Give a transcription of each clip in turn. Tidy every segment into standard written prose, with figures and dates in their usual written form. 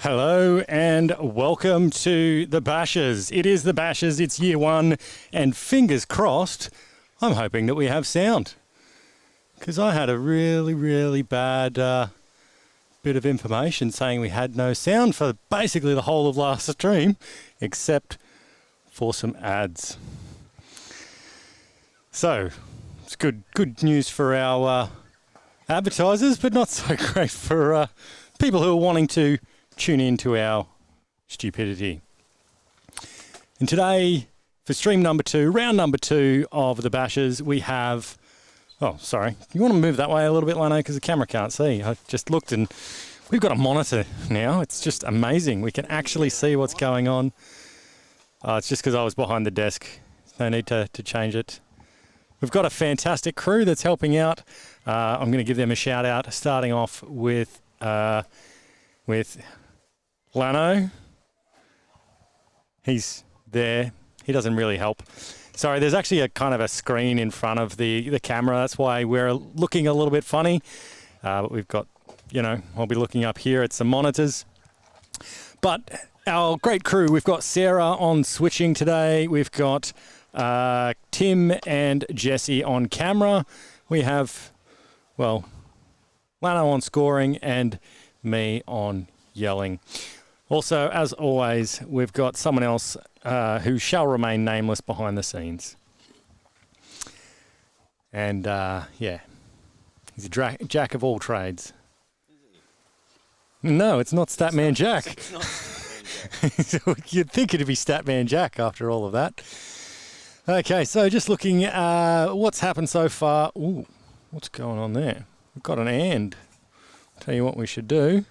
Hello and welcome to the Bashers. It is the Bashers, it's year one, and fingers crossed, I'm hoping that we have sound. Because I had a really bad bit of information saying we had no sound for basically the whole of last stream, except for some ads. So, it's good news for our advertisers, but not so great for people who are wanting to tune in to our stupidity. And today, for stream number 2, round number 2 of the Bashers, we have... Oh, sorry. You want to move that way a little bit, Lanno, because the camera can't see. I just looked and we've got a monitor now. It's just amazing. We can actually see what's going on. It's just because I was behind the desk. No need to change it. We've got a fantastic crew that's helping out. I'm going to give them a shout out, starting off with Lanno. He's there. He doesn't really help. Sorry, there's actually a kind of a screen in front of the camera. That's why we're looking a little bit funny. But we've got, I'll be looking up here at some monitors. But our great crew, we've got Sarah on switching today. We've got Tim and Jesse on camera. We have, Lanno on scoring and me on yelling. Also, as always, we've got someone else who shall remain nameless behind the scenes. And, he's a jack of all trades. No, it's not Statman Jack. It's not Statman Jack. You'd think it'd be Statman Jack after all of that. Okay, so just looking at what's happened so far. Ooh, what's going on there? We've got an and. I'll tell you what we should do.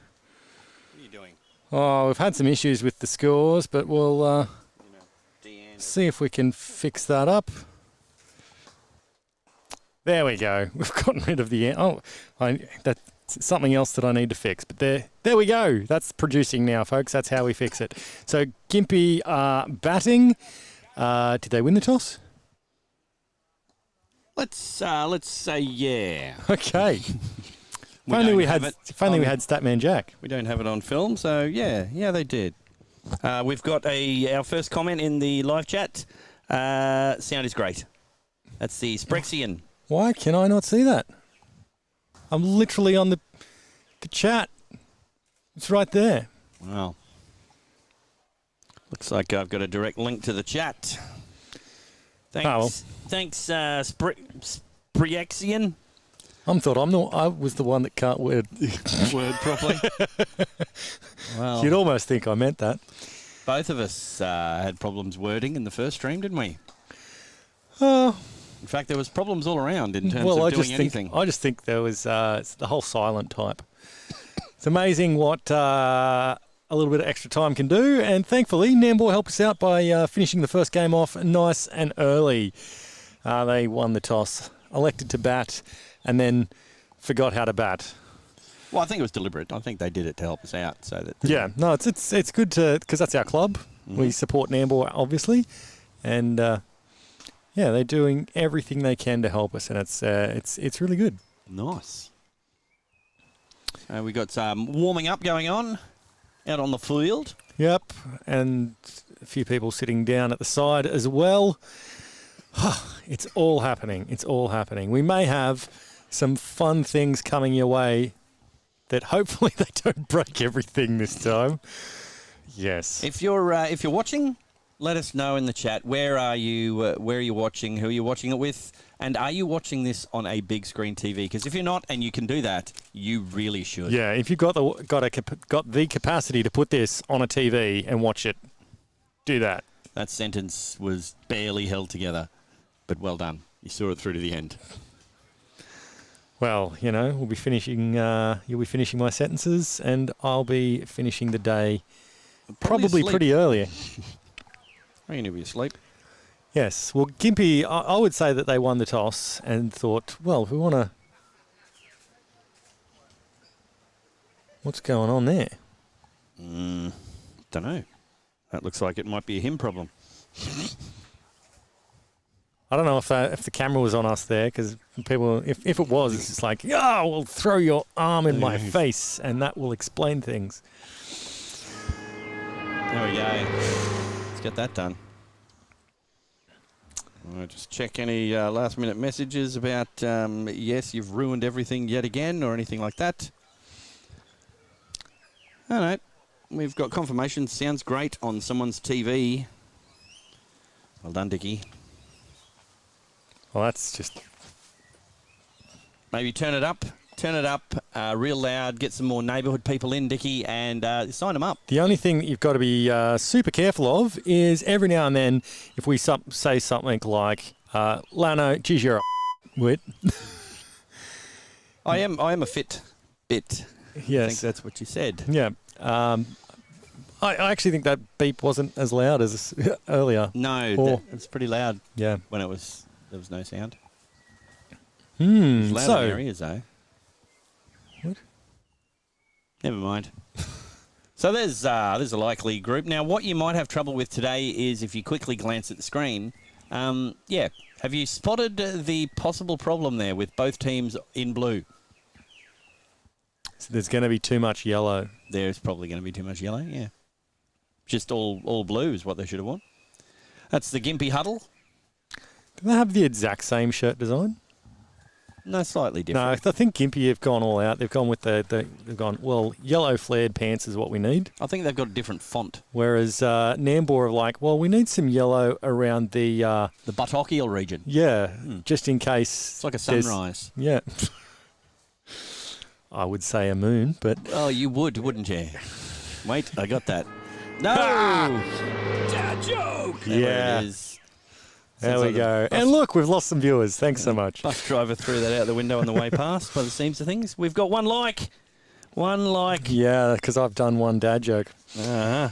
Oh, we've had some issues with the scores, but we'll see if we can fix that up. There we go. We've gotten rid of the... Oh, that's something else that I need to fix. But there we go. That's producing now, folks. That's how we fix it. So, Gympie batting. Did they win the toss? Let's say yeah. Okay. If only we had Statman Jack. We don't have it on film, so yeah, they did. We've got our first comment in the live chat. Sound is great. That's the Sprexian. Why can I not see that? I'm literally on the chat. It's right there. Wow. Looks like I've got a direct link to the chat. Thanks. Oh, well. Thanks, Sprexian. I was the one that can't word properly. Well, you'd almost think I meant that. Both of us had problems wording in the first stream, didn't we? In fact, there was problems all around in terms of doing anything. I just think there was it's the whole silent type. It's amazing what a little bit of extra time can do, and thankfully Nambour helped us out by finishing the first game off nice and early. They won the toss, elected to bat, and then forgot how to bat. Well, I think it was deliberate. I think they did it to help us out, so that. Yeah, no, it's good because that's our club. Mm-hmm. We support Nambour, obviously, and they're doing everything they can to help us, and it's really good. Nice. We got some warming up going on out on the field. Yep, and a few people sitting down at the side as well. It's all happening. It's all happening. We may have some fun things coming your way that hopefully they don't break everything this time. Yes. If you're watching, let us know in the chat. Where are you? Where are you watching? Who are you watching it with? And are you watching this on a big screen TV? Because if you're not, and you can do that, you really should. Yeah. If you've got the capacity to put this on a TV and watch it, do that. That sentence was barely held together, but well done. You saw it through to the end. Well, we'll be finishing. You'll be finishing my sentences, and I'll be finishing the day probably pretty early. Are you going to be asleep? Yes. Well, Gympie, I would say that they won the toss and thought, well, if we want to... What's going on there? Don't know. That looks like it might be a him problem. I don't know if the camera was on us there, because people, if it was, it's just like, we'll throw your arm in my face, and that will explain things. There we go. Let's get that done. I'll just check any last-minute messages about, yes, you've ruined everything yet again, or anything like that. All right. We've got confirmation. Sounds great on someone's TV. Well done, Dickie. Well, that's just... Maybe turn it up real loud, get some more neighbourhood people in, Dickie, and sign them up. The only thing that you've got to be super careful of is every now and then, if we say something like, Lanno, geez, you're a wit. I am a fit bit. Yes. I think that's what you said. Yeah. I actually think that beep wasn't as loud as earlier. No, it's pretty loud. Yeah. When there was no sound. It's loud in areas, though. What? Never mind. So there's a likely group. Now, what you might have trouble with today is if you quickly glance at the screen. Yeah. Have you spotted the possible problem there with both teams in blue? So there's going to be too much yellow. There's probably going to be too much yellow, yeah. Just all blue is what they should have worn. That's the Gympie huddle. Do they have the exact same shirt design? No, slightly different. No, I think Gympie have gone all out. They've gone with they've gone, well, yellow flared pants is what we need. I think they've got a different font. Whereas Nambour are like, well, we need some yellow around the buttockial region. Yeah, just in case. It's like a sunrise. Yeah. I would say a moon, but... Oh, you would, wouldn't you? Wait, I got that. No! Dad joke! Yeah. There it is. There we go. And look, we've lost some viewers. Thanks so much. Bus driver threw that out the window on the way past by the seams of things. We've got one like. One like. Yeah, because I've done one dad joke. Uh-huh.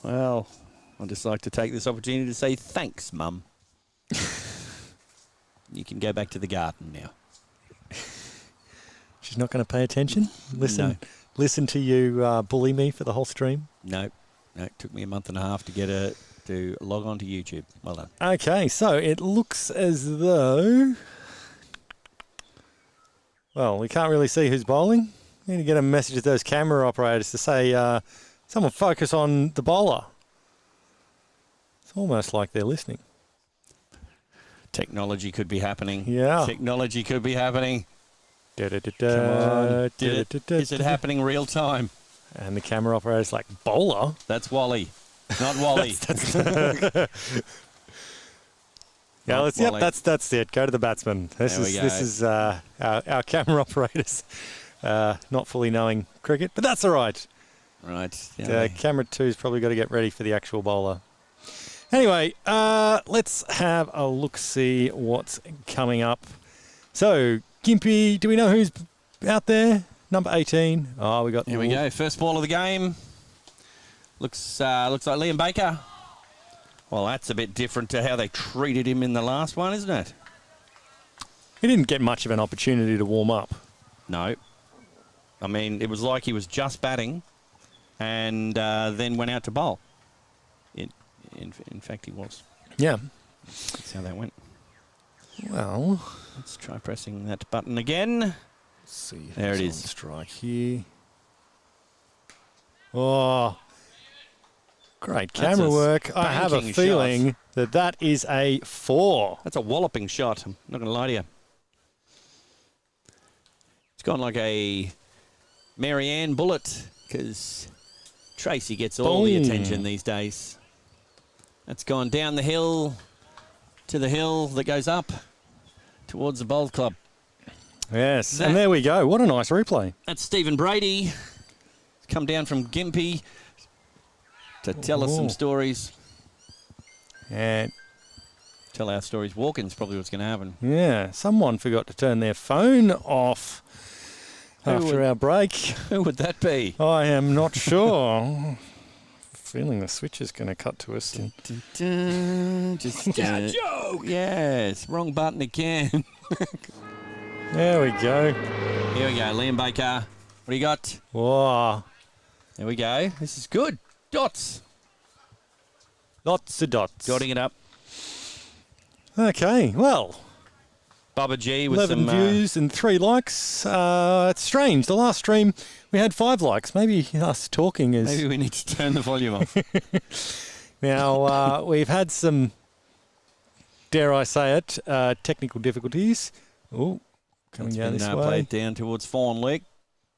Well, I'd just like to take this opportunity to say thanks, Mum. You can go back to the garden now. She's not going to pay attention? Listen to you bully me for the whole stream? No. It took me a month and a half to get her to log on to YouTube. Well done. Okay, so it looks as though... Well, we can't really see who's bowling. We need to get a message to those camera operators to say, someone focus on the bowler. It's almost like they're listening. Technology could be happening. Yeah. Technology could be happening. Come Come on. Is it happening real time? And the camera operator's like, bowler? That's Wally. Not Wally. Yeah, that's it. Go to the batsman. This is our camera operators not fully knowing cricket, but that's all right. Right. Yeah. Camera 2's probably got to get ready for the actual bowler. Anyway, let's have a look, see what's coming up. So, Gympie, do we know who's out there? Number 18. Oh, we got. Here we go. First ball of the game. Looks like Liam Baker. Well, that's a bit different to how they treated him in the last one, isn't it? He didn't get much of an opportunity to warm up. No. I mean, it was like he was just batting and then went out to bowl. In fact, he was. Yeah. That's how that went. Well, let's try pressing that button again. Let's see. There it is. Strike here. Oh, great camera work. I have a feeling that is a 4. That's a walloping shot. I'm not going to lie to you. It's gone like a Marianne bullet because Tracy gets all the attention these days. That's gone down the hill to the hill that goes up towards the Bold Club. Yes, and there we go. What a nice replay. That's Stephen Brady. He's come down from Gympie to tell us some stories. And tell our stories. Walk-in's probably what's going to happen. Yeah, someone forgot to turn their phone off after our break. Who would that be? I am not sure. Feeling the switch is going to cut to us. Just a joke. Yes, wrong button again. There we go. Here we go, Liam Baker. What do you got? Wow. There we go. This is good. Dots. Lots of dots. Dotting it up. Okay, well. Bubba G with 11 some views and 3 likes. It's strange. The last stream we had 5 likes. Maybe us talking is... Maybe we need to turn the volume off. Now, we've had some, dare I say it, technical difficulties. Oh, coming down this way. Played down towards Fawn Leg.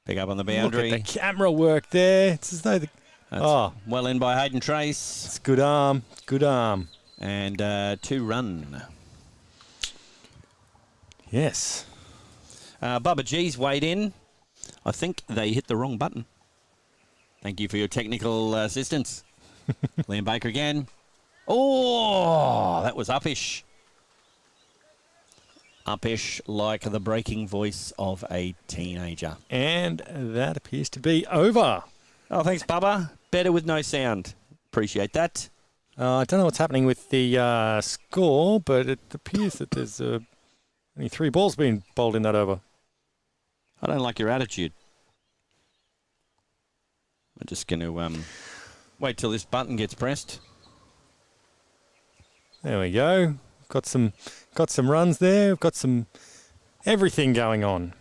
Pick up on the boundary. Look at the camera work there. It's as though the... That's well in by Hayden Trace. It's good arm. Good arm. And 2 run. Yes. Bubba G's weighed in. I think they hit the wrong button. Thank you for your technical assistance. Liam Baker again. Oh, that was uppish. Uppish like the breaking voice of a teenager. And that appears to be over. Oh, thanks, Bubba. Better with no sound. Appreciate that. I don't know what's happening with the score, but it appears that there's only 3 balls being bowled in that over. I don't like your attitude. I'm just going to wait till this button gets pressed. There we go. Got some runs there. We've got some everything going on.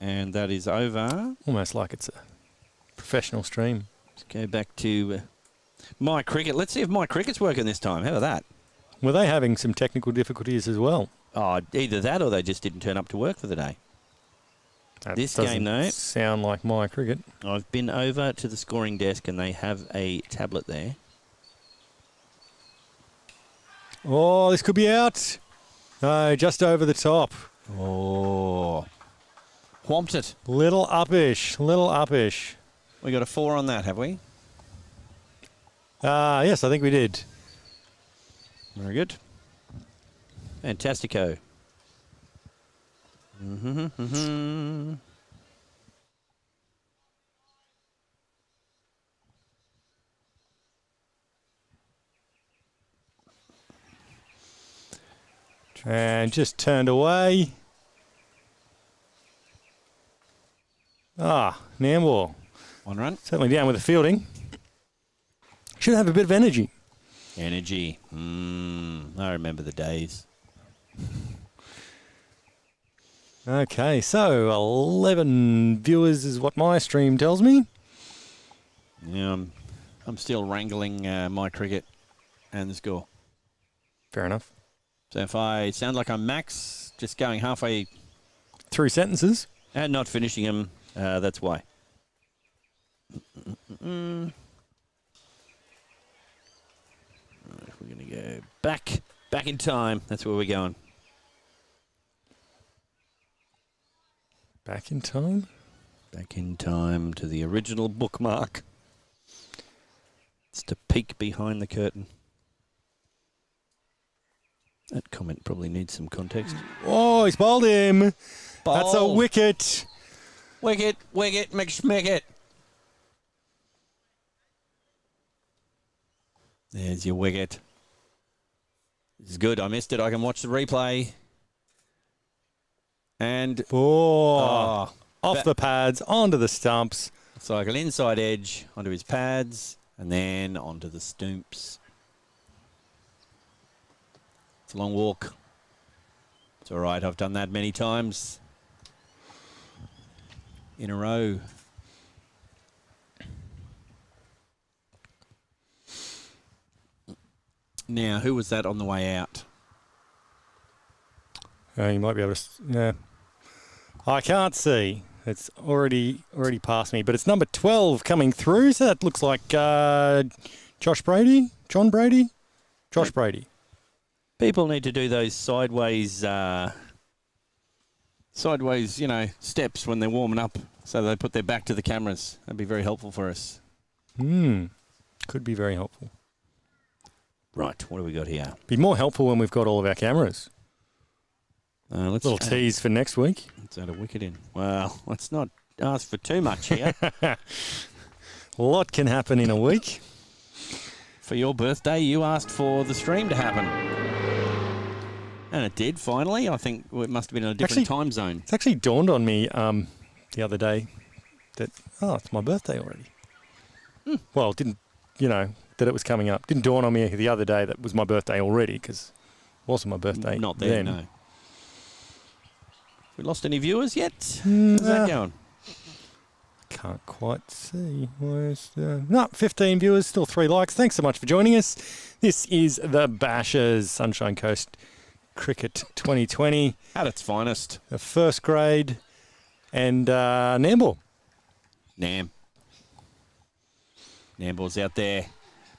And that is over. Almost like it's a professional stream. Let's go back to My Cricket. Let's see if My Cricket's working this time. How about that? Were they having some technical difficulties as well? Oh, either that or they just didn't turn up to work for the day. That this game, though, sound like My Cricket. I've been over to the scoring desk and they have a tablet there. Oh, this could be out. No, just over the top. Oh. Whomped it. Little uppish. Little uppish. We got a 4 on that, have we? Yes, I think we did. Very good. Fantastico. And just turned away. Nambour. 1 run. Certainly down with the fielding. Should have a bit of energy. Energy. I remember the days. Okay, so 11 viewers is what my stream tells me. Yeah, I'm still wrangling My Cricket and the score. Fair enough. So if I sound like I'm Max, just going halfway 3 sentences. and not finishing them, that's why. Right, we're going to go back in time. That's where we're going. Back in time? Back in time to the original bookmark. It's to peek behind the curtain. That comment probably needs some context. Oh, he's bowled him. That's a Bowled. wicket. Wicket, McSmicket. There's your wicket. This is good. I missed it. I can watch the replay. And Off the pads, onto the stumps. cycle inside edge, onto his pads, and then onto the stumps. It's a long walk. It's all right. I've done that many times in a row. Now, who was that on the way out? You might be able to... Yeah. I can't see. It's already past me. But it's number 12 coming through. So that looks like Josh Brady? John Brady? Josh Brady. People need to do those sideways, steps when they're warming up, so they put their back to the cameras. That'd be very helpful for us. Could be very helpful. Right, what do we got here? Be more helpful when we've got all of our cameras. Let's Little tease for next week. Let's add a wicket in. Well, let's not ask for too much here. A lot can happen in a week. For your birthday, you asked for the stream to happen. And it did, finally. I think it must have been in a different time zone. It's actually dawned on me the other day that, it's my birthday already. Well, it didn't, that it was coming up. Didn't dawn on me the other day that it was my birthday already, because it wasn't my birthday Not then, no. We lost any viewers yet? How's that going? Can't quite see. Where's no, 15 viewers, still 3 likes. Thanks so much for joining us. This is the Bashers, Sunshine Coast Cricket 2020. At its finest. The first grade and Nambour. Nambour's out there.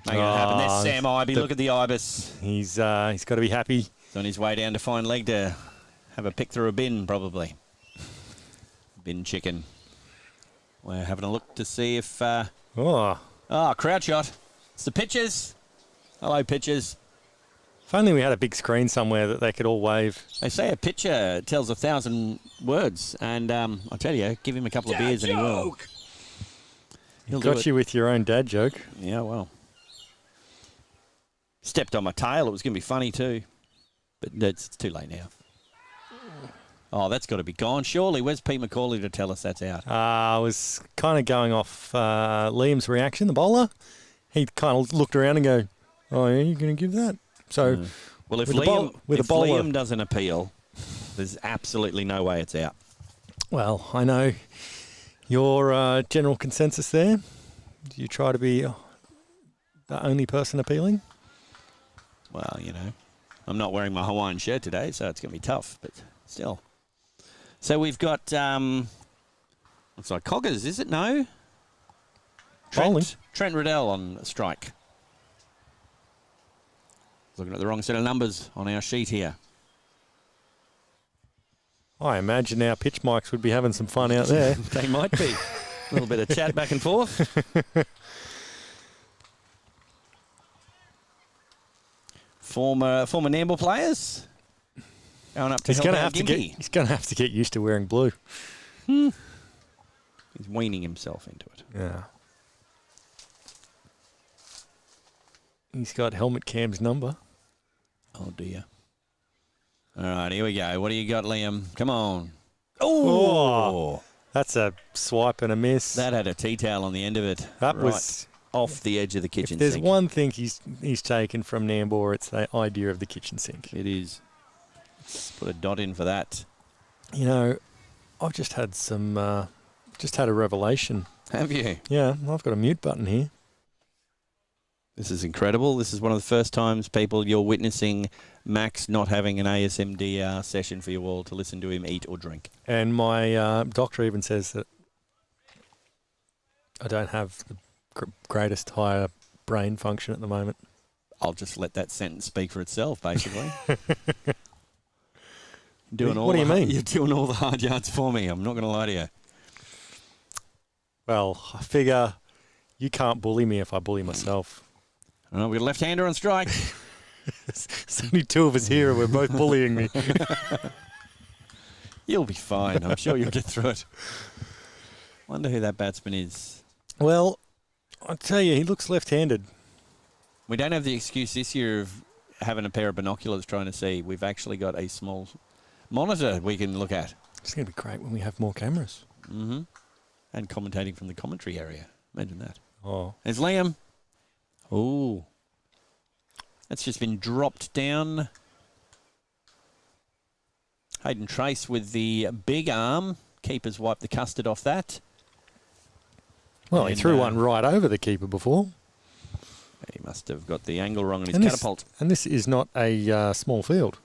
Making it happen. There's Sam Ibe. Look at the Ibis. He's got to be happy. He's on his way down to find leg to have a pick through a bin, probably. Bin chicken. We're having a look to see if... crowd shot. It's the pitchers. Hello, pitchers. If only we had a big screen somewhere that they could all wave. They say a pitcher tells 1,000 words, and I tell you, give him a couple of beers and he will. He'll got you with your own dad joke. Yeah, well. Stepped on my tail. It was going to be funny too. But it's too late now. Oh, that's got to be gone. Surely, where's Pete McCauley to tell us that's out? I was kind of going off Liam's reaction, the bowler. He kind of looked around and go, oh, yeah, you're going to give that? So, well, if Liam doesn't appeal, there's absolutely no way it's out. Well, I know your general consensus there. Do you try to be the only person appealing? Well, you know, I'm not wearing my Hawaiian shirt today, so it's going to be tough, but still. So we've got, looks like Coggers, is it? No? Trent Riddell on strike. Looking at the wrong set of numbers on our sheet here. I imagine our pitch mics would be having some fun out there. They might be. A little bit of chat back and forth. Former Nambour players going up to he's going to have to get used to wearing blue. He's weaning himself into it. Yeah. He's got Helmet Cam's number. Oh dear. All right, here we go. What do you got, Liam? Come on. Oh, that's a swipe and a miss. That had a tea towel on the end of it. That was off the edge of the kitchen sink. There's sink. one thing he's taken from Nambour, it's the idea of the kitchen sink. It is. Let's put a dot in for that. You know, I've just had a revelation. Have you? Yeah, I've got a mute button here. This is incredible. This is one of the first times, people, you're witnessing Max not having an ASMR session for you all to listen to him eat or drink. And my doctor even says that I don't have the greatest higher brain function at the moment. I'll just let that sentence speak for itself, basically. What do you mean? You're doing all the hard yards for me. I'm not going to lie to you. Well, I figure you can't bully me if I bully myself. Oh, we've got a left-hander on strike. There's only 2 of us here and we're both bullying me. You'll be fine. I'm sure you'll get through it. Wonder who that batsman is. Well, I'll tell you, he looks left-handed. We don't have the excuse this year of having a pair of binoculars trying to see. We've actually got a small monitor we can look at. It's going to be great when we have more cameras. Mm-hmm. And commentating from the commentary area. Imagine that. Oh. There's Liam. Oh. That's just been dropped down. Hayden Trace with the big arm. Keeper's wiped the custard off that. Well, he threw one right over the keeper before. He must have got the angle wrong on his catapult. And this is not a small field.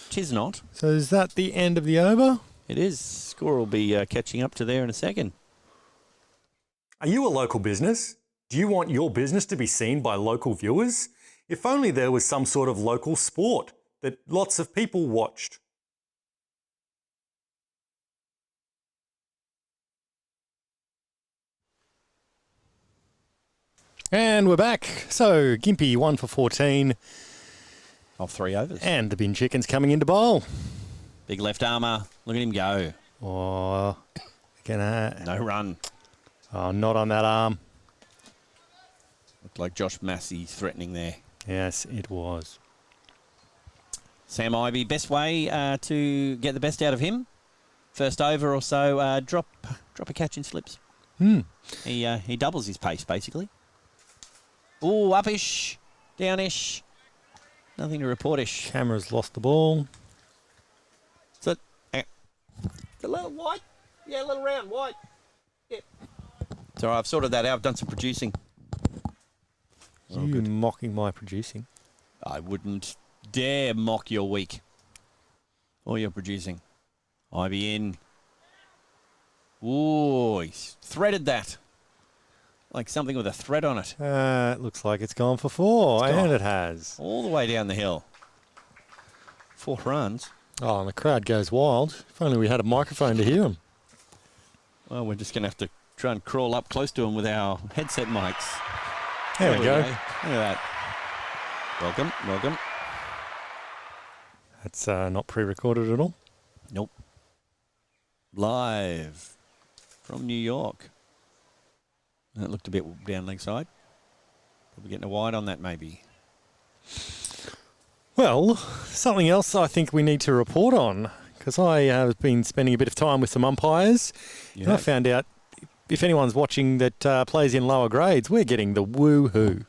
Tis not. So is that the end of the over? It is. Score will be catching up to there in a second. Are you a local business? Do you want your business to be seen by local viewers? If only there was some sort of local sport that lots of people watched. And we're back. So, Gympie 1 for 14. Off 3 overs. And the bin chicken's coming into bowl. Big left armour. Look at him go. Oh, no run. Oh, not on that arm. Looked like Josh Massey threatening there. Yes, it was. Sam Ibe, best way to get the best out of him. First over or so, drop a catch in slips. He doubles his pace, basically. Ooh, upish, downish. Nothing to report-ish. Camera's lost the ball. So, A little white. Yeah, a little round white. Yep. So I've sorted that out. I've done some producing. You mocking my producing? I wouldn't dare mock your week or your producing. IBN. Ooh, he's threaded that. Like something with a thread on it. It looks like it's gone for 4, and it has. All the way down the hill. 4 runs. Oh, and the crowd goes wild. If only we had a microphone to hear them. Well, we're just going to have to try and crawl up close to him with our headset mics. There we go. Look at that. Welcome, welcome. That's not pre-recorded at all. Nope. Live from New York. That looked a bit down leg side. Probably getting a wide on that maybe. Well, something else I think we need to report on, because I have been spending a bit of time with some umpires. And I found out, if anyone's watching that plays in lower grades, we're getting the woohoo.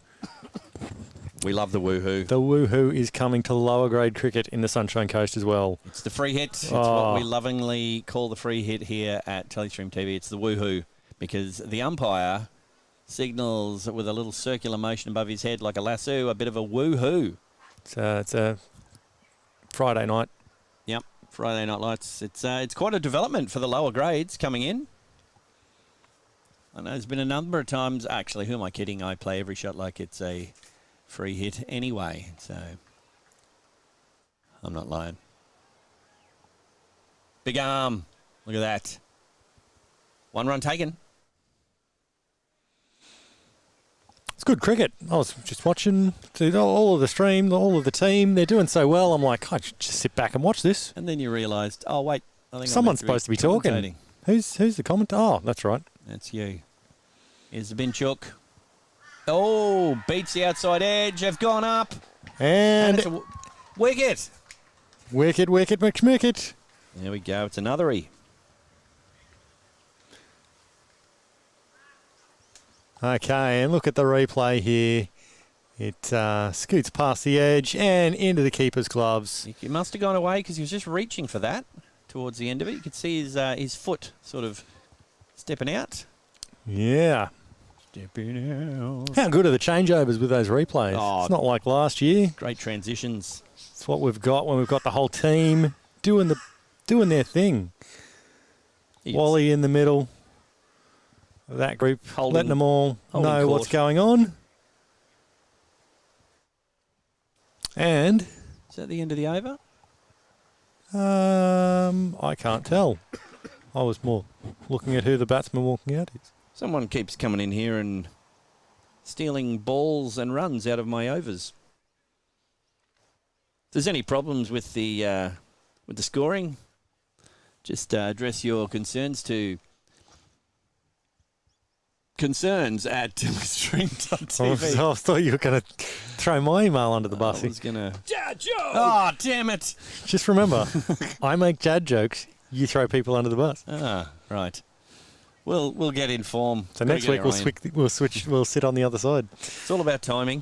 We love the woohoo. The woohoo is coming to lower grade cricket in the Sunshine Coast as well. It's the free hit. It's what we lovingly call the free hit here at Telestream TV. It's the woohoo, because the umpire signals with a little circular motion above his head like a lasso, a bit of a woohoo. It's a Friday night. Yep, Friday Night Lights. It's quite a development for the lower grades coming in. I know there's been a number of times. Actually, who am I kidding? I play every shot like it's a free hit anyway, so I'm not lying. Big arm. Look at that. 1 run taken. It's good cricket. I was just watching all of the stream, all of the team. They're doing so well. I'm like, I should just sit back and watch this. And then you realised, oh, wait. I think Someone's supposed to be talking. Who's the commentator? Oh, that's right. That's you. Here's the Binchuk. Oh, beats the outside edge. Have gone up. And it's a wicket. Wicket, McSmicket. There we go. It's another-y. Okay, and look at the replay here. It scoots past the edge and into the keeper's gloves. He must have gone away because he was just reaching for that towards the end of it. You could see his foot sort of stepping out. Yeah. Stepping out. How good are the changeovers with those replays? Oh, it's not like last year. Great transitions. It's what we've got when we've got the whole team doing their thing. Yes. Wally in the middle. That group, letting them all know what's going on. And is that the end of the over? I can't tell. I was more looking at who the batsman walking out is. Someone keeps coming in here and stealing balls and runs out of my overs. If there's any problems with the scoring, just address your concerns to concerns at Telestream.tv. I thought you were going to throw my email under the bus. I was going to... Dad joke! Oh, damn it! Just remember, I make dad jokes, you throw people under the bus. Ah, right. We'll get in form. So next week we'll sit on the other side. It's all about timing.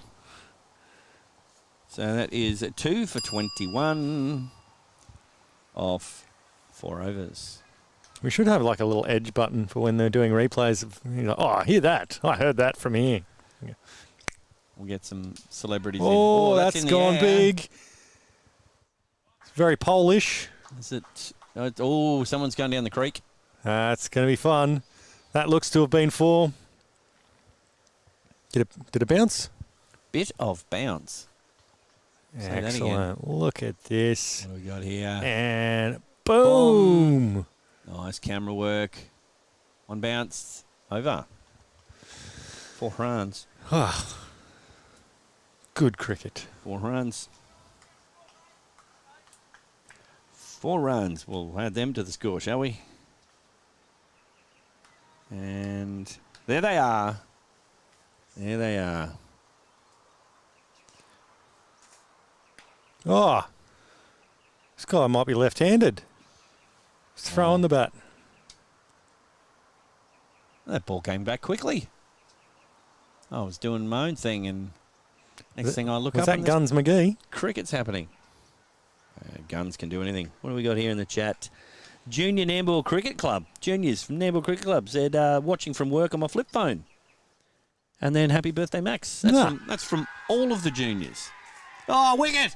So that is 2 for 21 off 4 overs. We should have like a little edge button for when they're doing replays of, oh, I hear that. I heard that from here. Yeah. We'll get some celebrities in. Oh, that's gone big. It's very Polish. Is it? Oh, someone's going down the creek. That's going to be fun. That looks to have been 4. Did it bounce? Bit of bounce. Excellent. Look at this. What do we got here? And boom. Nice camera work. 1 bounce. Over. 4 runs. Good cricket. 4 runs. 4 runs. We'll add them to the score, shall we? And there they are. There they are. Oh, this guy might be left-handed. He's throwing the bat. That ball came back quickly. I was doing my own thing, and next thing I look up, was that Guns McGee? Cricket's happening. Guns can do anything. What do we got here in the chat? Junior Nambour Cricket Club. Juniors from Nambour Cricket Club said, watching from work on my flip phone. And then happy birthday, Max. That's from all of the juniors. Oh, wicket!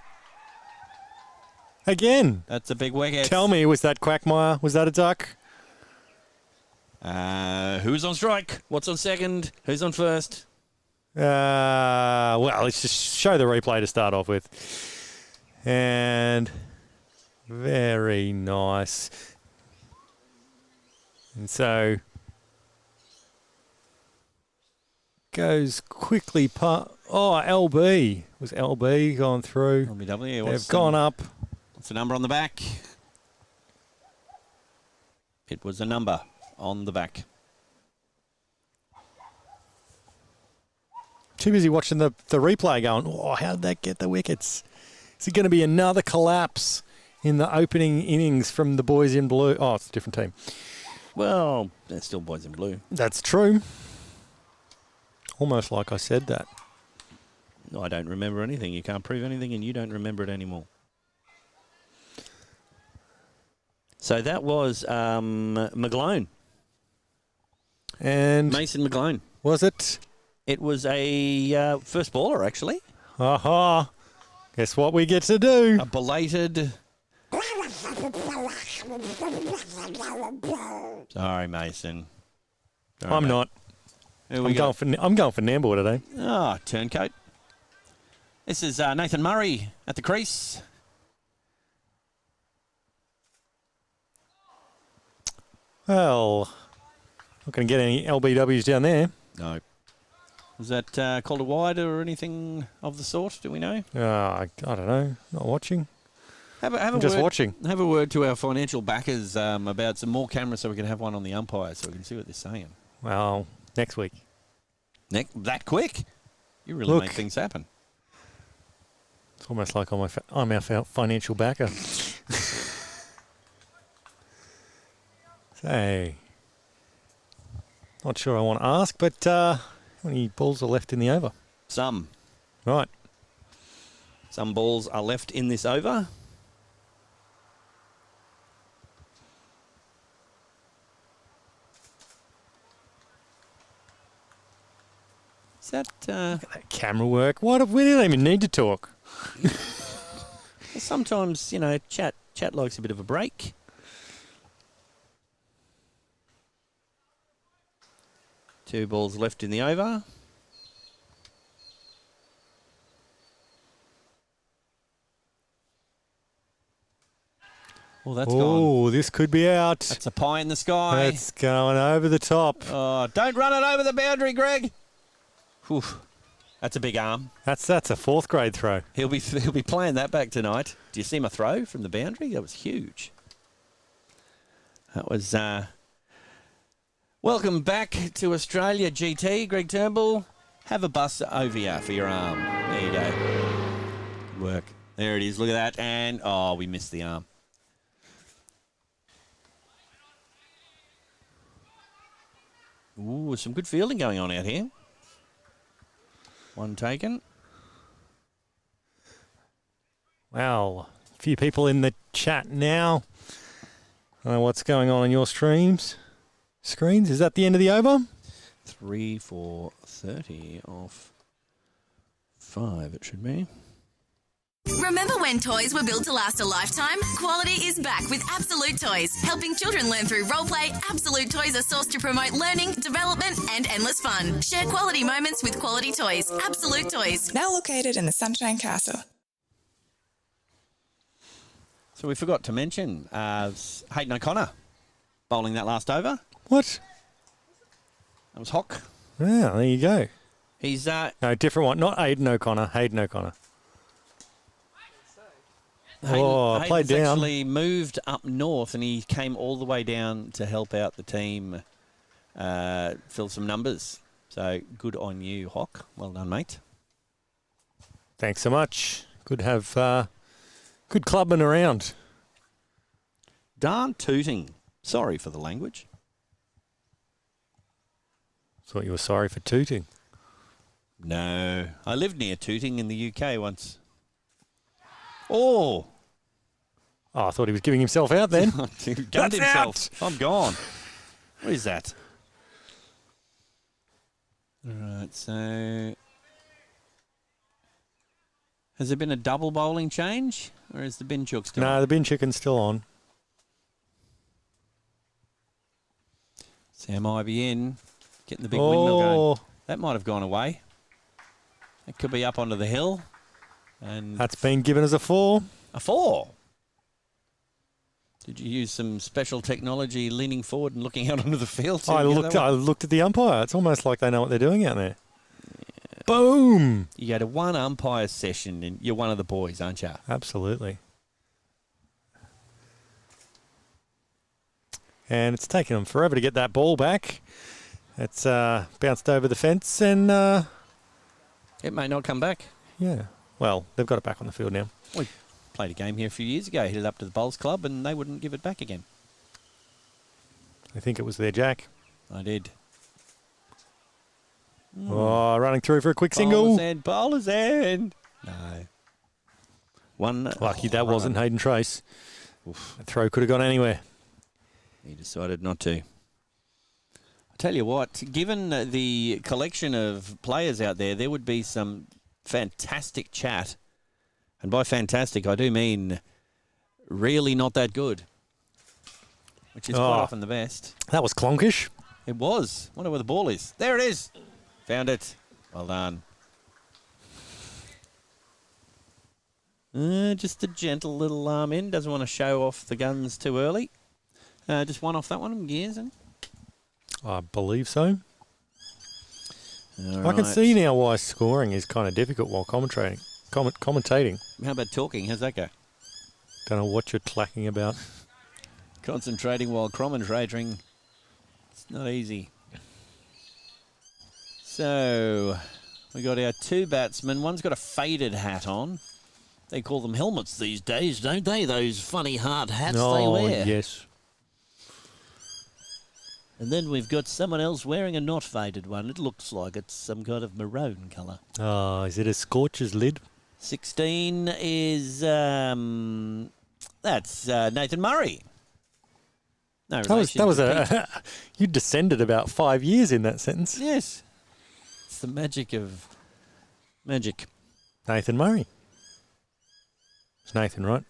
Again. That's a big wicket. Tell me, was that Quackmire? Was that a duck? Who's on strike? What's on second? Who's on first? Well, let's just show the replay to start off with. And very nice. And so goes quickly. LB. Was LB gone through? LBW. They've gone up. What's the number on the back? It was a number on the back. Too busy watching the replay going, oh, how did that get the wickets? Is it going to be another collapse in the opening innings from the boys in blue? Oh, it's a different team. Well, they're still boys in blue. That's true. Almost like I said that. No, I don't remember anything. You can't prove anything and you don't remember it anymore. So that was McGlone. And Mason McGlone. was it? It was a first baller, actually. Aha. Guess what we get to do? A belated... Sorry, Mason. Sorry, I'm mate. not. Who we got? I'm going for Nambour today. Turncoat. This is Nathan Murray at the crease. Well, not going to get any LBWs down there. No. Was that called a wide or anything of the sort? Do we know? I don't know. Not watching. I'm just watching. Have a word to our financial backers about some more cameras so we can have one on the umpire so we can see what they're saying. Well, next week. That quick? You really Look. make things happen. It's almost like I'm our financial backer. So, not sure I want to ask, but how many balls are left in the over? Some Right. balls are left in this over. Is that... That camera work. What? We didn't even need to talk. sometimes, chat likes a bit of a break. Two balls left in the over. Oh, that's gone. Oh, this could be out. That's a pie in the sky. That's going over the top. Oh, don't run it over the boundary, Greg. Whew. That's a big arm. That's a fourth grade throw. He'll be playing that back tonight. Do you see my throw from the boundary? That was huge. That was... Welcome back to Australia, GT. Greg Turnbull, have a bus over you for your arm. There you go. Good work. There it is. Look at that. And, we missed the arm. Ooh, some good fielding going on out here. One taken. Well, a few people in the chat now. I don't know what's going on your screens. Is that the end of the over? 3 for 30 off 5, it should be. Remember when toys were built to last a lifetime? Quality is back with Absolute Toys. Helping children learn through roleplay, Absolute Toys are sourced to promote learning, development and endless fun. Share quality moments with quality toys. Absolute Toys. Now located in the Sunshine Castle. So we forgot to mention Hayden O'Connor bowling that last over. What? That was Hock. Yeah, there you go. He's No, different one. Not Hayden O'Connor. Hayden O'Connor. Played Hayden's down. actually moved up north and he came all the way down to help out the team fill some numbers. So good on you, Hock. Well done, mate. Thanks so much. Good to have good clubman around. Darn tooting. Sorry for the language. Thought you were sorry for tooting. No. I lived near Tooting in the UK once. Oh! Oh, I thought he was giving himself out then. Gunned himself. I'm gone. What is that? All right, so has there been a double bowling change, or is the bin chook still on? No, the bin chicken's still on. Sam IBN getting the big windmill going. Oh, That might have gone away. It could be up onto the hill. And that's been given as a 4. a 4. Did you use some special technology leaning forward and looking out onto the field? I looked at the umpire. It's almost like they know what they're doing out there. Yeah. Boom! You go to one umpire session and you're one of the boys, aren't you? Absolutely. And it's taken them forever to get that ball back. It's bounced over the fence and, It may not come back. yeah. Well, they've got it back on the field now. We played a game here a few years ago, hit it up to the Bowls Club, and they wouldn't give it back again. I think it was their jack. I did. Oh, running through for a quick single. Bowler's end. No. One. Lucky that wasn't Hayden Trace. That throw could have gone anywhere. He decided not to. I tell you what, given the collection of players out there, there would be some fantastic chat. And by fantastic, I do mean really not that good, which is quite often the best. That was clonkish. It was. Wonder where the ball is. There it is. Found it. Well done. Just a gentle little arm in. Doesn't want to show off the guns too early. Just one off that one. Gears in. I believe so. All I can right. see now why scoring is kind of difficult while commentating. How about talking? How's that go? Don't know what you're clacking about. Concentrating while commentating. It's not easy. So, we got our 2 batsmen. One's got a faded hat on. They call them helmets these days, don't they? Those funny hard hats they wear. Yes. And then we've got someone else wearing a not faded one. It looks like it's some kind of maroon colour. Oh, is it a Scorcher's lid? 16 is, that's Nathan Murray. No relation That was to Pete. you descended about 5 years in that sentence. Yes. It's the magic of magic. Nathan Murray. It's Nathan, right?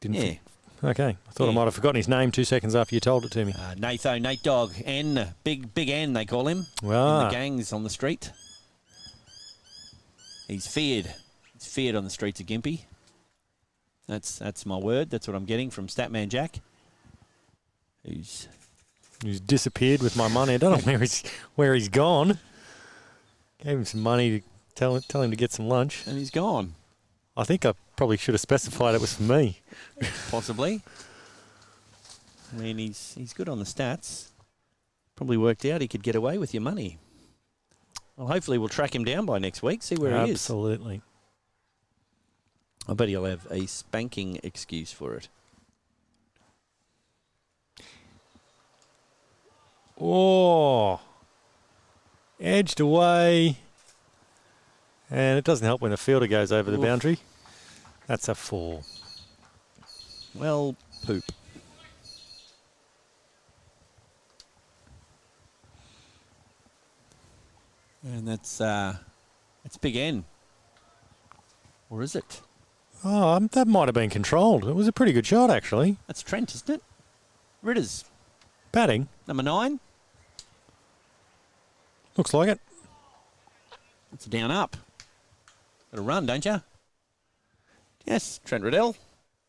Didn't Yeah. think. Okay. I thought I Yeah. might have forgotten his name 2 seconds after you told it to me. Natho, Nate Dog, N, Big N they call him. In Ah. the gangs on the street. He's feared. He's feared on the streets of Gympie. That's my word. That's what I'm getting from Statman Jack. Who's He's disappeared with my money. I don't know where he's gone. Gave him some money to tell him to get some lunch. and he's gone. I think I probably should have specified it was for me. Possibly. I mean, he's good on the stats. Probably worked out he could get away with your money. Well, hopefully we'll track him down by next week, see where he is. Absolutely. I bet he'll have a spanking excuse for it. Oh. Edged away. And it doesn't help when the fielder goes over the boundary. That's a 4. Well, poop. And that's Big N. Or is it? Oh, that might have been controlled. It was a pretty good shot, actually. That's Trent, isn't it? Ritters. Batting. Number 9. Looks like it. It's a down up. Got to run, don't you? Yes, Trent Riddell.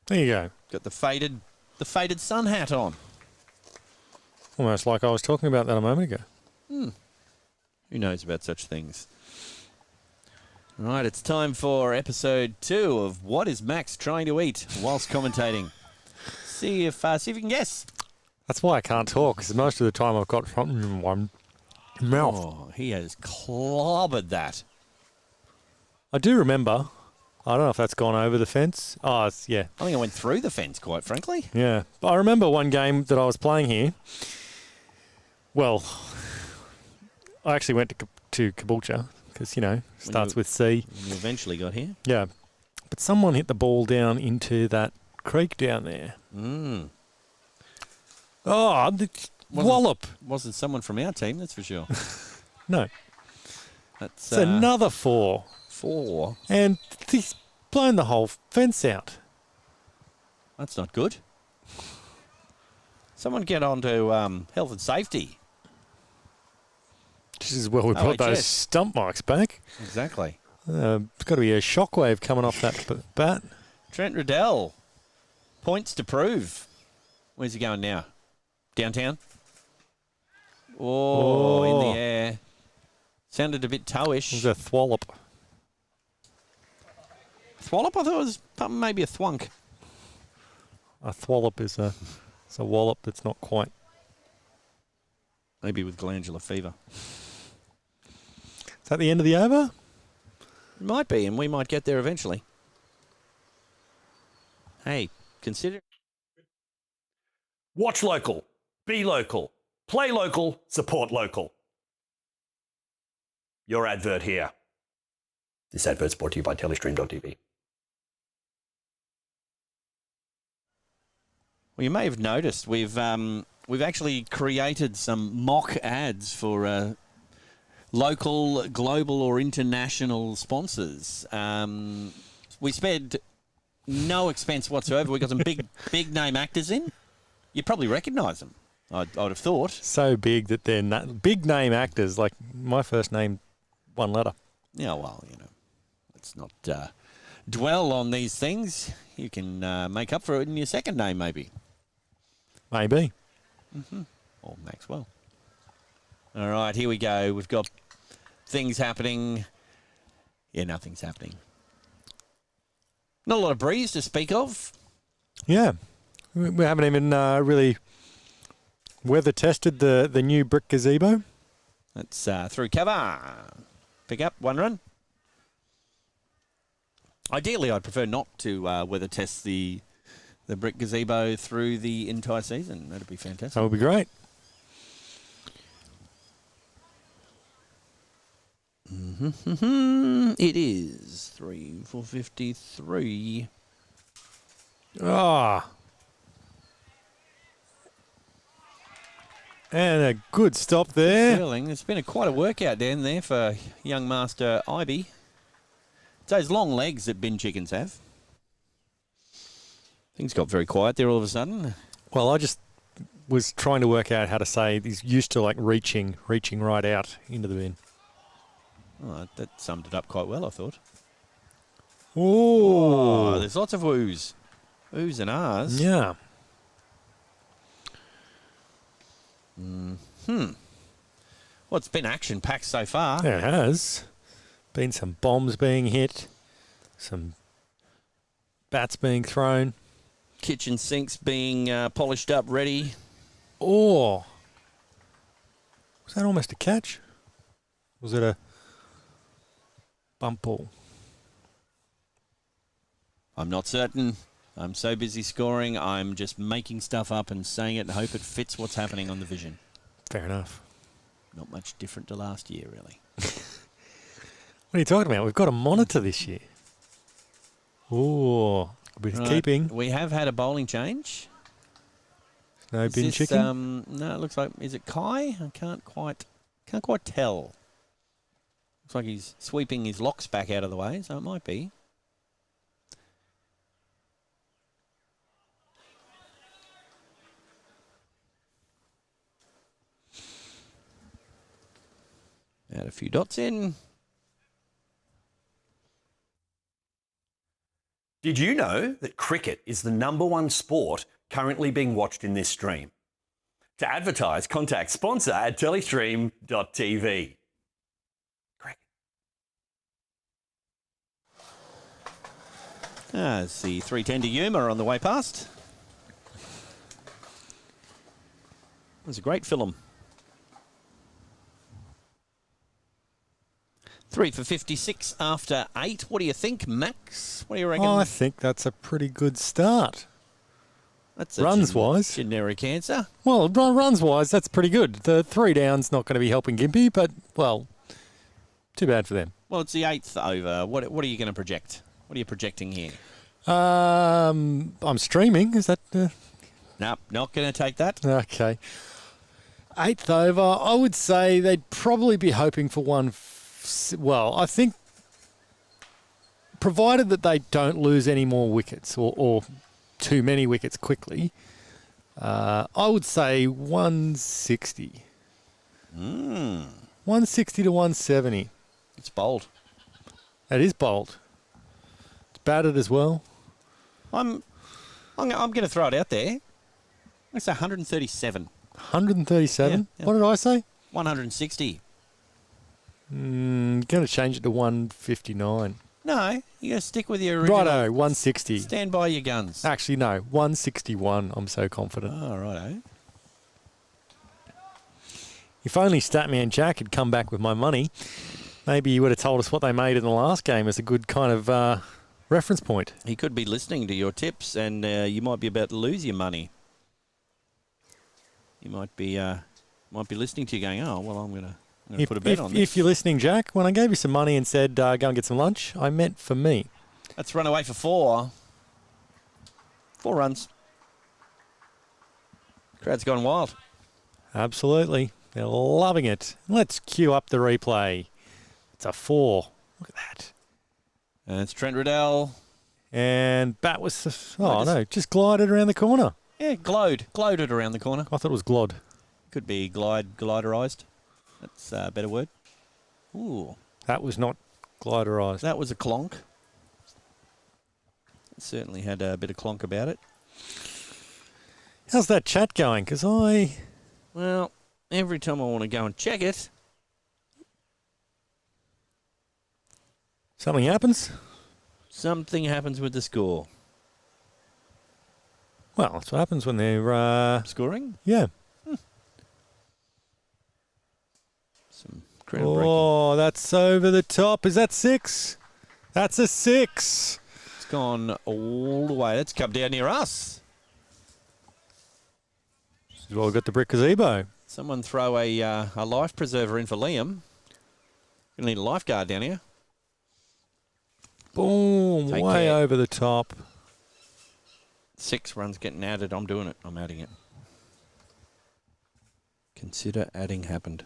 There you go. Got the faded sun hat on. Almost like I was talking about that a moment ago. Who knows about such things? All right, it's time for episode 2 of What is Max Trying to Eat whilst commentating. See if you can guess. That's why I can't talk, because most of the time I've got something in one mouth. Oh, he has clobbered that. I do remember. I don't know if that's gone over the fence. Oh, yeah. I think I went through the fence, quite frankly. Yeah. But I remember one game that I was playing here. Well, I actually went to Caboolture because, starts with C. You eventually got here. Yeah. But someone hit the ball down into that creek down there. Oh, the wallop. Wasn't someone from our team, that's for sure. No. That's It's another 4. 4. And he's blown the whole fence out. That's not good. Someone get on to health and safety. This is where we brought those stump mics back. Exactly. It's got to be a shockwave coming off that bat. Trent Riddell. Points to prove. Where's he going now? Downtown? Oh, in the air. Sounded a bit towish. It was a thwallop. Thwallop? I thought it was maybe a thwunk. A thwallop is a wallop that's not quite. Maybe with glandular fever. Is that the end of the over? It might be, and we might get there eventually. Hey, consider... Watch local, be local, play local, support local. Your advert here. This advert's brought to you by Telestream.tv. Well, you may have noticed we've actually created some mock ads for local, global, or international sponsors. We spared no expense whatsoever. We got some big name actors in. You probably recognise them. I'd have thought. So big that they're big name actors. Like my first name, one letter. Yeah, well, let's not dwell on these things. You can make up for it in your second name, maybe. Maybe. Or Maxwell. All right, here we go. We've got things happening. Yeah, nothing's happening. Not a lot of breeze to speak of. Yeah. We haven't even really weather tested the new brick gazebo. That's through cover. Pick up, 1 run. Ideally, I'd prefer not to weather test the brick gazebo through the entire season. That'd be fantastic. That would be great. It is 3 for 53. Ah. And a good stop there. Feeling. It's been quite a workout down there for young Master Ivy. It's those long legs that bin chickens have. Things got very quiet there all of a sudden. Well, I just was trying to work out how to say he's used to like reaching right out into the bin. Oh, that summed it up quite well, I thought. Ooh. Oh, there's lots of woos. Oohs and ahs. Yeah. Well, it's been action-packed so far. There has been some bombs being hit, some bats being thrown. Kitchen sinks being polished up, ready. Oh. Was that almost a catch? Was it a bump ball? I'm not certain. I'm so busy scoring, I'm just making stuff up and saying it and hope it fits what's happening on the vision. Fair enough. Not much different to last year, really. What are you talking about? We've got a monitor this year. Oh, with keeping. We have had a bowling change. No bin chicken? No, it looks like, is it Kai? I can't quite tell. Looks like he's sweeping his locks back out of the way, so it might be. Add a few dots in. Did you know that cricket is the #1 sport currently being watched in this stream? To advertise, contact sponsor at telestream.tv. Cricket. There's the 310 to Yuma on the way past. It was a great film. 3 for 56 after 8. What do you think, Max? What do you reckon? Oh, I think that's a pretty good start. That's a runs-wise. Generic answer. Well, runs-wise, that's pretty good. The 3 down's not going to be helping Gympie, but, well, too bad for them. Well, it's the 8th over. What are you going to project? What are you projecting here? I'm streaming. Is that Nope, not going to take that. okay? 8th over. I would say they'd probably be hoping for one. Well, I think, provided that they don't lose any more wickets or too many wickets quickly, I would say 160. 160 to 170. It's bold. That is bold. It's batted as well. I'm going to throw it out there. I say 137. 137? Yeah. What did I say? 160. Going to change it to 159. No, you got to stick with your original. Righto, 160. Stand by your guns. Actually, no, 161. I'm so confident. Oh, righto. If only Statman Jack had come back with my money, maybe he would have told us what they made in the last game as a good kind of reference point. He could be listening to your tips, and you might be about to lose your money. You might be listening to you going, oh, well, I'm going to put a bet on this. If you're listening, Jack, when I gave you some money and said go and get some lunch, I meant for me. Let's run away for 4. 4 runs. Crowd's gone wild. Absolutely. They're loving it. Let's cue up the replay. It's a 4. Look at that. And it's Trent Riddell. And bat was... just glided around the corner. Yeah, glided around the corner. I thought it was glod. Could be gliderized. That's a better word. Ooh. That was not gliderized. That was a clonk. It certainly had a bit of clonk about it. How's that chat going? Because Well, every time I want to go and check it... something happens? Something happens with the score. Well, that's what happens when they're... Scoring? Yeah. Some groundbreaking. Oh, that's over the top. Is that 6? That's a 6. It's gone all the way. That's come down near us. Well, we've got the brick gazebo. Someone throw a life preserver in for Liam. Gonna need a lifeguard down here. Boom, Take way care. over the top. 6 runs getting added. I'm doing it. I'm adding it. Consider adding happened.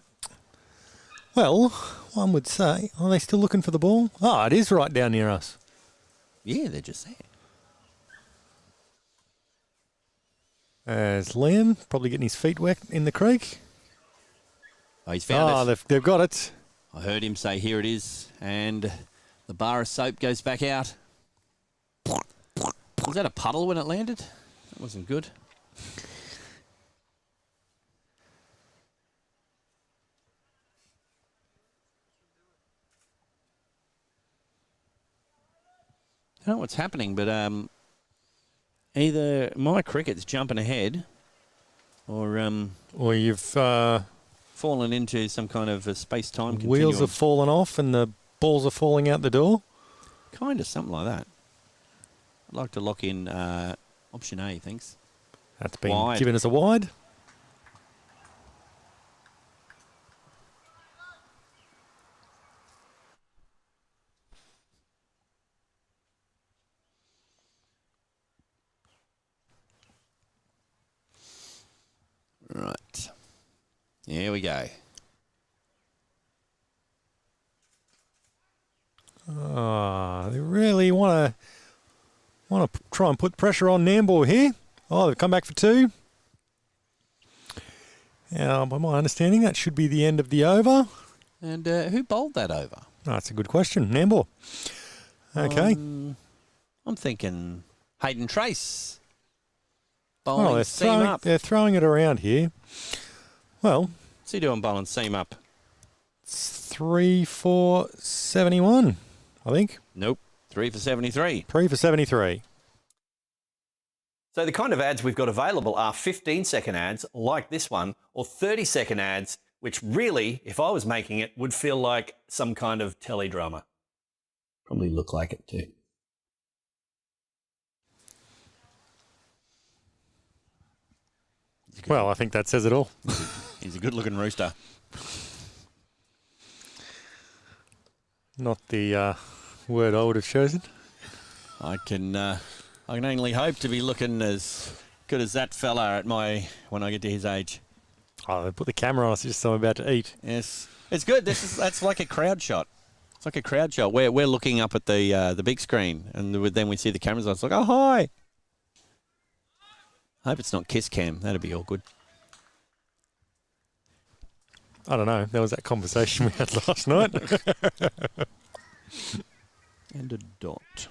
Well, one would say, are they still looking for the ball? Oh, it is right down near us. Yeah, they're just there. There's Liam, probably getting his feet wet in the creek. Oh, he's found it. They've got it. I heard him say, here it is. And the bar of soap goes back out. Was that a puddle when it landed? That wasn't good. I don't know what's happening, but either my cricket's jumping ahead or you've fallen into some kind of a space-time continuum. wheels have fallen off and the balls are falling out the door. Kind of something like that. I'd like to lock in option A, thanks. That's been Wide. given as a wide. Right. Here we go. They really want to try and put pressure on Nambour here. Oh, they've come back for 2. Now, by my understanding, that should be the end of the over. And who bowled that over? Oh, that's a good question. Nambour. Okay. I'm thinking Hayden Trace. Oh, Bowling seam up. they're throwing it around here. Well, What's he doing bowling seam up? it's 3 for 71, I think. Nope. 3 for 73. 3 for 73. So the kind of ads we've got available are 15-second ads like this one, or 30-second ads, which really, if I was making it, would feel like some kind of teledrama. Probably look like it too. Well, I think that says it all. He's a good-looking rooster. Not the word I would have chosen. I can only hope to be looking as good as that fella when I get to his age. Oh, they put the camera on us just so I'm about to eat. Yes, it's good. That's like a crowd shot. It's like a crowd shot. We're looking up at the big screen, and then we see the cameras on. It's like, oh hi. I hope it's not kiss cam. That'd be awkward. I don't know. There was that conversation we had last night. And a dot.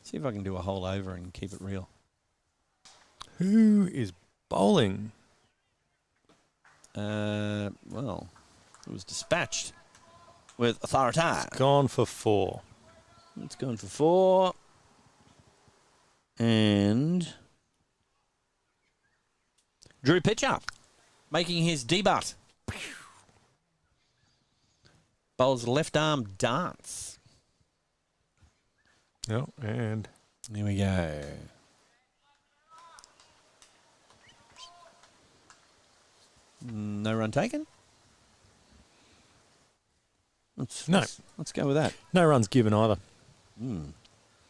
See if I can do a hole over and keep it real. Who is bowling? Well, it was dispatched with authority. Gone for 4. It's gone for 4. And Drew Pitcher making his debut. Bowls left arm dance. Oh, and Here we go. No run taken? Let's go with that. no runs given either.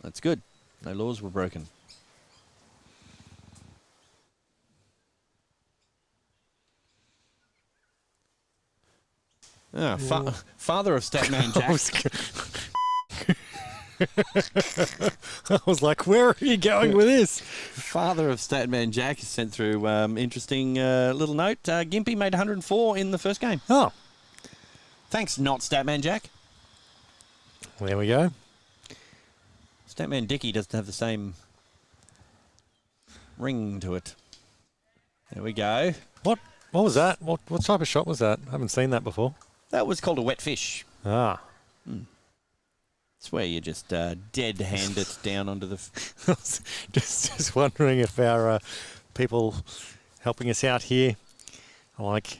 That's good. No laws were broken. Father of Statman Jack. I was like, where are you going with this? Father of Statman Jack has sent through interesting little note. Gympie made 104 in the first game. Oh, Thanks, not Statman Jack. there we go. Statman Dickie doesn't have the same ring to it. There we go. What was that? What type of shot was that? I haven't seen that before. That was called a wet fish. Ah. It's where you just dead hand it down onto the... just wondering if our people helping us out here are like,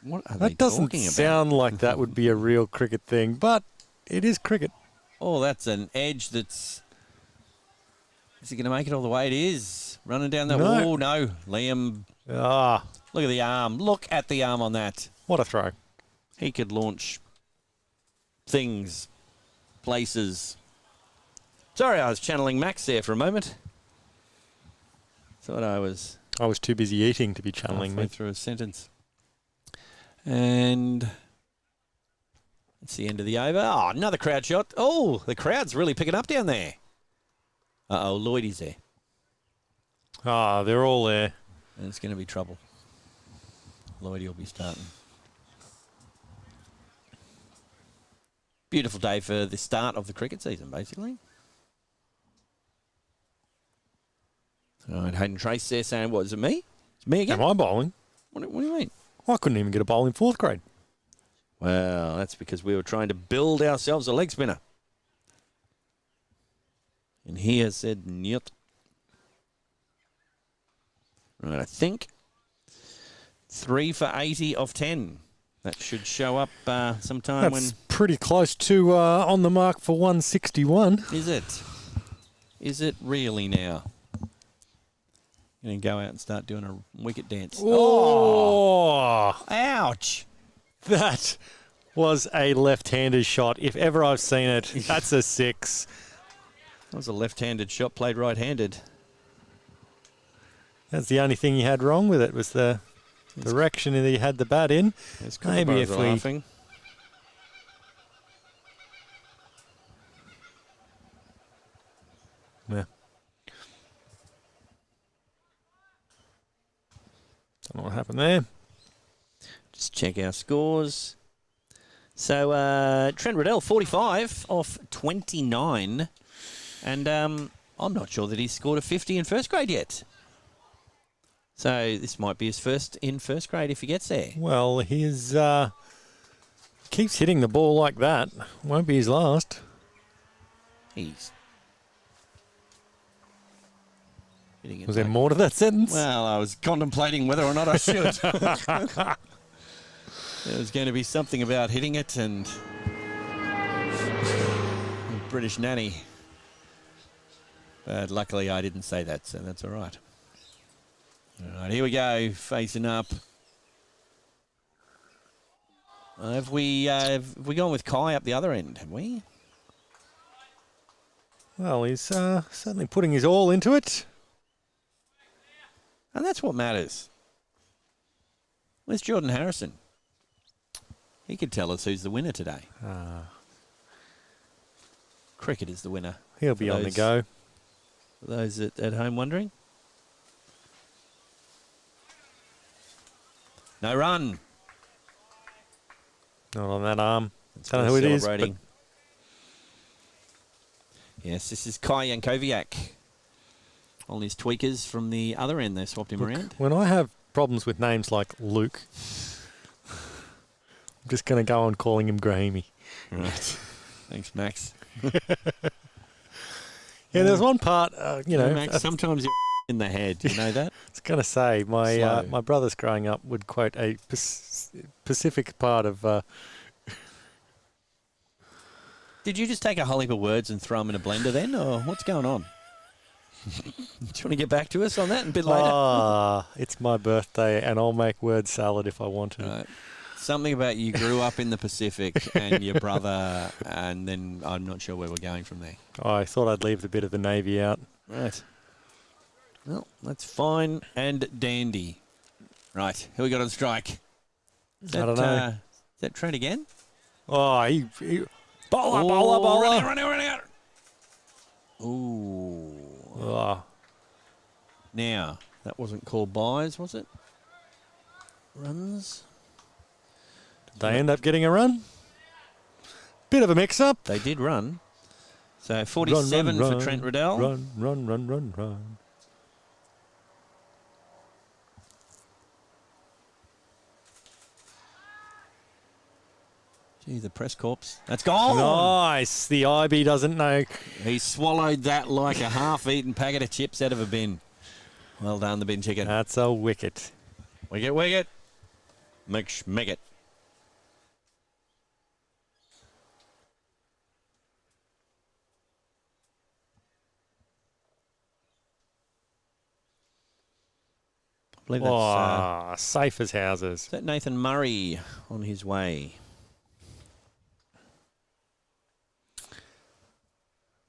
What are they that doesn't talking about? sound like that would be a real cricket thing, but it is cricket. Oh, that's an edge that's... Is he going to make it all the way? It is. Running down that No. wall. No. Liam, Ah, look at the arm. Look at the arm on that. what a throw. He could launch things, places. Sorry, I was channeling Max there for a moment. Thought I was too busy eating to be channeling halfway me. through a sentence. And that's the end of the over. Oh, another crowd shot. Oh, the crowd's really picking up down there. Uh-oh, Lloydie's there. Ah, they're all there. And it's going to be trouble. Lloydie will be starting. Beautiful day for the start of the cricket season, basically. All right, Hayden Trace there saying, what, is it me? It's me again? Am I bowling? What do you mean? I couldn't even get a bowl in 4th grade. Well, that's because we were trying to build ourselves a leg spinner. And he has said, nyet. Right, I think 3 for 80 of 10. That should show up sometime That's pretty close to on the mark for 161. Is it? Is it really now? Going to go out and start doing a wicket dance. Oh, Ouch! that was a left-handed shot. If ever I've seen it, that's a 6. That was a left-handed shot played right-handed. That's the only thing you had wrong with it was the direction that you had the bat in. Maybe if we laughing. Yeah. Don't know what happened there. Just check our scores. So Trent Riddell, 45 off 29. And I'm not sure that he's scored a 50 in first grade yet. So this might be his first in first grade if he gets there. Well, his keeps hitting the ball like that. Won't be his last. He's hitting it Was there like- more to that sentence? Well, I was contemplating whether or not I should. There was going to be something about hitting it and British nanny. But luckily I didn't say that, so that's all right. All right, here we go, facing up. Have we gone with Kai up the other end, have we? Well, he's certainly putting his all into it. And that's what matters. Where's Jordan Harrison? He could tell us who's the winner today. Cricket is the winner. He'll be on the go. For those at home wondering. No run. Not on that arm. That's Don't know who it is. But yes, this is Kai Yankovic. On his tweakers from the other end, they swapped him around. when I have problems with names like Luke, I'm just going to go on calling him Grahamy. Right. Thanks, Max. Yeah, there's one part, Max, sometimes you're in the head. You know that? I was going to say, my brothers growing up would quote a specific part of... Did you just take a whole heap of words and throw them in a blender then, or what's going on? Do you want to get back to us on that a bit later? It's my birthday, and I'll make word salad if I want to. Right. Something about you grew up in the Pacific and your brother, and then I'm not sure where we're going from there. I thought I'd leave the bit of the Navy out. Right. Well, that's fine and dandy. Right, who we got on strike? I don't know. Is that Trent again? Oh, he bowler. Running out. Ooh. Oh. Now, that wasn't called buys, was it? Runs. Did they end up getting a run? Bit of a mix-up. They did run. So 47 for Trent Riddell. Run. Gee, the press corps. That's gone. Nice. The IB doesn't know. He swallowed that like a half-eaten packet of chips out of a bin. Well done, the bin chicken. That's a wicket. Wicket. Make it. I believe that's safe as houses. is that Nathan Murray on his way.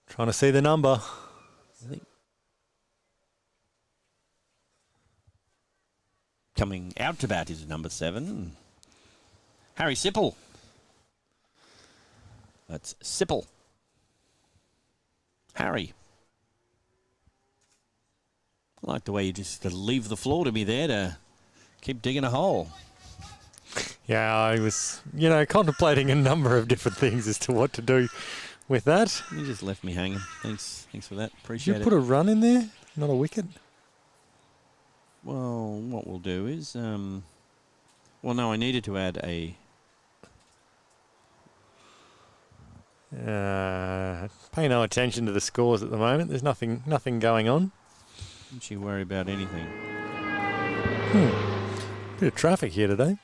Trying to see the number. I think coming out to bat is number 7. Harry Sipple. That's Sipple. Harry. I like the way you just leave the floor to me there to keep digging a hole. Yeah, I was, contemplating a number of different things as to what to do with that. You just left me hanging. Thanks for that. Appreciate it. Did you put a run in there? Not a wicket? Well, what we'll do is, no, I needed to add a... Pay no attention to the scores at the moment. There's nothing going on. Don't you worry about anything. Bit of traffic here today.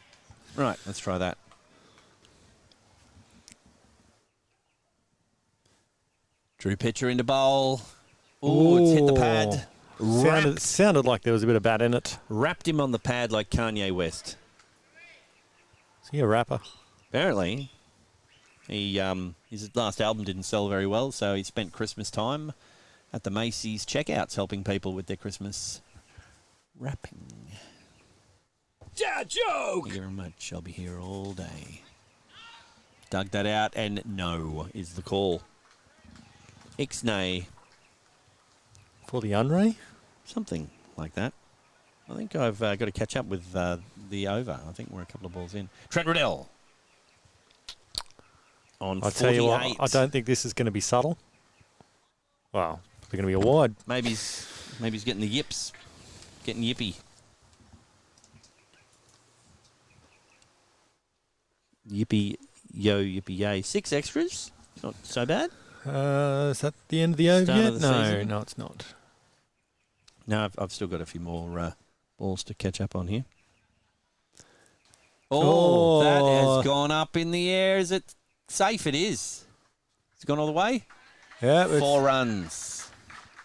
Right, let's try that. Drew pitcher into bowl. Oh, it's hit the pad. Sounded like there was a bit of bat in it. Wrapped him on the pad like Kanye West. Is he a rapper? Apparently. His last album didn't sell very well, so he spent Christmas time at the Macy's checkouts helping people with their Christmas wrapping. Dad joke! Thank you very much. I'll be here all day. Dug that out, and no is the call. Ixnay. For the unray? Something like that. I think I've got to catch up with the over. I think we're a couple of balls in. Trent Riddell. On 48. I'll tell you what, I don't think this is going to be subtle. Well, they're going to be a wide. Maybe he's getting the yips. Getting yippy. Yippee, yay. 6 extras. Not so bad. Is that the end of the over Start yet? of the season. No, it's not. No, I've still got a few more balls to catch up on here. Oh, that has gone up in the air. Is it safe? It is. It's gone all the way? Yeah. 4 runs.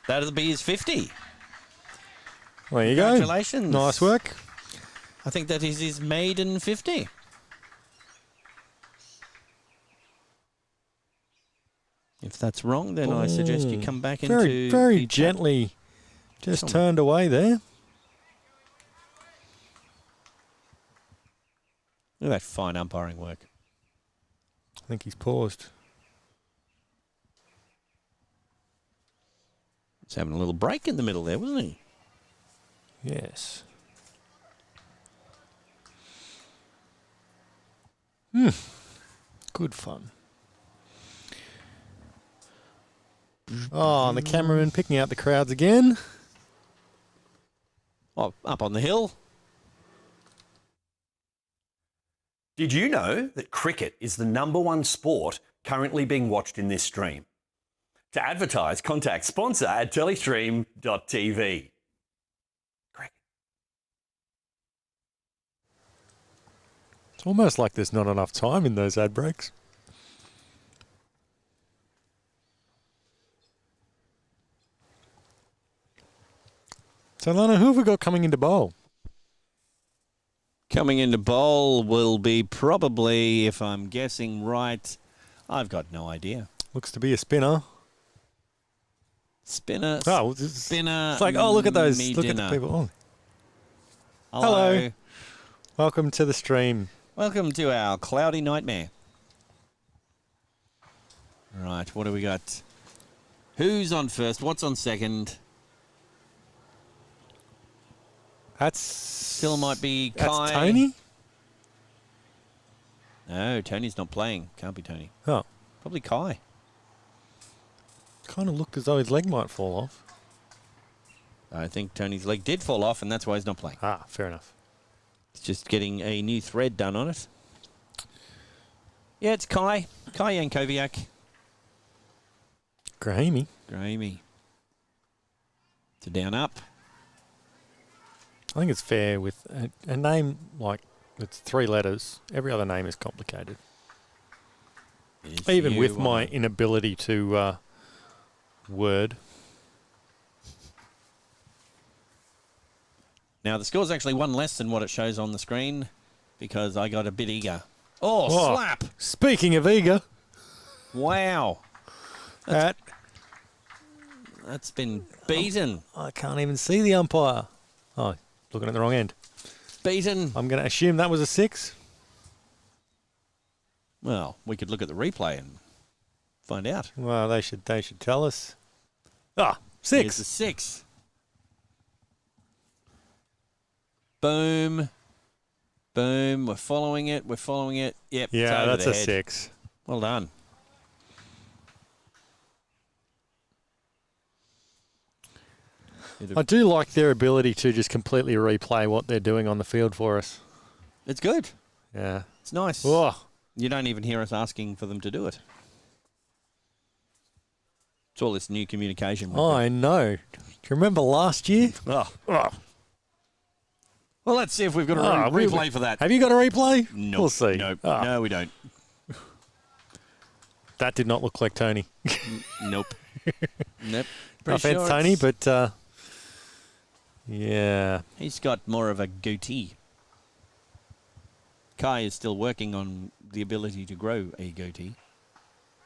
That'll be his 50. There you go. Congratulations. Nice work. I think that is his maiden 50. If that's wrong, then I suggest you come back very, into very the chat. gently just turned away there. Look at that fine umpiring work. I think he's paused. He's having a little break in the middle there, wasn't he? Yes. Good fun. Oh, and the cameraman picking out the crowds again. Oh, up on the hill. Did you know that cricket is the #1 sport currently being watched in this stream? To advertise, contact sponsor at Telestream.tv. Cricket. It's almost like there's not enough time in those ad breaks. So, Lanno, who have we got coming into bowl? Coming into bowl will be probably, if I'm guessing right, I've got no idea. Looks to be a spinner. Spinner. Oh, Spinner. it's like, oh, look at those. me Look at dinner. the people. Oh. Hello. Welcome to the stream. Welcome to our cloudy nightmare. Right, what do we got? Who's on first? What's on second? That's Still might be Kai. That's Tony? No, Tony's not playing. Can't be Tony. Oh. Probably Kai. Kind of looked as though his leg might fall off. I think Tony's leg did fall off, and that's why he's not playing. Ah, fair enough. He's just getting a new thread done on it. Yeah, it's Kai. Kai Yankoviak. Grahamy. Gramey. It's a down up. I think it's fair with a name like it's 3 letters. Every other name is complicated. Even with my inability to word. Now, the score's actually one less than what it shows on the screen because I got a bit eager. Oh, Oh, slap! Speaking of eager, Wow. That's been beaten. I can't even see the umpire. Oh, looking at the wrong end. Beaten. I'm going to assume that was a 6. Well, we could look at the replay and find out. Well, they should tell us. Ah, Here's the 6. 6. Boom. Boom. We're following it. We're following it. Yep. it's Yeah, over that's the a head. 6. Well done. I do like their ability to just completely replay what they're doing on the field for us. It's good. Yeah. It's nice. Oh, You don't even hear us asking for them to do it. It's all this new communication. I know. Do you remember last year? Oh. Well, let's see if we've got a Ah, we- replay for that. Have you got a replay? Nope. We'll see. Nope. Ah, No, we don't. That did not look like Tony. Nope. Nope. No offense, sure Tony, it's- but yeah. He's got more of a goatee. Kai is still working on the ability to grow a goatee.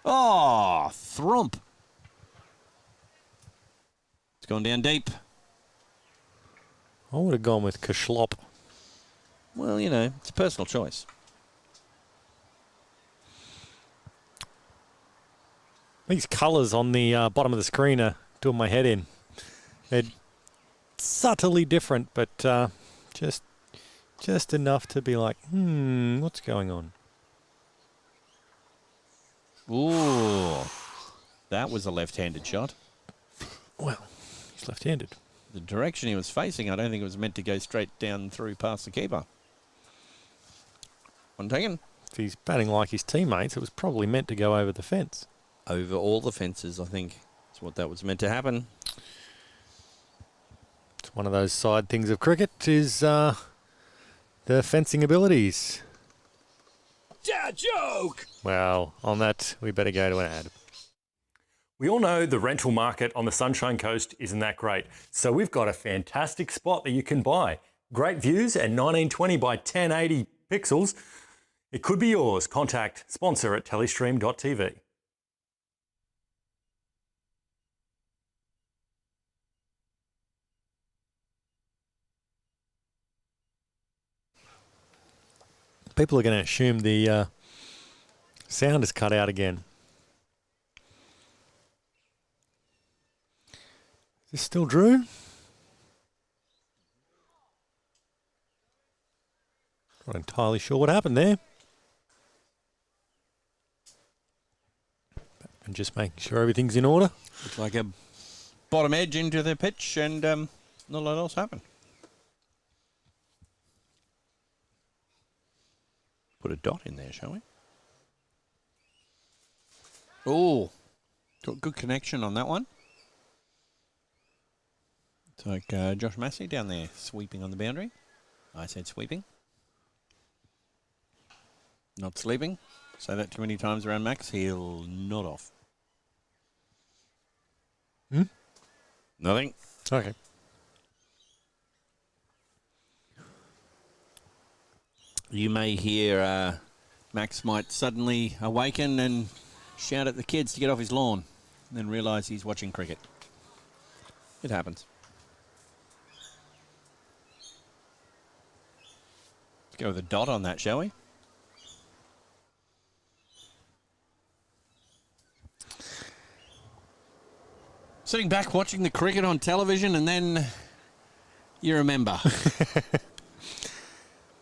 Oh, thrump. It's gone down deep. I would have gone with Kashlop. Well, you know, it's a personal choice. These colours on the bottom of the screen are doing my head in. They're subtly different, but just enough to be like, what's going on? Ooh. That was a left-handed shot. Well, he's left-handed. The direction he was facing, I don't think it was meant to go straight down through past the keeper. One taken. If he's batting like his teammates, it was probably meant to go over the fence. Over all the fences, I think. That's what that was meant to happen. It's one of those side things of cricket is the fencing abilities. Dad joke! Well, on that, we better go to an ad. We all know the rental market on the Sunshine Coast isn't that great, so we've got a fantastic spot that you can buy. Great views and 1920 by 1080 pixels. It could be yours. Contact sponsor at Telestream.tv. People are going to assume the sound is cut out again. Is this still Drew? Not entirely sure what happened there. And just making sure everything's in order. Looks like a bottom edge into the pitch and not a lot else happened. Put a dot in there, shall we? Oh, got good connection on that one. It's like Josh Massey down there sweeping on the boundary. I said sweeping. Not sleeping. Say that too many times around Max, he'll nod off. Nothing. Okay. You may hear Max might suddenly awaken and shout at the kids to get off his lawn and then realise he's watching cricket. It happens. Let's go with a dot on that, shall we? Sitting back watching the cricket on television and then you remember.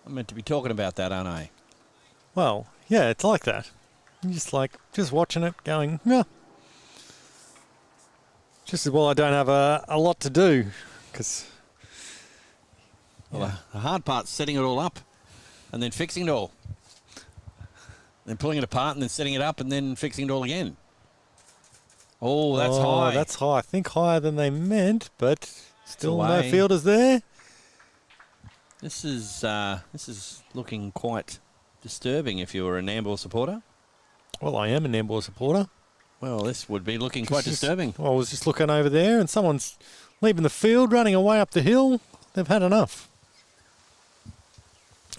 I'm meant to be talking about that, aren't I? Well, yeah, it's like that. You're just watching it going, yeah. Just as well I don't have a lot to do, because... Well, the hard part's setting it all up and then fixing it all. Then pulling it apart and then setting it up and then fixing it all again. Oh, that's high. That's high. I think higher than they meant, but still no away. fielders there. This is looking quite disturbing if you're a Nambour supporter. Well, I am a Nambour supporter. Well, this would be looking quite disturbing. I was just looking over there and someone's leaving the field, running away up the hill. They've had enough.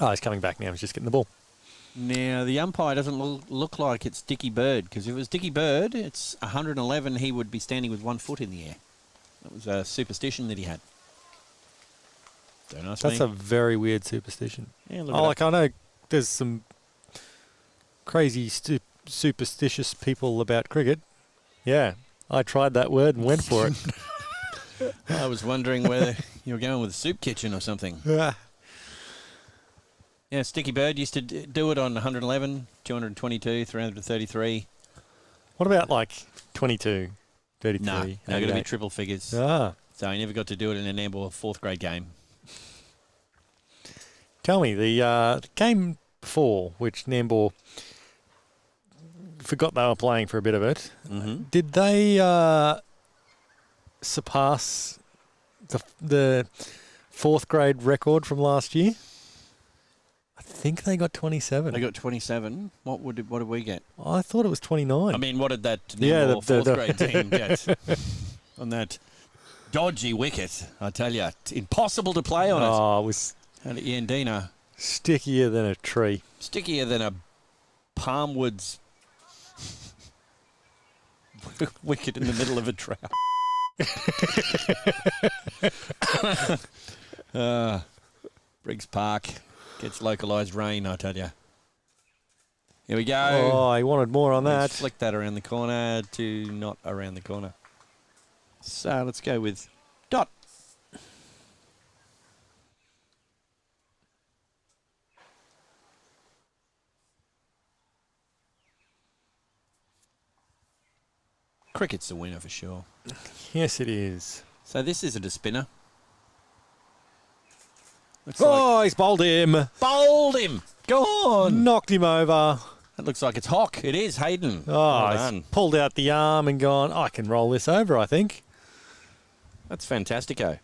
Oh, he's coming back now. He's just getting the ball. Now, the umpire doesn't look like it's Dickie Bird, because if it was Dickie Bird, it's 111, he would be standing with 1 foot in the air. That was a superstition that he had. Don't ask me. That's a very weird superstition. Yeah, look I know there's some crazy superstitious people about cricket. Yeah, I tried that word and went for it. I was wondering whether you were going with a soup kitchen or something. Yeah. Yeah, Sticky Bird used to do it on 111, 222, 333. What about like 22, 33? No, got to be triple figures. Ah. So I never got to do it in a Nambour 4th grade game. Tell me, the game before, which Nambour forgot they were playing for a bit of it, did they surpass the 4th grade record from last year? I think they got 27. They got 27. What did we get? I thought it was 29. I mean, what did that Nambour 4th grade team get on that dodgy wicket? I tell you, impossible to play on it. Oh, it was And Yandina, stickier than a tree. stickier than a Palmwoods wicket in the middle of a drought. Briggs Park gets localised rain, I tell you. Here we go. Oh, he wanted more on that. Let's flick that around the corner to not around the corner. So let's go with dot. Cricket's the winner for sure. Yes, it is. So this isn't a spinner. Looks He's bowled him. bowled him. Go on. Knocked him over. That looks like it's Hock. It is Hayden. Oh, Well he's done. pulled out the arm and gone, I can roll this over, I think. That's fantastico.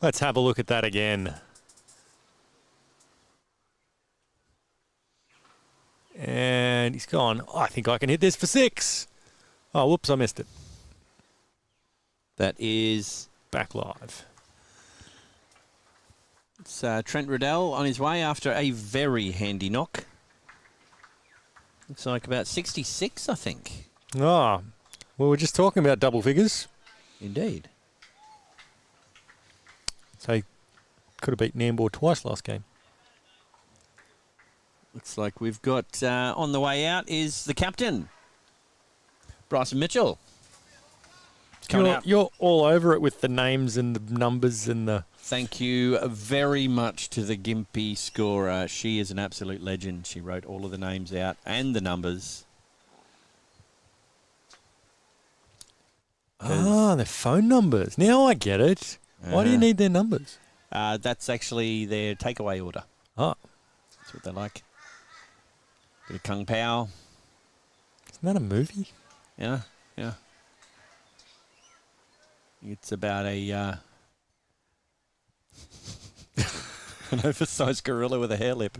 Let's have a look at that again. And he's gone, I think I can hit this for 6. Oh, whoops, I missed it. That is Back live. it's, Trent Riddell on his way after a very handy knock. Looks like about 66, I think. Oh, well, we're just talking about double figures. Indeed. So he could have beat Nambour twice last game. Looks like we've got on the way out is the captain, Bryson Mitchell. You're all over it with the names and the numbers and the... Thank you very much to the Gympie scorer. She is an absolute legend. She wrote all of the names out and the numbers. Ah, their phone numbers. Now I get it. Why do you need their numbers? That's actually their takeaway order. Oh. That's what they like. Bit of Kung Pao. Isn't that a movie? Yeah. It's about an oversized gorilla with a hair lip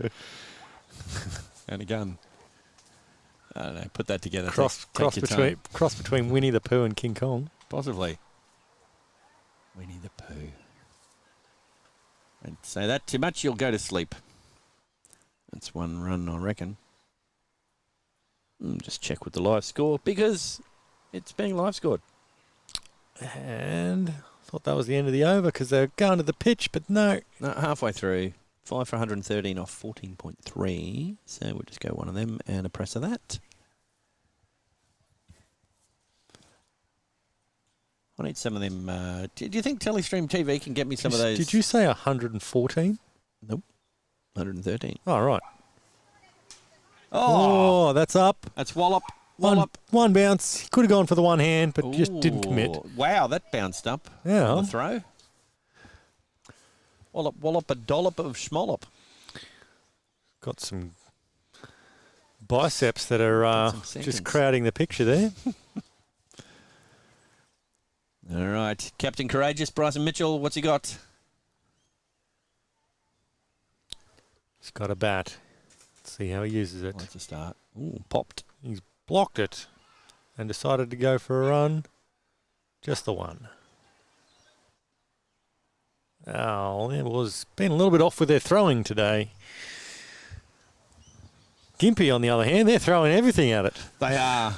and a gun. I don't know. Put that together. Cross between Winnie the Pooh and King Kong. Possibly. Winnie the Pooh. Don't say that too much, you'll go to sleep. That's one run, I reckon. Just check with the live score because it's being live scored. And I thought that was the end of the over because they're going to the pitch, but no. No, halfway through. 5 for 113 off 14.3. So we'll just go one of them and a press of that. I need some of them. Do you think Telestream TV can get me some of those? Did you say 114? Nope. 113. Oh, right. Oh, that's up. That's wallop. One bounce. He could have gone for the one hand, but just didn't commit. Wow, that bounced up. Yeah. On the throw. Wallop, a dollop of schmollop. Got some biceps that are just crowding the picture there. All right. Captain Courageous, Bryson Mitchell, what's he got? He's got a bat. Let's see how he uses it. That's a start. Ooh, popped. He's blocked it and decided to go for a run. Just the one. Oh, it was been a little bit off with their throwing today. Gympie, on the other hand, they're throwing everything at it. They are.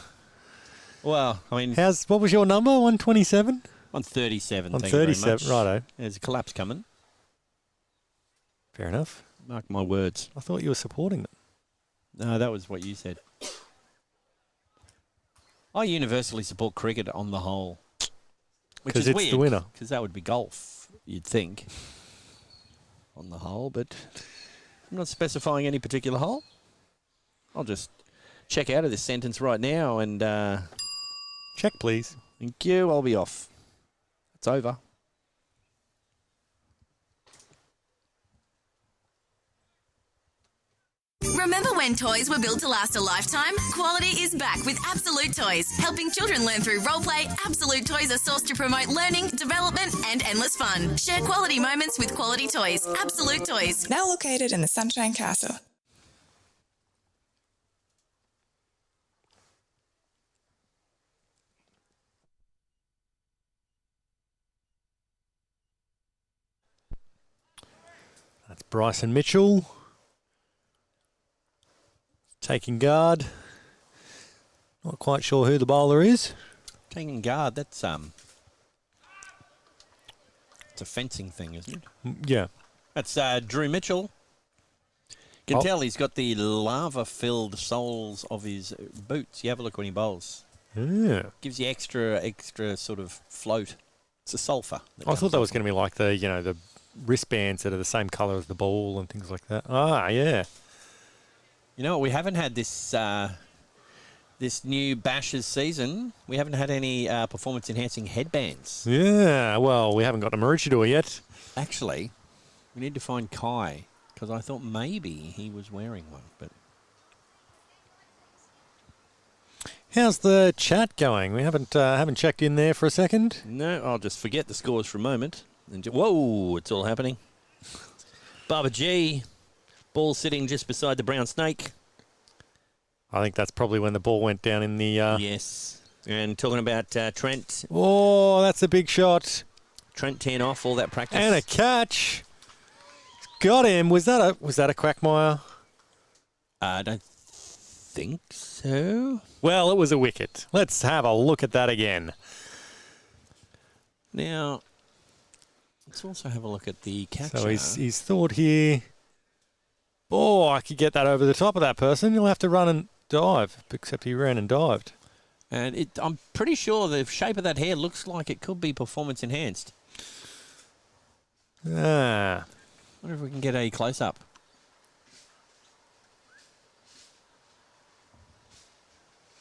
Well, I mean... What was your number? 127? 137. On 37, righto. There's a collapse coming. Fair enough. Mark my words. I thought you were supporting them. No, that was what you said. I universally support cricket on the whole. Which is it's weird, the winner. Because that would be golf, you'd think, on the whole. But I'm not specifying any particular hole. I'll just check out of this sentence right now and... check, please. Thank you. I'll be off. It's over. Remember when toys were built to last a lifetime? Quality is back with Absolute Toys, helping children learn through roleplay. Absolute Toys are sourced to promote learning, development, and endless fun. Share quality moments with quality toys. Absolute Toys. Now located in the Sunshine Castle. That's Bryson Mitchell. Taking guard. Not quite sure who the bowler is. Taking guard, that's it's a fencing thing, isn't it? Yeah. That's Drew Mitchell. You can tell he's got the lava-filled soles of his boots. You have a look when he bowls. Yeah. Gives you extra sort of float. It's a sulphur. I thought that was going to be like the wristbands that are the same colour as the ball and things like that. Ah, yeah. You know what? We haven't had this this new Bashers season. We haven't had any performance-enhancing headbands. Yeah, well, we haven't got a Maroochydore yet. Actually, we need to find Kai, because I thought maybe he was wearing one. But how's the chat going? We haven't checked in there for a second. No, I'll just forget the scores for a moment. And whoa, it's all happening. Baba G, ball sitting just beside the brown snake. I think that's probably when the ball went down in the... Yes. And talking about Trent. Oh, that's a big shot. Trent 10 off, all that practice. And a catch. Got him. Was that a quackmire? I don't think so. Well, it was a wicket. Let's have a look at that again. Now, let's also have a look at the catcher. So he's thought here... Oh, I could get that over the top of that person. You'll have to run and dive, except he ran and dived. And I'm pretty sure the shape of that hair looks like it could be performance enhanced. Ah. Wonder if we can get a close-up.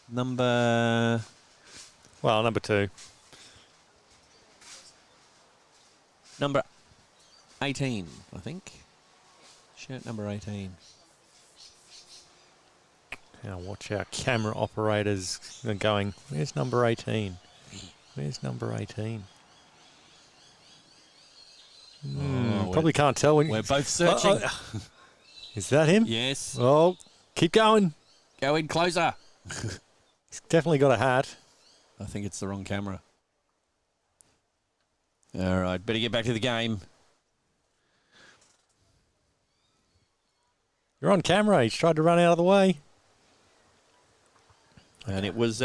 Number 2. Number 18, I think. Shirt number 18. Now watch our camera operators are going, where's number 18? Where's number 18? Probably can't tell when We're both searching. Is that him? Yes. Oh, keep going. Go in closer. He's definitely got a hat. I think it's the wrong camera. All right, better get back to the game. You're on camera. He's tried to run out of the way. And it was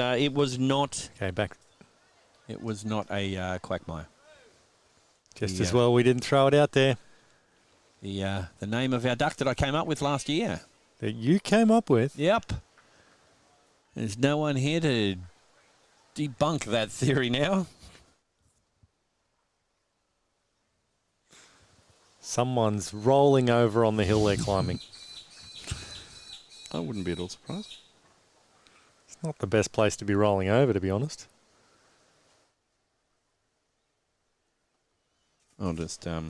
not. Okay, back. It was not a quagmire. Just as well we didn't throw it out there. The name of our duck that I came up with last year. That you came up with? Yep. There's no one here to debunk that theory now. Someone's rolling over on the hill they're climbing. I wouldn't be at all surprised. It's not the best place to be rolling over, to be honest. I'll just try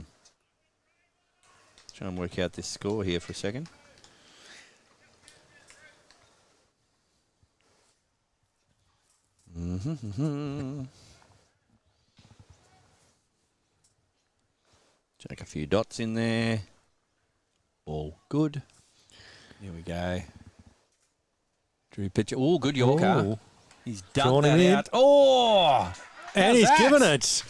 and work out this score here for a second. Check a few dots in there. All good. Here we go. Drew pitcher. Oh, good Yorker. Ooh. He's done Drawn him that in. out. Oh! And he's that? given it.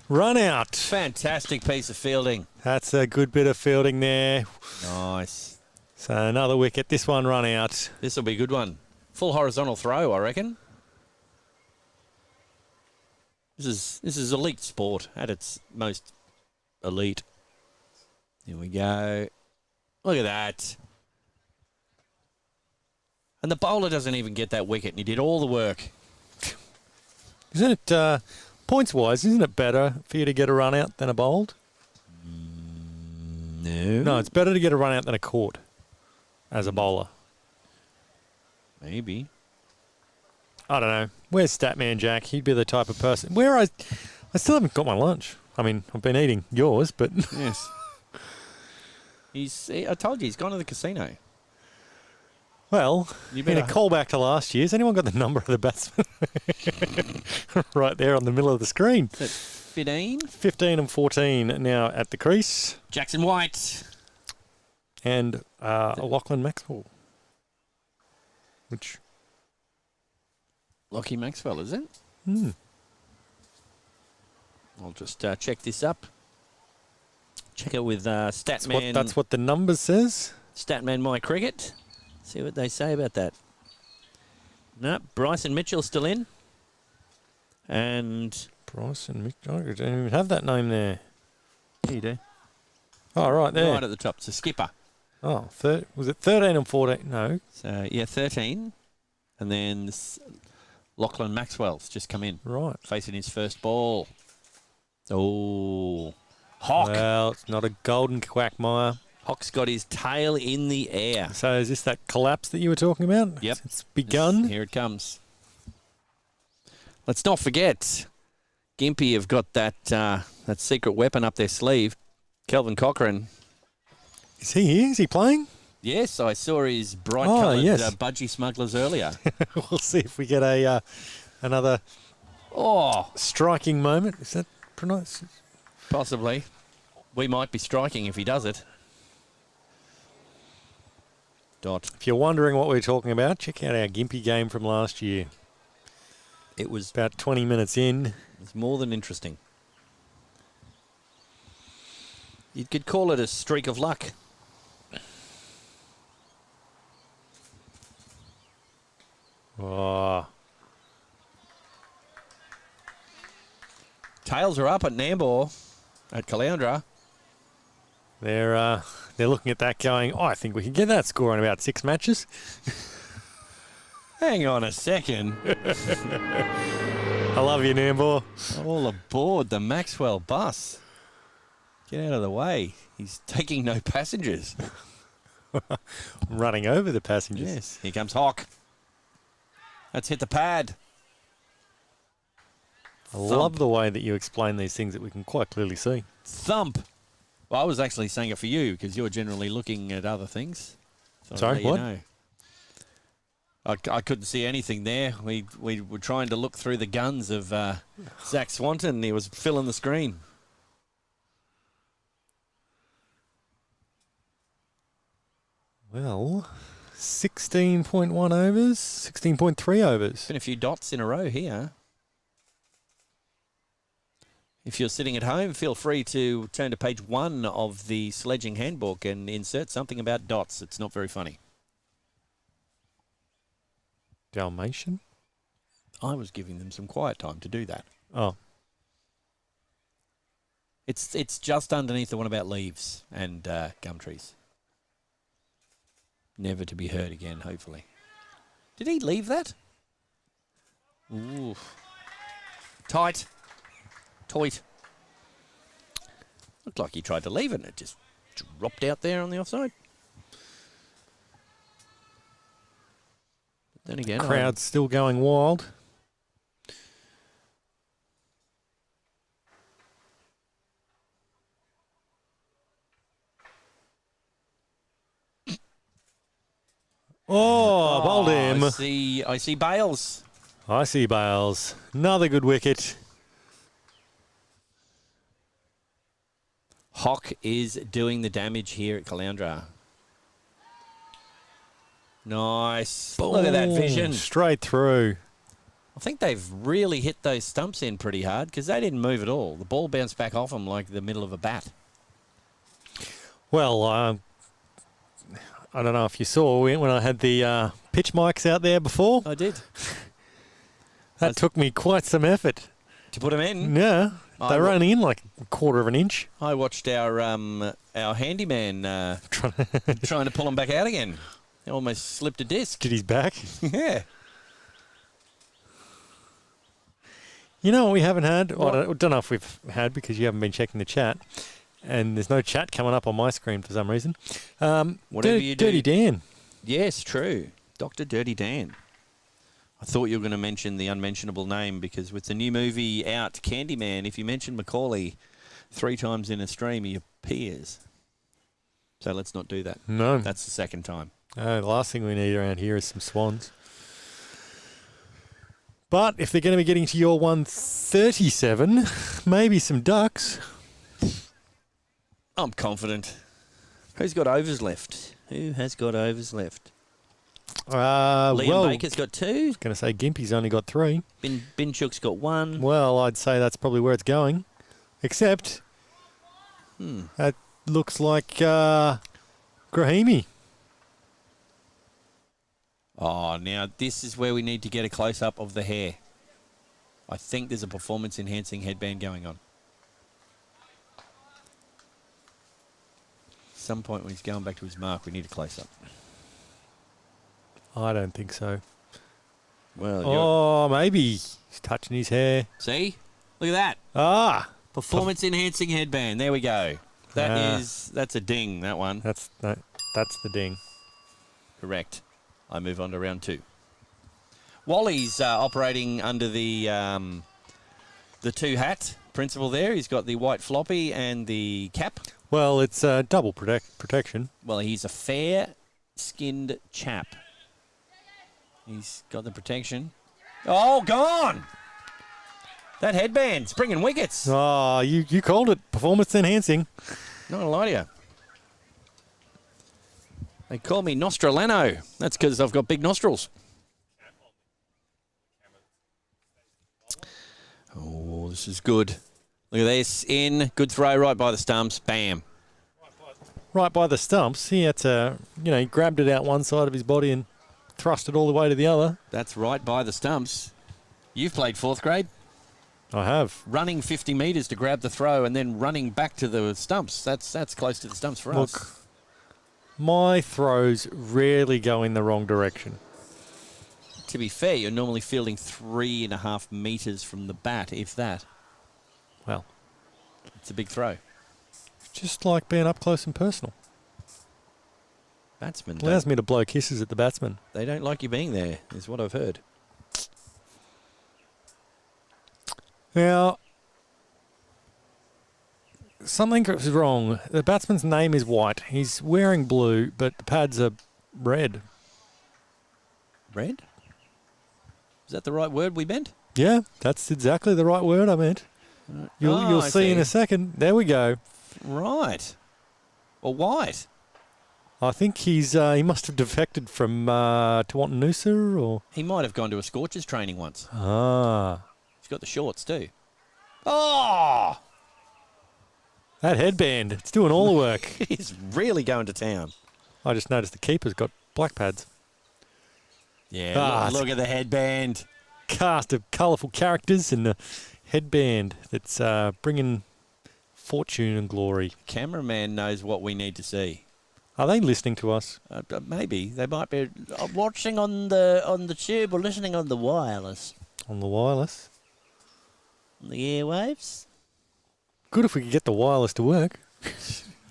Run out. Fantastic piece of fielding. That's a good bit of fielding there. Nice. So another wicket. This one run out. This will be a good one. Full horizontal throw, I reckon. This is elite sport at its most elite. Here we go. Look at that. And the bowler doesn't even get that wicket, and he did all the work. Isn't it, points-wise, isn't it better for you to get a run out than a bowled? No. No, it's better to get a run out than a caught as a bowler. Maybe. I don't know. Where's Statman Jack? He'd be the type of person. I still haven't got my lunch. I mean, I've been eating yours, but... Yes. I told you, he's gone to the casino. Well, You in a better- callback to last year's, anyone got the number of the batsman? Right there on the middle of the screen. Is that 15? 15 and 14 now at the crease. Jackson White. And Lachlan Maxwell. Which... Lockie Maxwell, is it? Hmm. I'll just check this up. Check it with Statman. That's what the number says. Statman My Cricket. See what they say about that. No, Bryson Mitchell's still in. And Bryson Mitchell. I don't even have that name there. here you do. Oh, right there. Right at the top. It's a skipper. Oh, was it 13 and 14? No. So, yeah, 13. And then Lachlan Maxwell's just come in. Right. Facing his first ball. Oh. Hawk. Well, it's not a golden quagmire. Hawk's got his tail in the air. So is this that collapse that you were talking about? Yep. It's begun. Here it comes. Let's not forget, Gympie have got that secret weapon up their sleeve. Kelvin Cochrane. Is he here? Is he playing? Yes, I saw his bright-coloured yes. budgie smugglers earlier. We'll see if we get another striking moment. Is that pronounced? Possibly. We might be striking if he does it. Dot. If you're wondering what we're talking about, check out our Gympie game from last year. It was About 20 minutes in. more than interesting. You could call it a streak of luck. Oh, Tails are up at Nambour, at Caloundra. they're they're looking at that going, I think we can get that score in about 6 matches. Hang on a second. I love you, Nambour. All aboard the Maxwell bus. Get out of the way. He's taking no passengers. Running over the passengers. Yes, here comes Hawk. Let's hit the pad. I love the way that you explain these things that we can quite clearly see. Thump. Well, I was actually saying it for you because you're generally looking at other things. So Sorry, what? I couldn't see anything there. We were trying to look through the guns of Zach Swanton. He was filling the screen. Well, 16.1 overs, 16.3 overs. Been a few dots in a row here. If you're sitting at home, feel free to turn to page 1 of the sledging handbook and insert something about dots. It's not very funny. Dalmatian? I was giving them some quiet time to do that. Oh. It's just underneath the one about leaves and gum trees. Never to be heard again, hopefully. Did he leave that? Ooh. Tight. Toit. Looked like he tried to leave it and it just dropped out there on the offside. But then again, Crowd's still going wild. Oh, bowled him. I see Bales. I see Bales. Another good wicket. Hock is doing the damage here at Caloundra. Nice. Look at that vision. Straight through. I think they've really hit those stumps in pretty hard because they didn't move at all. The ball bounced back off them like the middle of a bat. Well, I don't know if you saw when I had the pitch mics out there before. I did. That took me quite some effort. To put them in? Yeah. They were only in like a quarter of an inch. I watched our handyman trying to pull them back out again. He almost slipped a disc. Did his back? Yeah. You know what we haven't had? Well, I don't know if we've had because you haven't been checking the chat. And there's no chat coming up on my screen for some reason. Whatever you do. Dirty Dan. Yes, true. Dr. Dirty Dan. I thought you were going to mention the unmentionable name because with the new movie out, Candyman, if you mention Macaulay 3 times in a stream, he appears. So let's not do that. No. That's the second time. The last thing we need around here is some swans. But if they're going to be getting to your 137, maybe some ducks. I'm confident. Who's got overs left? Who has got overs left? Liam Baker's got 2. I was going to say Gympie's only got 3. Binchuk's got 1. Well, I'd say that's probably where it's going. Except, that looks like Grahimi. Oh, now this is where we need to get a close-up of the hair. I think there's a performance-enhancing headband going on. Some point when he's going back to his mark, we need a close-up. I don't think so. Well, maybe he's touching his hair. See? Look at that. Ah! Performance-enhancing headband. There we go. That's a ding, that one. That's the ding. Correct. I move on to round 2. Wally's operating under the 2-hat principle there. He's got the white floppy and the cap. Well, it's double protection. Well, he's a fair-skinned chap. He's got the protection. Oh, gone! That headband's bringing wickets. Oh, you called it. Performance enhancing. Not gonna lie to you. They call me Nostralano. That's because I've got big nostrils. Oh, this is good. Look at this. In. Good throw right by the stumps. Bam. Right by the stumps. He had to, he grabbed it out one side of his body and thrust it all the way to the other. That's right by the stumps. You've played 4th grade. I have. Running 50 metres to grab the throw and then running back to the stumps. That's close to the stumps for us. My throws rarely go in the wrong direction. To be fair, you're normally fielding 3.5 metres from the bat, if that. Well, It's a big throw. just like being up close and personal. Batsmen Allows me to blow kisses at the batsman. they don't like you being there, is what I've heard. Now, something is wrong. The batsman's name is white. He's wearing blue, but the pads are red. Red? Is that the right word we meant? Yeah, that's exactly the right word I meant. You'll I see in a second. There we go. Right. Or white. I think he must have defected from Tawantinoosa or... He might have gone to a Scorchers training once. Ah. He's got the shorts too. Oh! That headband, it's doing all the work. He's really going to town. I just noticed the keeper's got black pads. Yeah, look at the headband. Cast of colourful characters and the headband that's bringing fortune and glory. Cameraman knows what we need to see. Are they listening to us? Maybe they might be watching on the tube or listening on the wireless, On the wireless? on the airwaves. Good if we could get the wireless to work.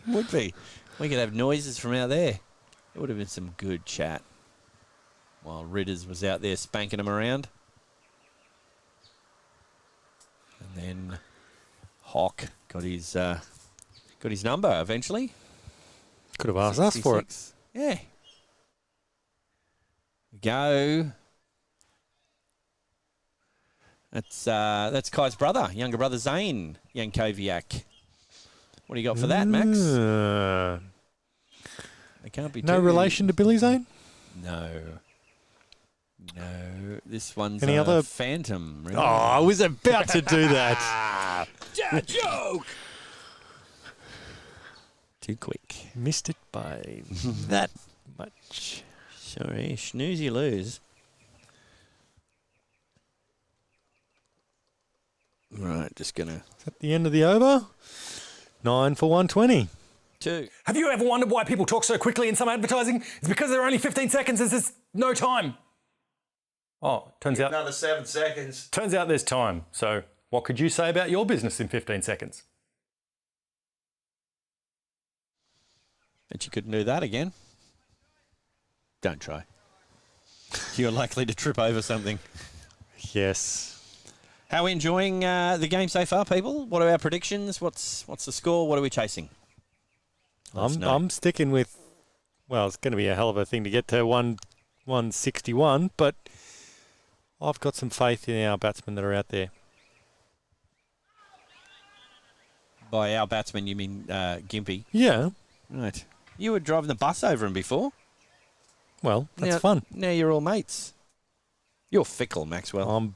Would be. We could have noises from out there. It would have been some good chat while Ridders was out there spanking them around. And then Hawk got his number eventually. Could have asked us for it. 66. Yeah. Go. That's Kai's brother, younger brother Zane Yankoviak. What do you got for that, Max? It can't be No too... relation to Billy Zane? No. No. This one's Any a other- phantom. Really. Oh, I was about to do that. Joke! Too quick. Missed it by that much. Sorry, snooze you lose. Right, just gonna... Is that the end of the over? 9 for 120. 2. Have you ever wondered why people talk so quickly in some advertising? It's because there are only 15 seconds. There's no time. Oh, turns out Another 7 seconds. there's time. So what could you say about your business in 15 seconds? Bet you couldn't do that again. Don't try. You're likely to trip over something. Yes. How are we enjoying the game so far, people? What are our predictions? What's the score? What are we chasing? Let us know. I'm sticking with, well, it's going to be a hell of a thing to get to 161, but I've got some faith in our batsmen that are out there. By our batsman, you mean Gympie? Yeah. Right. You were driving the bus over him before. Well, that's now, fun. Now you're all mates. You're fickle, Maxwell. I'm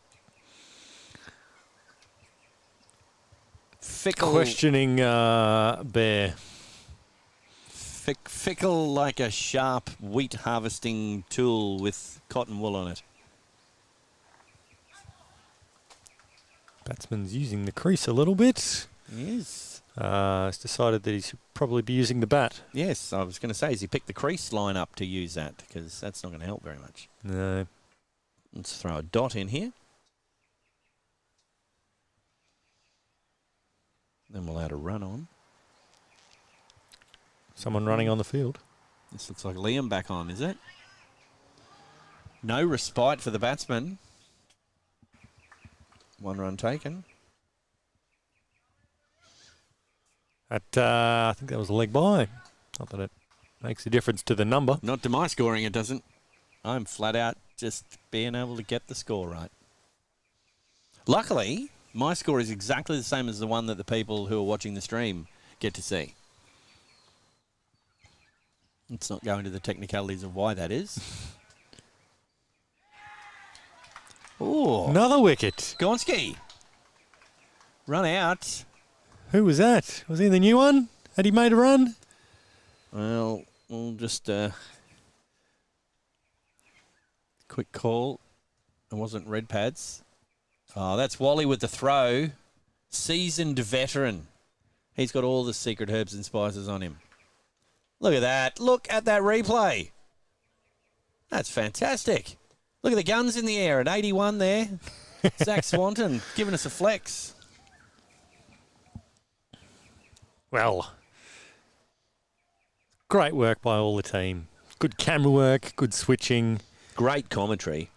fickle. questioning Bear. Fickle like a sharp wheat harvesting tool with cotton wool on it. Batsman's using the crease a little bit. Yes. He's decided that he should probably be using the bat. Yes, I was going to say, has he picked the crease line up to use that? Because that's not going to help very much. No. Let's throw a dot in here. Then we'll add a run on. Someone running on the field. This looks like Liam back on, is it? No respite for the batsman. 1 run taken. I think that was a leg by. Not that it makes a difference to the number. Not to my scoring, it doesn't. I'm flat out just being able to get the score right. Luckily, my score is exactly the same as the one that the people who are watching the stream get to see. Let's not go into the technicalities of why that is. Oh, Another wicket. Gonski. Run out. Who was that? Was he the new one? Had he made a run? Well, we'll just quick call. It wasn't red pads. Oh, that's Wally with the throw. Seasoned veteran. He's got all the secret herbs and spices on him. Look at that. Look at that replay. That's fantastic. Look at the guns in the air at 81 there. Zach Swanton giving us a flex. Well, great work by all the team. Good camera work, good switching. Great commentary.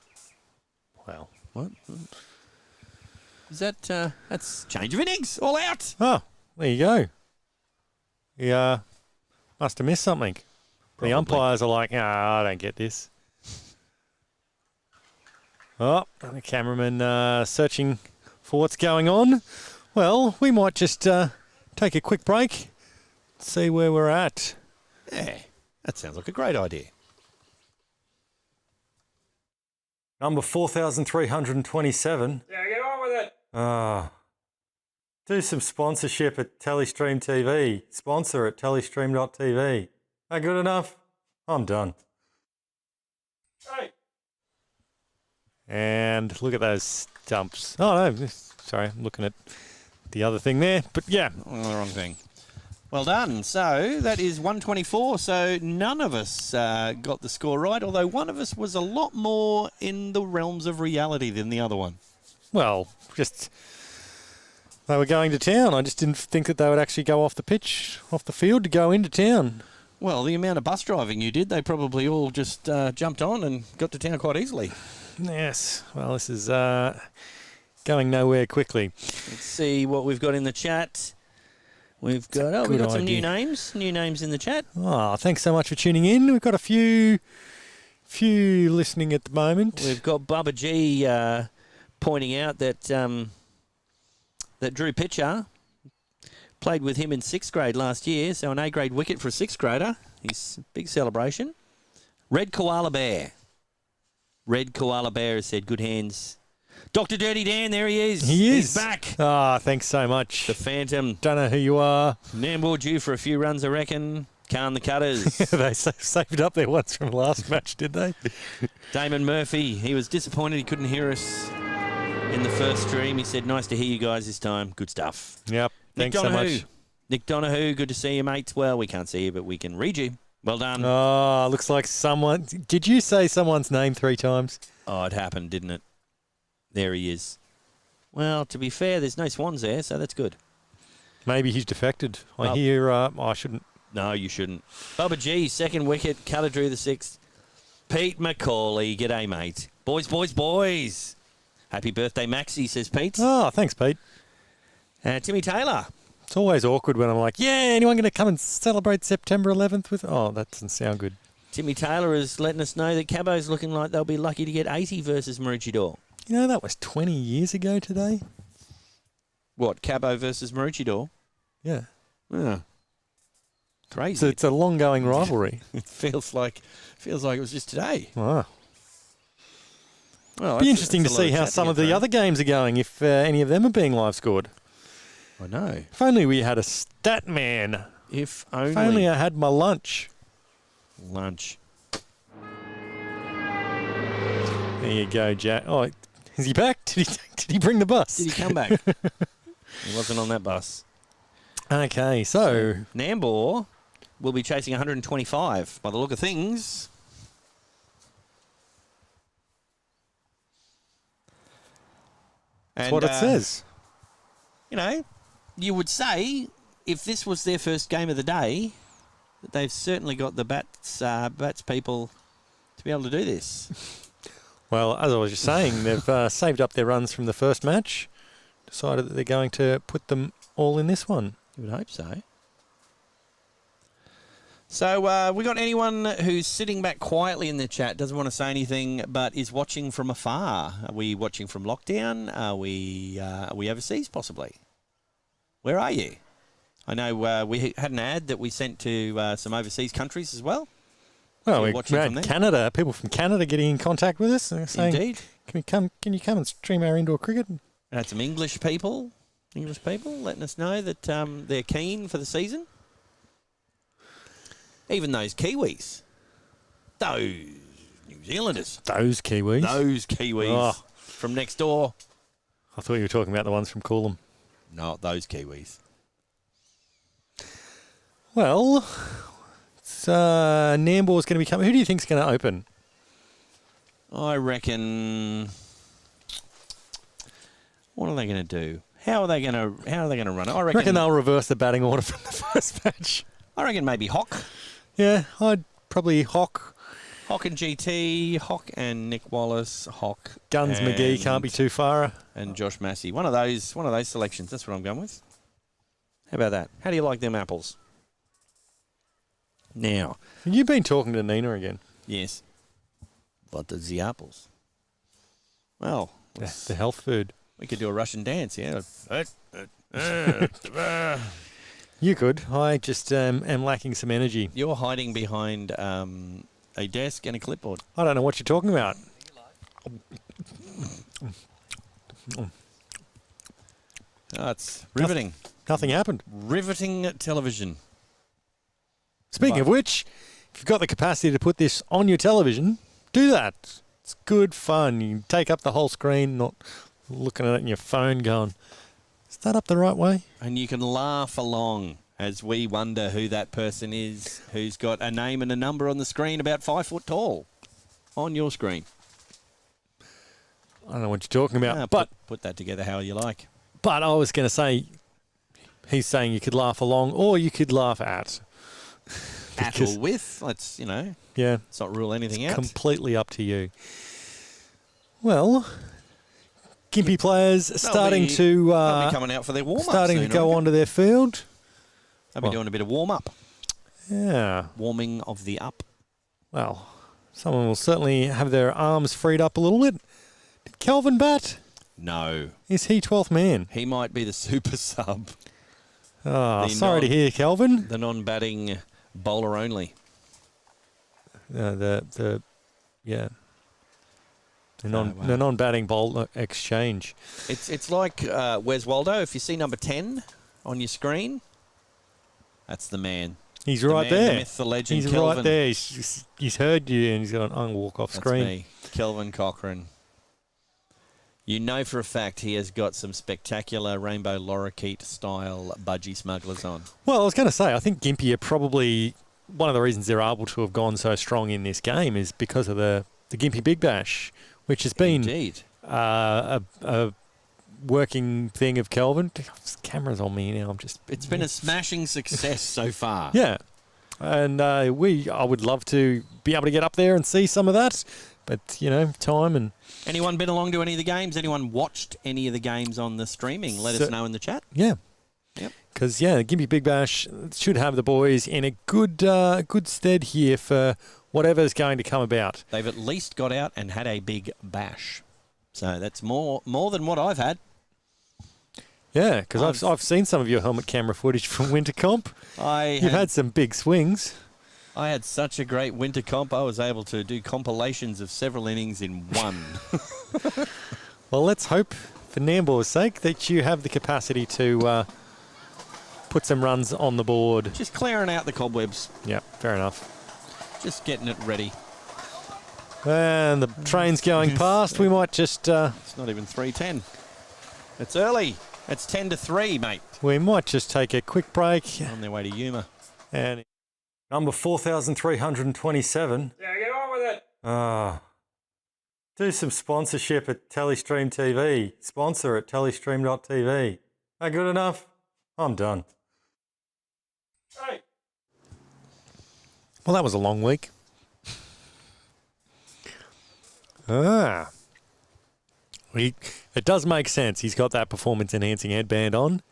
Well, What? Is that, that's change of innings, all out. oh, there you go. You must have missed something. Probably. The umpires are like, I don't get this. Oh, the cameraman searching for what's going on. Well, we might just take a quick break, see where we're at. Yeah, that sounds like a great idea. Number 4,327. Yeah, get on with it. Do some sponsorship at Telestream TV. Sponsor at telestream.tv. That good enough? I'm done. Hey. And look at those stumps. Oh, no, sorry, I'm looking at the other thing there. But yeah, Oh, the wrong thing. Well done. So that is 124. So none of us got the score right, although one of us was a lot more in the realms of reality than the other one. well, just they were going to town. I just didn't think that they would actually go off the pitch, off the field to go into town. Well, the amount of bus driving you did, they probably all just jumped on and got to town quite easily. Yes, well, this is going nowhere quickly. Let's see what we've got in the chat. We've got we've got some new names in the chat. Oh, thanks so much for tuning in. We've got a few listening at the moment. We've got Bubba G pointing out that that Drew Pitcher played with him in 6th grade last year, so an A-grade wicket for a 6th grader. His big celebration. Red Koala Bear has said, good hands. Dr. Dirty Dan, there he is. He's back. Ah, thanks so much. The Phantom. Don't know who you are. Nambour due for a few runs, I reckon. The Cutters. They saved up their ones from last match, did they? Damon Murphy, he was disappointed he couldn't hear us in the first stream. He said, nice to hear you guys this time. Good stuff. Yep. Nick Thanks so Donahue. much. Nick Donahue, good to see you, mate. Well, we can't see you, but we can read you. Well done. Oh, looks like someone... Did you say someone's name 3 times? Oh, it happened, didn't it? There he is. Well, to be fair, there's no swans there, so that's good. Maybe he's defected. I Oh. hear... I shouldn't... No, you shouldn't. Bubba G, 2nd wicket. Cutter drew the 6th. Pete McCauley, g'day, mate. Boys. Happy birthday, Maxie, says Pete. Oh, thanks, Pete. Timmy Taylor. It's always awkward when I'm like, yeah, anyone going to come and celebrate September 11th with... Oh, that doesn't sound good. Timmy Taylor is letting us know that Cabo's looking like they'll be lucky to get 80 versus Maroochydore. You know, that was 20 years ago today. What, Cabo versus Maroochydore? Yeah. Yeah. Crazy. So it's a long-going rivalry. It feels like it was just today. Wow. Well, Be interesting to see how some of the other games are going, if any of them are being live scored. I know. If only we had a Statman. If If only I had my lunch. lunch. There you go, Jack. Oh, is he back? Did he bring the bus? Did he come back? He wasn't on that bus. Okay, so Nambour will be chasing 125 by the look of things. that's what it says. You know, you would say if this was their first game of the day, that they've certainly got the bats people to be able to do this. Well, as I was just saying, they've saved up their runs from the first match, decided that they're going to put them all in this one. You would hope so. So we got anyone who's sitting back quietly in the chat, doesn't want to say anything, but is watching from afar? Are we watching from lockdown? Are we overseas possibly? Where are you? I know we had an ad that we sent to some overseas countries as well. Well, You're we watching from had there? Canada, people from Canada getting in contact with us and saying, Indeed. Can you come and stream our indoor cricket? Had some English people letting us know that they're keen for the season. Even those Kiwis. Those New Zealanders. Those Kiwis. Those Kiwis Oh. from next door. I thought you were talking about the ones from Coolum. No, those Kiwis. Well, it's Nambour's going to be coming. Who do you think's going to open? I reckon. What are they going to do? How are they going to run it? I reckon they'll reverse the batting order from the first match. I reckon maybe Hock. Yeah, I'd probably Hock. Hock and GT, Hock and Nick Wallace, Hock. Guns McGee can't be too far. And Josh Massey. One of those selections. That's what I'm going with. How about that? How do you like them apples? Now. You've been talking to Nina again. Yes. What does the apples? Well, the health food. We could do a Russian dance, yeah. You could. I just am lacking some energy. You're hiding behind a desk and a clipboard. I don't know what you're talking about. That's riveting. Nothing happened. Riveting television. Speaking of which, if you've got the capacity to put this on your television, do that. It's good fun. You can take up the whole screen, not looking at it in your phone going, is that up the right way? And you can laugh along as we wonder who that person is who's got a name and a number on the screen about 5 foot tall on your screen. I don't know what you're talking about. But put that together how you like. But I was going to say, he's saying you could laugh along or you could laugh at. At or with, let's, yeah. Let's not rule anything out. Completely up to you. Well, Gympie players starting to they'll be coming out for their warm-up starting soon, to go onto their field. They'll be doing a bit of warm-up. Yeah. Warming of the up. Well, someone will certainly have their arms freed up a little bit. Did Kelvin bat? No. Is he 12th man? He might be the super sub. Oh, sorry to hear, Kelvin. The non-batting bowler only. The non-batting bowler exchange. It's like Wes Waldo. If you see number 10 on your screen, that's the man. He's right there. The myth, the legend, he's Kelvin. right there. He's heard you and he's going to walk off screen. That's me, Kelvin Cochrane. You know for a fact he has got some spectacular rainbow lorikeet style budgie smugglers on. Well, I was going to say, I think Gympie are probably one of the reasons they're able to have gone so strong in this game is because of the Gympie Big Bash, which has been a working thing of Kelvin. Cameras on me now. It's been a smashing success so far. Yeah, and I would love to be able to get up there and see some of that, but time and. Anyone been along to any of the games? Anyone watched any of the games on the streaming? Let us know in the chat. Yeah. Yep. Because, the Gympie Big Bash should have the boys in a good stead here for whatever's going to come about. They've at least got out and had a big bash. So that's more than what I've had. Yeah, because I've seen some of your helmet camera footage from Winter Comp. You've had some big swings. I had such a great winter comp, I was able to do compilations of several innings in one. Well, let's hope, for Nambour's sake, that you have the capacity to put some runs on the board. Just clearing out the cobwebs. Yeah, fair enough. Just getting it ready. And the train's going past. We might just... it's not even 3:10. It's early. It's 10 to 3, mate. We might just take a quick break. On their way to Yuma. And... Number 4,327. Yeah, get on with it. Do some sponsorship at Telestream TV. Sponsor at telestream.tv. That good enough? I'm done. Hey. Well, that was a long week. It does make sense. He's got that performance-enhancing headband on.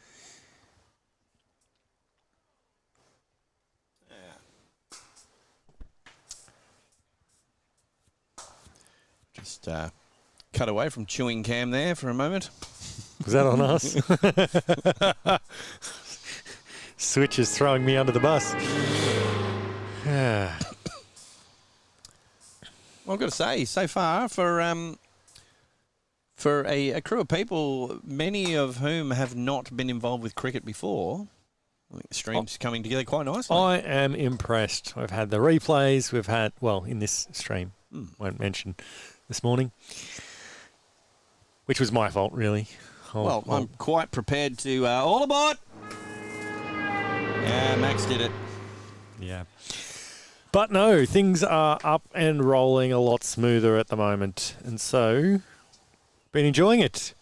Just cut away from chewing cam there for a moment. Was that on us? Switch is throwing me under the bus. Well, I've got to say, so far, for a crew of people, many of whom have not been involved with cricket before, I think the stream's coming together quite nicely. I am impressed. We've had the replays. We've had, in this stream, won't mention this morning, which was my fault, really. I'm quite prepared to... all aboard! Yeah, Max did it. Yeah. But no, things are up and rolling a lot smoother at the moment. And so, been enjoying it.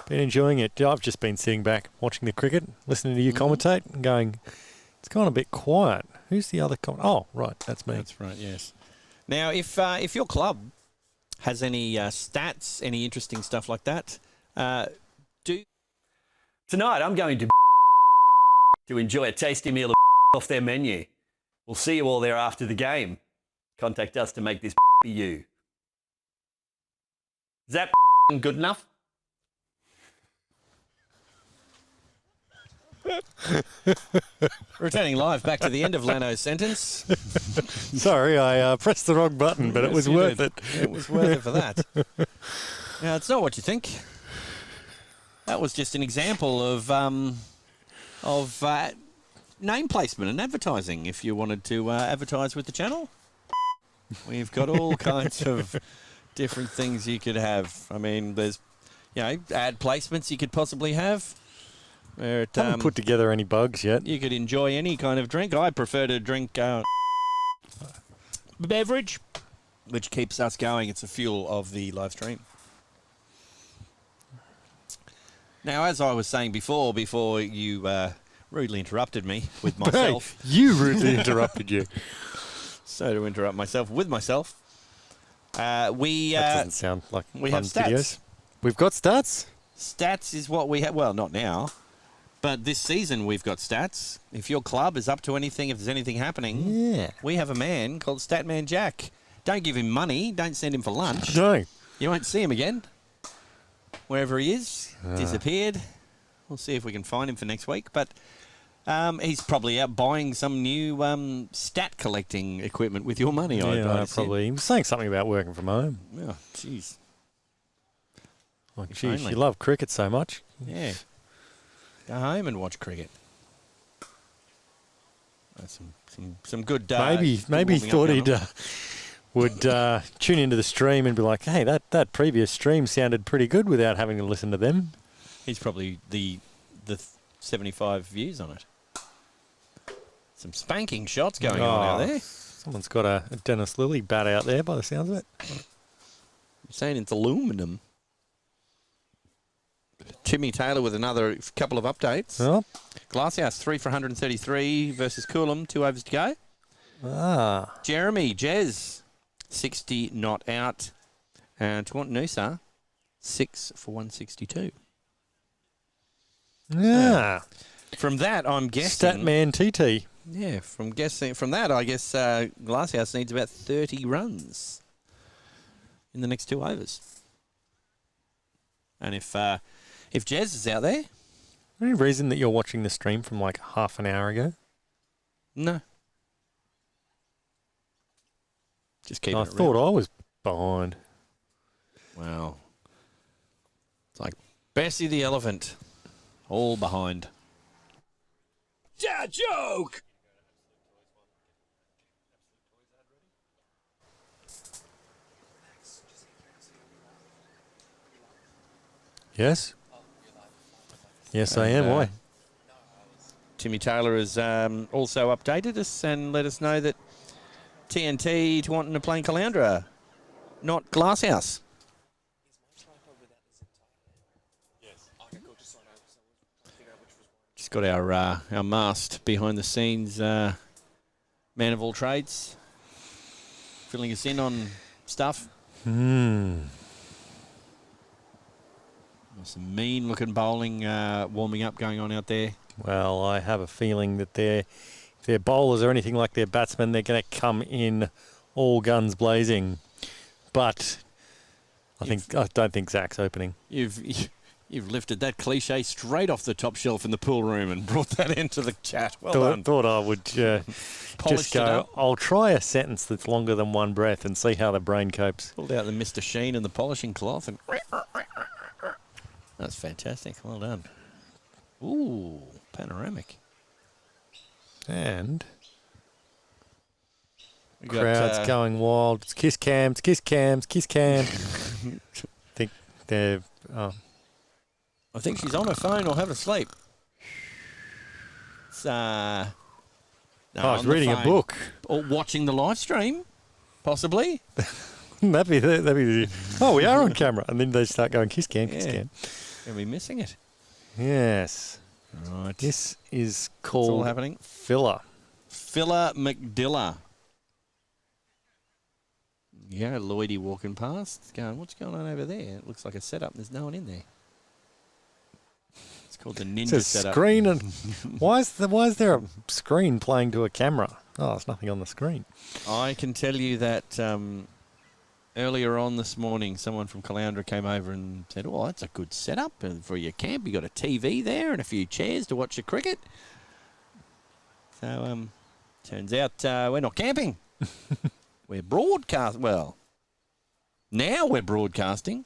I've just been sitting back, watching the cricket, listening to you commentate, and going, it's gone a bit quiet. Who's the other Oh, right, that's me. That's right, yes. Now, if your club has any stats, any interesting stuff like that, Tonight, I'm going to enjoy a tasty meal of off their menu. We'll see you all there after the game. Contact us to make this be you. Is that good enough? returning live back to the end of Lanno's sentence. Sorry, I pressed the wrong button, but it was worth it. It was worth it for that. Now, it's not what you think. That was just an example of name placement and advertising. If you wanted to advertise with the channel, we've got all kinds of different things you could have. I mean, there's, ad placements you could possibly have. Where it, haven't put together any bugs yet. You could enjoy any kind of drink. I prefer to drink beverage, which keeps us going. It's a fuel of the live stream. Now, as I was saying before you rudely interrupted me with myself. Hey, you rudely interrupted you. So to interrupt myself with myself, that doesn't sound like we fun have stats. videos. We've got stats? Stats is what we have. Well, not now. But this season we've got stats. If your club is up to anything, if there's anything happening, we have a man called Statman Jack. Don't give him money. Don't send him for lunch. No. You won't see him again. Wherever he is, disappeared. We'll see if we can find him for next week. But he's probably out buying some new stat collecting equipment with your money. Yeah, probably. He was saying something about working from home. Oh, jeez. Oh, geez, you love cricket so much. Yeah. Go home and watch cricket. Some good. Maybe he thought he would tune into the stream and be like, "Hey, that previous stream sounded pretty good without having to listen to them." He's probably the 75 views on it. Some spanking shots going on out there. Someone's got a Dennis Lilly bat out there by the sounds of it. You're saying it's aluminum. Timmy Taylor with another couple of updates. Oh. Glasshouse 3 for 133 versus Coolum, 2 overs to go. Jeremy, Jez, 60 not out. And Tawantinoosa, 6 for 162. Yeah. From that, I'm guessing... Statman TT. Yeah, from that, I guess Glasshouse needs about 30 runs in the next 2 overs. And if Jez is out there... Any reason that you're watching the stream from like half an hour ago? No. Just keep it I thought I was behind. Wow. It's like Bessie the elephant. All behind. Dad joke! Yes? Yes, I am. Why? Timmy Taylor has also updated us and let us know that TNT Tawantin are playing Caloundra, not Glasshouse. Just got our masked behind the scenes man of all trades filling us in on stuff. Some mean-looking bowling warming up going on out there. Well, I have a feeling that if their bowlers are anything like their batsmen, they're going to come in all guns blazing. But I don't think Zach's opening. You've lifted that cliche straight off the top shelf in the pool room and brought that into the chat. Well done. Thought I would just go, I'll try a sentence that's longer than one breath and see how the brain copes. Pulled out the Mr. Sheen and the polishing cloth and... That's fantastic. Well done. Ooh, panoramic. And We crowd's going wild. It's kiss cams, kiss cams, kiss cam. Think they're... I think she's on her phone or having a sleep. It's No, I was on the reading a phone. book. Or watching the live stream, possibly. that'd be the. Oh, we are on camera, and then they start going kiss cam, kiss Yeah. cam. Going to be missing it. Yes. Right. This is What's called all happening? filler. Filler McDilla. Yeah, Lloydie walking past, going, what's going on over there? It looks like a setup. There's no one in there. It's called the Ninja It's a setup. screen, and why is there a screen playing to a camera? Oh, there's nothing on the screen. I can tell you that earlier on this morning, someone from Caloundra came over and said, "Oh, that's a good setup for your camp. You got a TV there and a few chairs to watch your cricket." So, turns out we're not camping. We're Well, now we're broadcasting.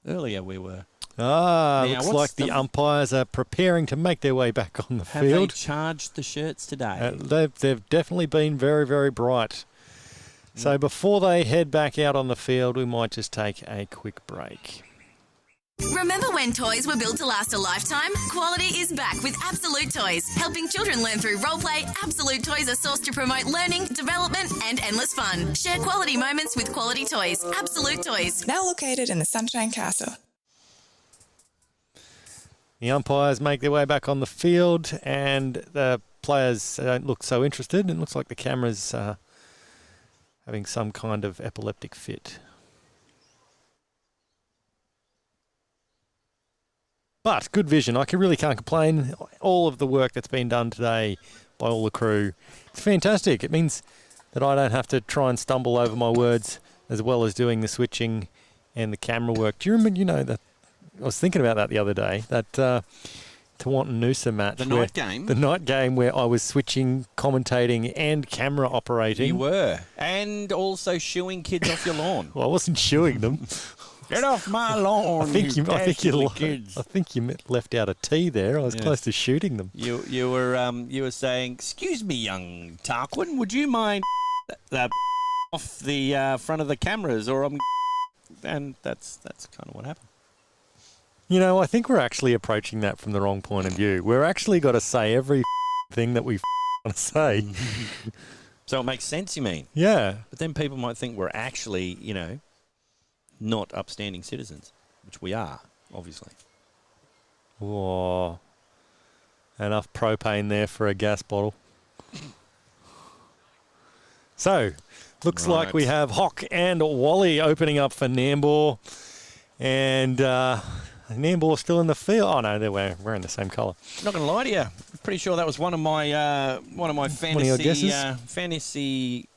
Earlier we were. Ah, Now, looks what's like the umpires are preparing to make their way back on the Have they field. charged the shirts today? They've definitely been very, very bright. So before they head back out on the field, we might just take a quick break. Remember when toys were built to last a lifetime? Quality is back with Absolute Toys, helping children learn through role play. Absolute Toys are sourced to promote learning, development, and endless fun. Share quality moments with quality toys. Absolute Toys. Now located in the Sunshine Castle. The umpires make their way back on the field, and the players don't look so interested. It looks like the camera's having some kind of epileptic fit. But good vision. I really can't complain. All of the work that's been done today by all the crew, it's fantastic. It means that I don't have to try and stumble over my words as well as doing the switching and the camera work. Do you remember, that I was thinking about that the other day, that Tawantinoosa match. The night game? The night game where I was switching, commentating and camera operating. You were. And also shooing kids off your lawn. Well, I wasn't shooing them. Get off my lawn, kids. I think you left out a T there. I was close to shooting them. You were saying, excuse me, young Tarquin, would you mind that off the front of the cameras, or and that's kind of what happened. I think we're actually approaching that from the wrong point of view. We're actually got to say every thing that we want to say. So it makes sense, you mean? Yeah. But then people might think we're actually, not upstanding citizens, which we are, obviously. Whoa. Enough propane there for a gas bottle. So, looks like we have Hock and Wally opening up for Nambour. And Nambour still in the field. Oh, no, they're wearing the same colour. Not going to lie to you. I'm pretty sure that was one of my fantasy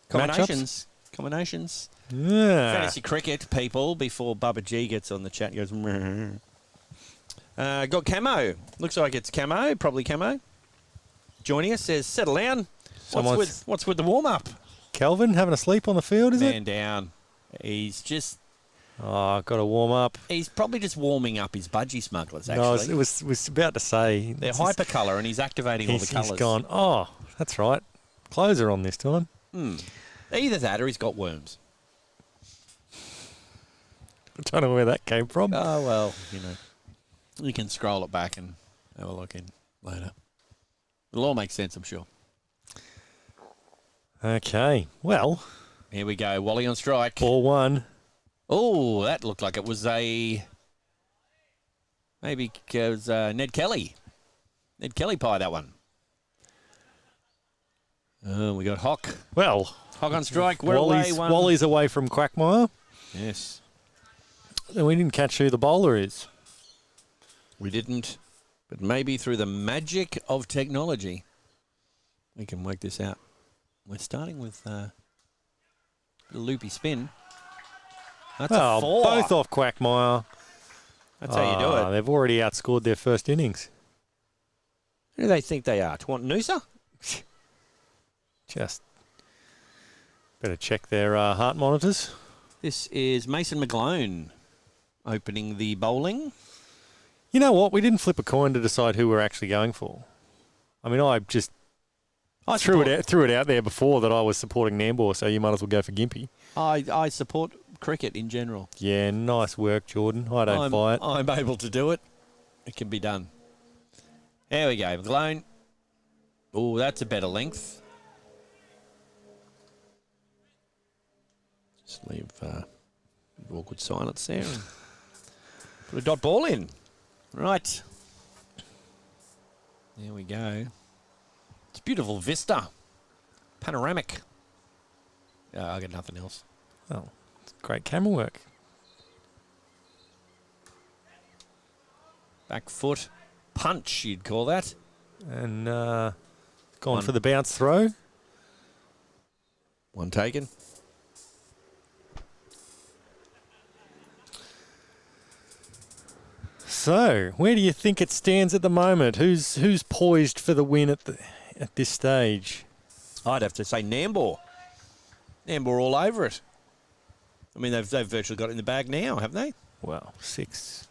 combinations. Yeah. Fantasy cricket people before Bubba G gets on the chat and goes, got camo. Looks like it's camo, probably camo. Joining us says, settle down. What's with the warm-up? Kelvin having a sleep on the field, is it? Man down. He's just... Oh, got to warm up. He's probably just warming up his budgie smugglers, actually. No, I was about to say... They're hypercolour and he's activating all the colours. He's gone, oh, that's right. Clothes are on this time. Either that or he's got worms. I don't know where that came from. Oh, well, you can scroll it back and have a look in later. It'll all make sense, I'm sure. Okay, well. Here we go. Wally on strike. Ball one. Oh, that looked like it was maybe it was Ned Kelly. Ned Kelly pie, that one. Oh, we got Hock. Well. Hock on strike. We're away one. Wally's away from Quackmire. Yes. And we didn't catch who the bowler is. We didn't. But maybe through the magic of technology, we can work this out. We're starting with the loopy spin. That's a 4. Both off Quackmire. That's how you do it. They've already outscored their first innings. Who do they think they are? Tawantinoosa? Just better check their heart monitors. This is Mason McGlone opening the bowling. You know what? We didn't flip a coin to decide who we're actually going for. I mean, I just threw it out there before that I was supporting Nambour, so you might as well go for Gympie. I support cricket in general. Yeah, nice work, Jordan. I don't buy it. I'm able to do it. It can be done. There we go. McGlone. Oh, that's a better length. Just leave awkward silence there and put a dot ball in. Right. There we go. It's a beautiful vista. Panoramic. I got nothing else. Oh, it's great camera work. Back foot punch, you'd call that. And gone for the bounce throw. One taken. So, where do you think it stands at the moment? Who's poised for the win at this stage? I'd have to say Nambour. Nambour all over it. I mean, they've virtually got it in the bag now, haven't they? Well, 6.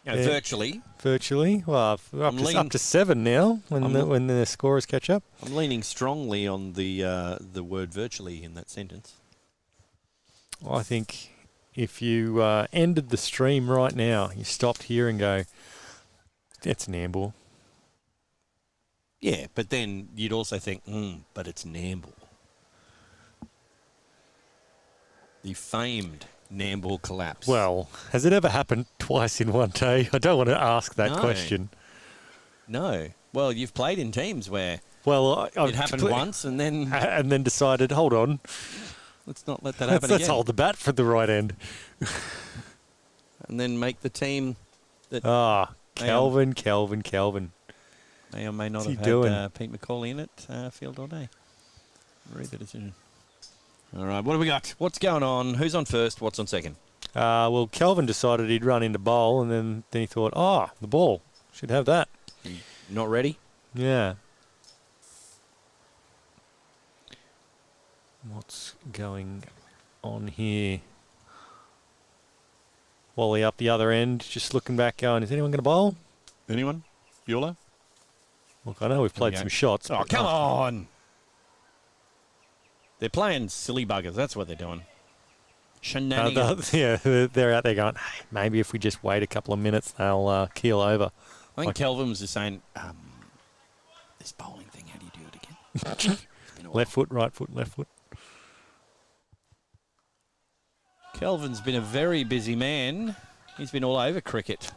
You know, virtually. Virtually. Well, up to 7 now when the scorers catch up. I'm leaning strongly on the word virtually in that sentence. I think if you ended the stream right now, you stopped here and go, that's Nambour. Yeah, but then you'd also think, but it's Nambour. The famed Nambour collapse. Well, has it ever happened twice in one day? I don't want to ask that question. No. Well, you've played in teams where it happened once and then decided, hold on, let's not let that happen again. Let's hold the bat for the right end. And then make the team that... Kelvin. May or may not have had Pete McCauley in it field all day. Read the decision. All right, what do we got? What's going on? Who's on first? What's on second? Well, Kelvin decided he'd run into bowl, and then he thought, the ball. Should have that. Not ready? Yeah. What's going on here? Wally up the other end, just looking back going, is anyone going to bowl? Anyone? Bueller? Look, I know we've played some shots. Oh, come on! They're playing silly buggers. That's what they're doing. Shenanigans. They're out there going, hey, maybe if we just wait a couple of minutes, they'll keel over. I think Kelvin was just saying, this bowling thing, how do you do it again? Left foot, right foot, left foot. Kelvin's been a very busy man. He's been all over cricket.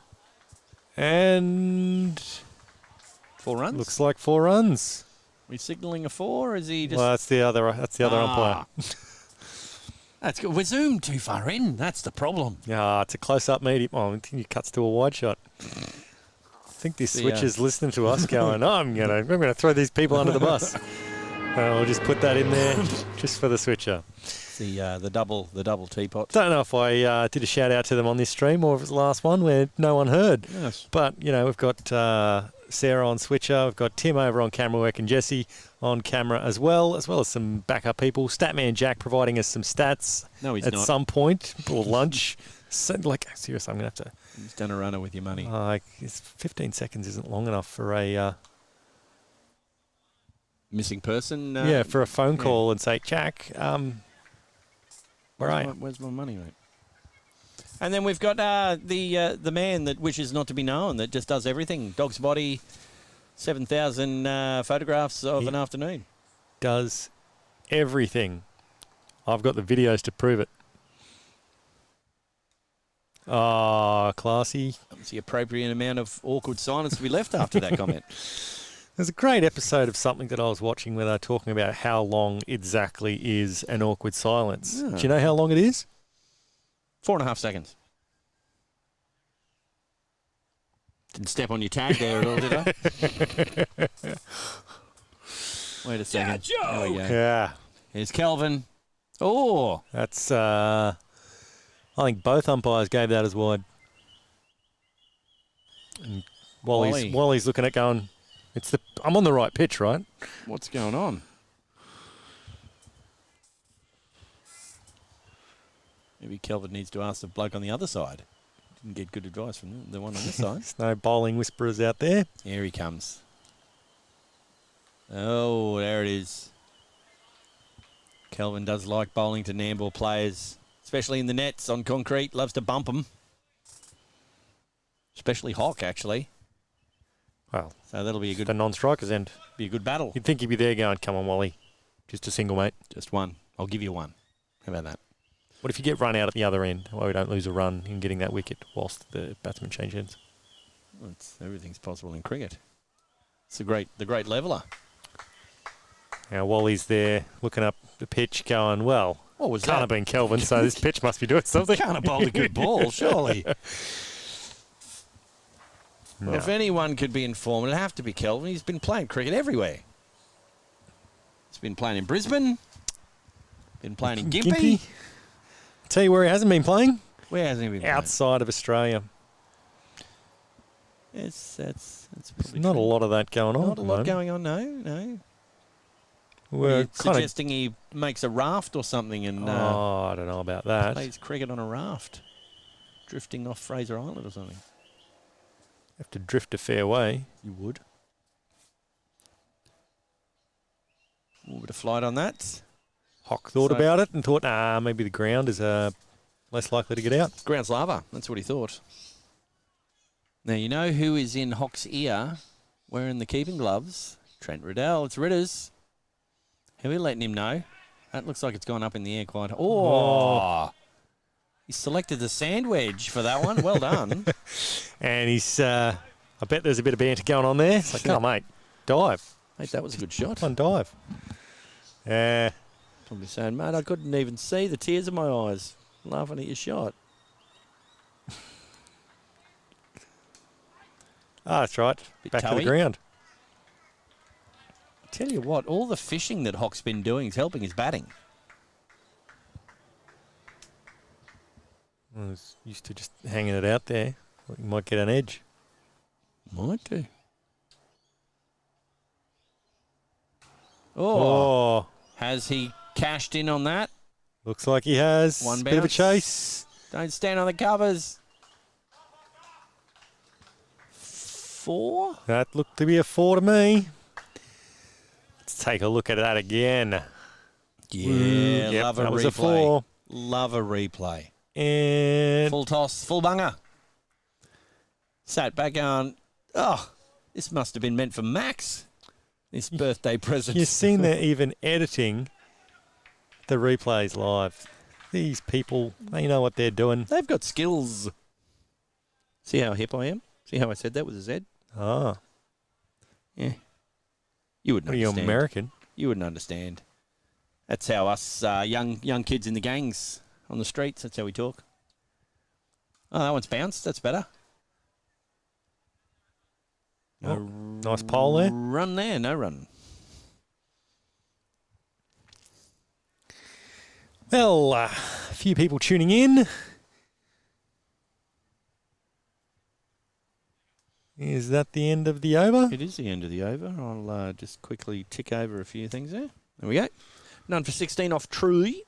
And 4 runs? Looks like 4 runs. We signalling a 4, or is he just... Well, that's the other umpire. That's good. We're zoomed too far in. That's the problem. Yeah, it's a close-up medium. Oh, I think he cuts to a wide shot. I think this switcher's listening to us going, I'm gonna throw these people under the bus. We'll just put that in there just for the switcher. The double teapot. Don't know if I did a shout out to them on this stream or if it was the last one where no one heard. Yes. But we've got Sarah on switcher, we've got Tim over on camera work and Jesse on camera as well as some backup people. Statman Jack providing us some stats. No, he's at not. some point or lunch. Seriously, I'm gonna have to. He's done a runner with your money. 15 seconds isn't long enough for a. Missing person? For a phone call and say, Jack, where are you? Where's my money, mate? And then we've got the man that wishes not to be known, that just does everything. Dog's body, 7,000 photographs of an afternoon. Does everything. I've got the videos to prove it. Classy. That was the appropriate amount of awkward silence to be left after that comment. There's a great episode of something that I was watching where they're talking about how long exactly is an awkward silence. Do you know how long it is? 4.5 seconds. Didn't step on your tag there at all, did I? Wait a second. There we go. Yeah. Here's Kelvin. Oh. That's, I think both umpires gave that as wide. And Wally's looking at going, I'm on the right pitch, right? What's going on? Maybe Kelvin needs to ask the bloke on the other side. Didn't get good advice from the one on this side. There's no bowling whisperers out there. Here he comes. Oh, there it is. Kelvin does like bowling to Nambour players, especially in the nets on concrete. Loves to bump them. Especially Hock, actually. Well, So that'll be a good the non-strikers end. be a good battle. You'd think he'd be there going, come on, Wally. Just a single, mate. Just one. I'll give you one. How about that? What if you get run out at the other end? Why we don't lose a run in getting that wicket whilst the batsman change ends? Well, everything's possible in cricket. It's the great leveller. Now Wally's there looking up the pitch going, well, What was can't that? have been Kelvin, so this pitch must be doing something. Can't have bowled a good ball, surely. No. Well, if anyone could be informed, it'd have to be Kelvin. He's been playing cricket everywhere. He's been playing in Brisbane. Been playing in Gympie. Tell you where he hasn't been playing? Where hasn't he been playing? Outside of Australia. That's There's probably not a true. lot of that going on. Not at a the lot moment. going on, no. We're You're kind of. suggesting he makes a raft or something and Oh, I don't know about that. plays cricket on a raft, drifting off Fraser Island or something. Have to drift a fair way. You would. A little bit of flight on that. Hock thought So- about it and thought, maybe the ground is less likely to get out. Ground's lava. That's what he thought. Now, you know who is in Hock's ear wearing the keeping gloves? Trent Riddell. It's Ridders. Are we letting him know? That looks like it's gone up in the air quite. Oh! He selected the sand wedge for that one. Well done. And he's, I bet there's a bit of banter going on there. It's like, oh, mate, dive. Mate, that was a good shot. Come on, dive. Yeah. Probably saying, mate, I couldn't even see the tears in my eyes laughing at your shot. That's right. Bit Back to the toey. ground. Tell you what, all the fishing that Hock's been doing is helping his batting. I was used to just hanging it out there. Thought you might get an edge. Might do. Oh, Has he cashed in on that? looks like he has. One Bit of a bounce. chase. Don't stand on the covers. 4? That looked to be a 4 to me. Let's take a look at that again. Yeah, Yep, love a that replay. was a 4. Love a replay. And Full toss, full bunger. Sat back on. Oh, this must have been meant for Max. This birthday present. you've seen they're even editing the replays live. These people, they know what they're doing. They've got skills. See how hip I am? See how I said that with a Z? Ah, Yeah. You wouldn't what are you, understand. American? You wouldn't understand. That's how us young kids in the gangs on the streets, that's how we talk. Oh, that one's bounced. That's better. Oh, nice pole there. Run there, no run. Well, a few people tuning in. Is that the end of the over? It is the end of the over. I'll just quickly tick over a few things there. There we go. None for 16 off Truly.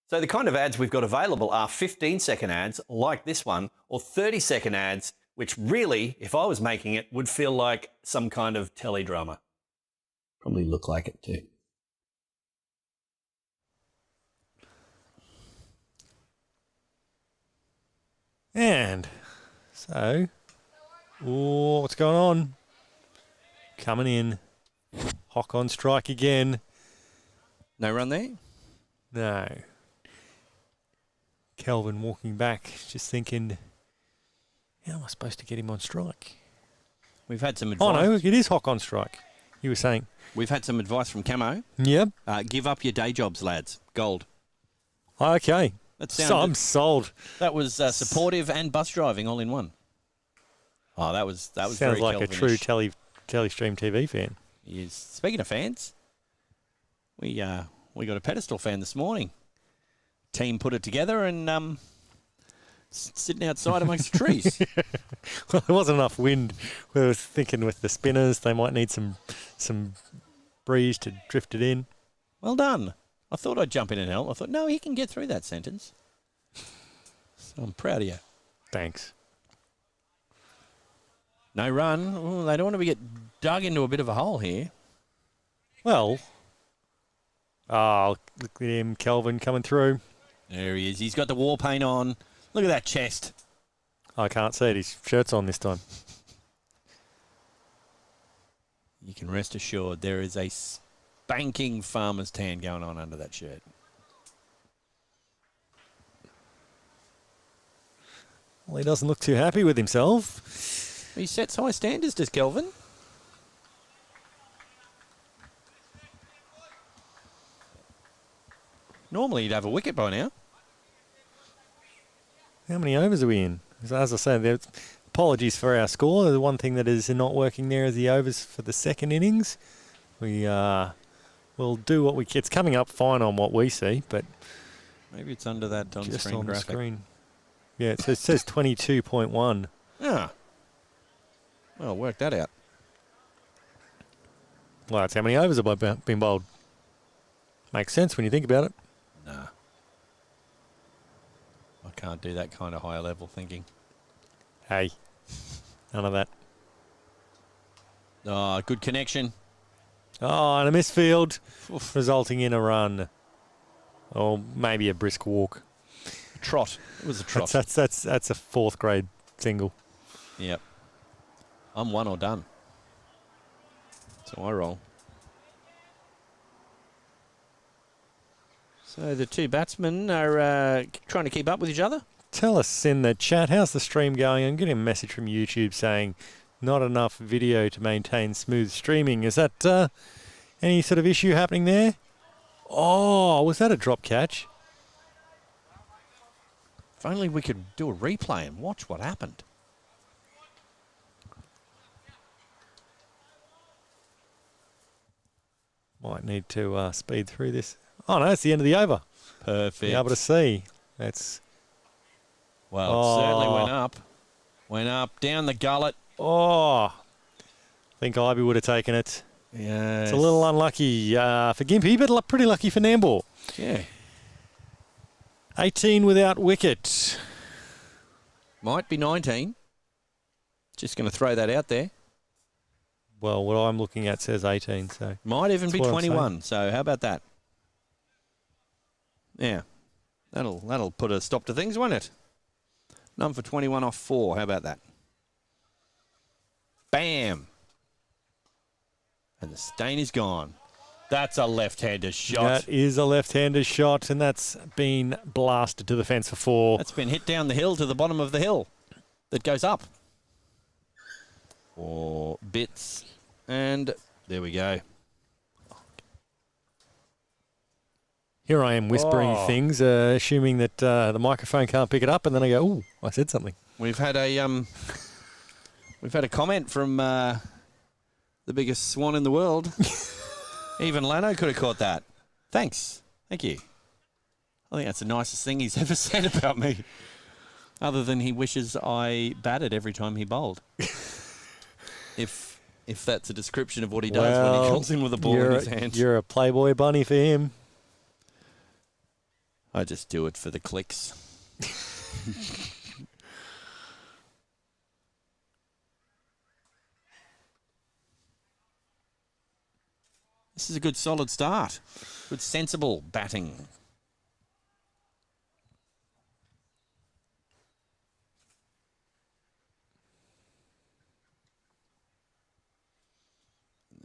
So the kind of ads we've got available are 15-second ads like this one, or 30-second ads, which really, if I was making it, would feel like some kind of teledrama. Probably look like it too. And so, what's going on? Coming in. Hock on strike again. No run there. No. Kelvin walking back, just thinking, how am I supposed to get him on strike? We've had some advice. Oh, no, it is Hock on strike. You were saying. We've had some advice from Camo. Yep. Give up your day jobs, lads. Gold. Okay. That So sounded, I'm sold. that was supportive and bus driving all in one. Oh, that was Sounds very like a true Kelvinish. Telestream TV fan. Yes. Speaking of fans, we got a pedestal fan this morning. Team put it together and sitting outside amongst the trees. Well, there wasn't enough wind. We were thinking with the spinners, they might need some breeze to drift it in. Well done. I thought I'd jump in and help. I thought, no, he can get through that sentence. So I'm proud of you. Thanks. No run. Oh, they don't want to get dug into a bit of a hole here. Well, Oh, look at him, Kelvin coming through. There he is. He's got the war paint on. Look at that chest. I can't see it. His shirt's on this time. You can rest assured there is a spanking farmer's tan going on under that shirt. Well, he doesn't look too happy with himself. He sets high standards, does Kelvin? Normally he'd have a wicket by now. How many overs are we in? As I said, apologies for our score. The one thing that is not working there is the overs for the second innings. We will do what we can. It's coming up fine on what we see, but maybe it's under that just on-screen on the graphic. screen. Yeah, it says 22.1. Yeah. Well, work that out. Well, that's how many overs have been bowled. Makes sense when you think about it. Nah. I can't do that kind of higher level thinking. Hey, none of that. Oh, good connection. Oh, and a misfield, resulting in a run. Or maybe a brisk walk. Trot. It was a trot. That's a fourth grade single. Yep. I'm one or done. So I roll. So the two batsmen are trying to keep up with each other. Tell us in the chat, how's the stream going? I'm getting a message from YouTube saying not enough video to maintain smooth streaming. Is that any sort of issue happening there? Oh, was that a drop catch? If only we could do a replay and watch what happened. Might need to speed through this. Oh, no, it's the end of the over. Perfect. Be able to see. That's... Well, it certainly went up. Went up, down the gullet. Oh, I think Ivy would have taken it. Yeah. It's a little unlucky for Gympie, but pretty lucky for Nambour. Yeah. 18 without wicket. Might be 19. Just going to throw that out there. Well, what I'm looking at says 18, so... Might even be what I'm 21, so how about that? Yeah. That'll put a stop to things, won't it? None for 21 off 4. How about that? Bam! And the stain is gone. That's a left-hander shot. That is a left-hander shot, and that's been blasted to the fence for 4. That's been hit down the hill to the bottom of the hill that goes up. 4 bits. And there we go. Here I am whispering things, assuming that the microphone can't pick it up, and then I go, "Ooh, I said something." We've had a comment from the biggest swan in the world. Even Lanno could have caught that. Thanks. Thank you. I think that's the nicest thing he's ever said about me. Other than he wishes I batted every time he bowled. If that's a description of what he does when he comes in with a ball in his hand. You're a Playboy bunny for him. I just do it for the clicks. This is a good solid start. Good sensible batting.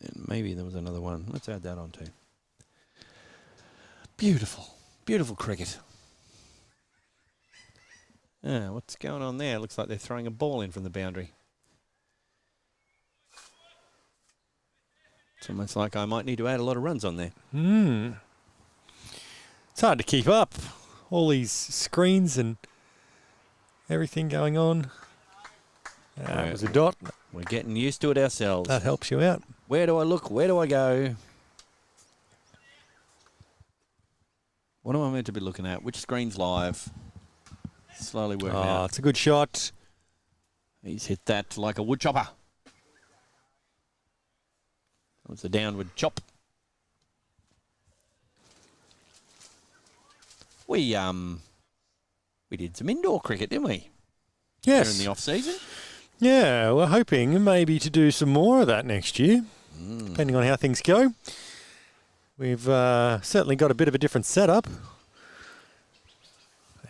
And maybe there was another one. Let's add that on too. Beautiful. Beautiful cricket. What's going on there? Looks like they're throwing a ball in from the boundary. It's almost like I might need to add a lot of runs on there. It's hard to keep up. All these screens and everything going on. It was a dot. We're getting used to it ourselves. That helps you out. Where do I look? Where do I go? What am I meant to be looking at? Which screen's live? Slowly working out. It's a good shot. He's hit that like a wood chopper. It's a downward chop. We did some indoor cricket, didn't we? Yes. During the off season. Yeah, we're hoping maybe to do some more of that next year, depending on how things go. We've certainly got a bit of a different setup.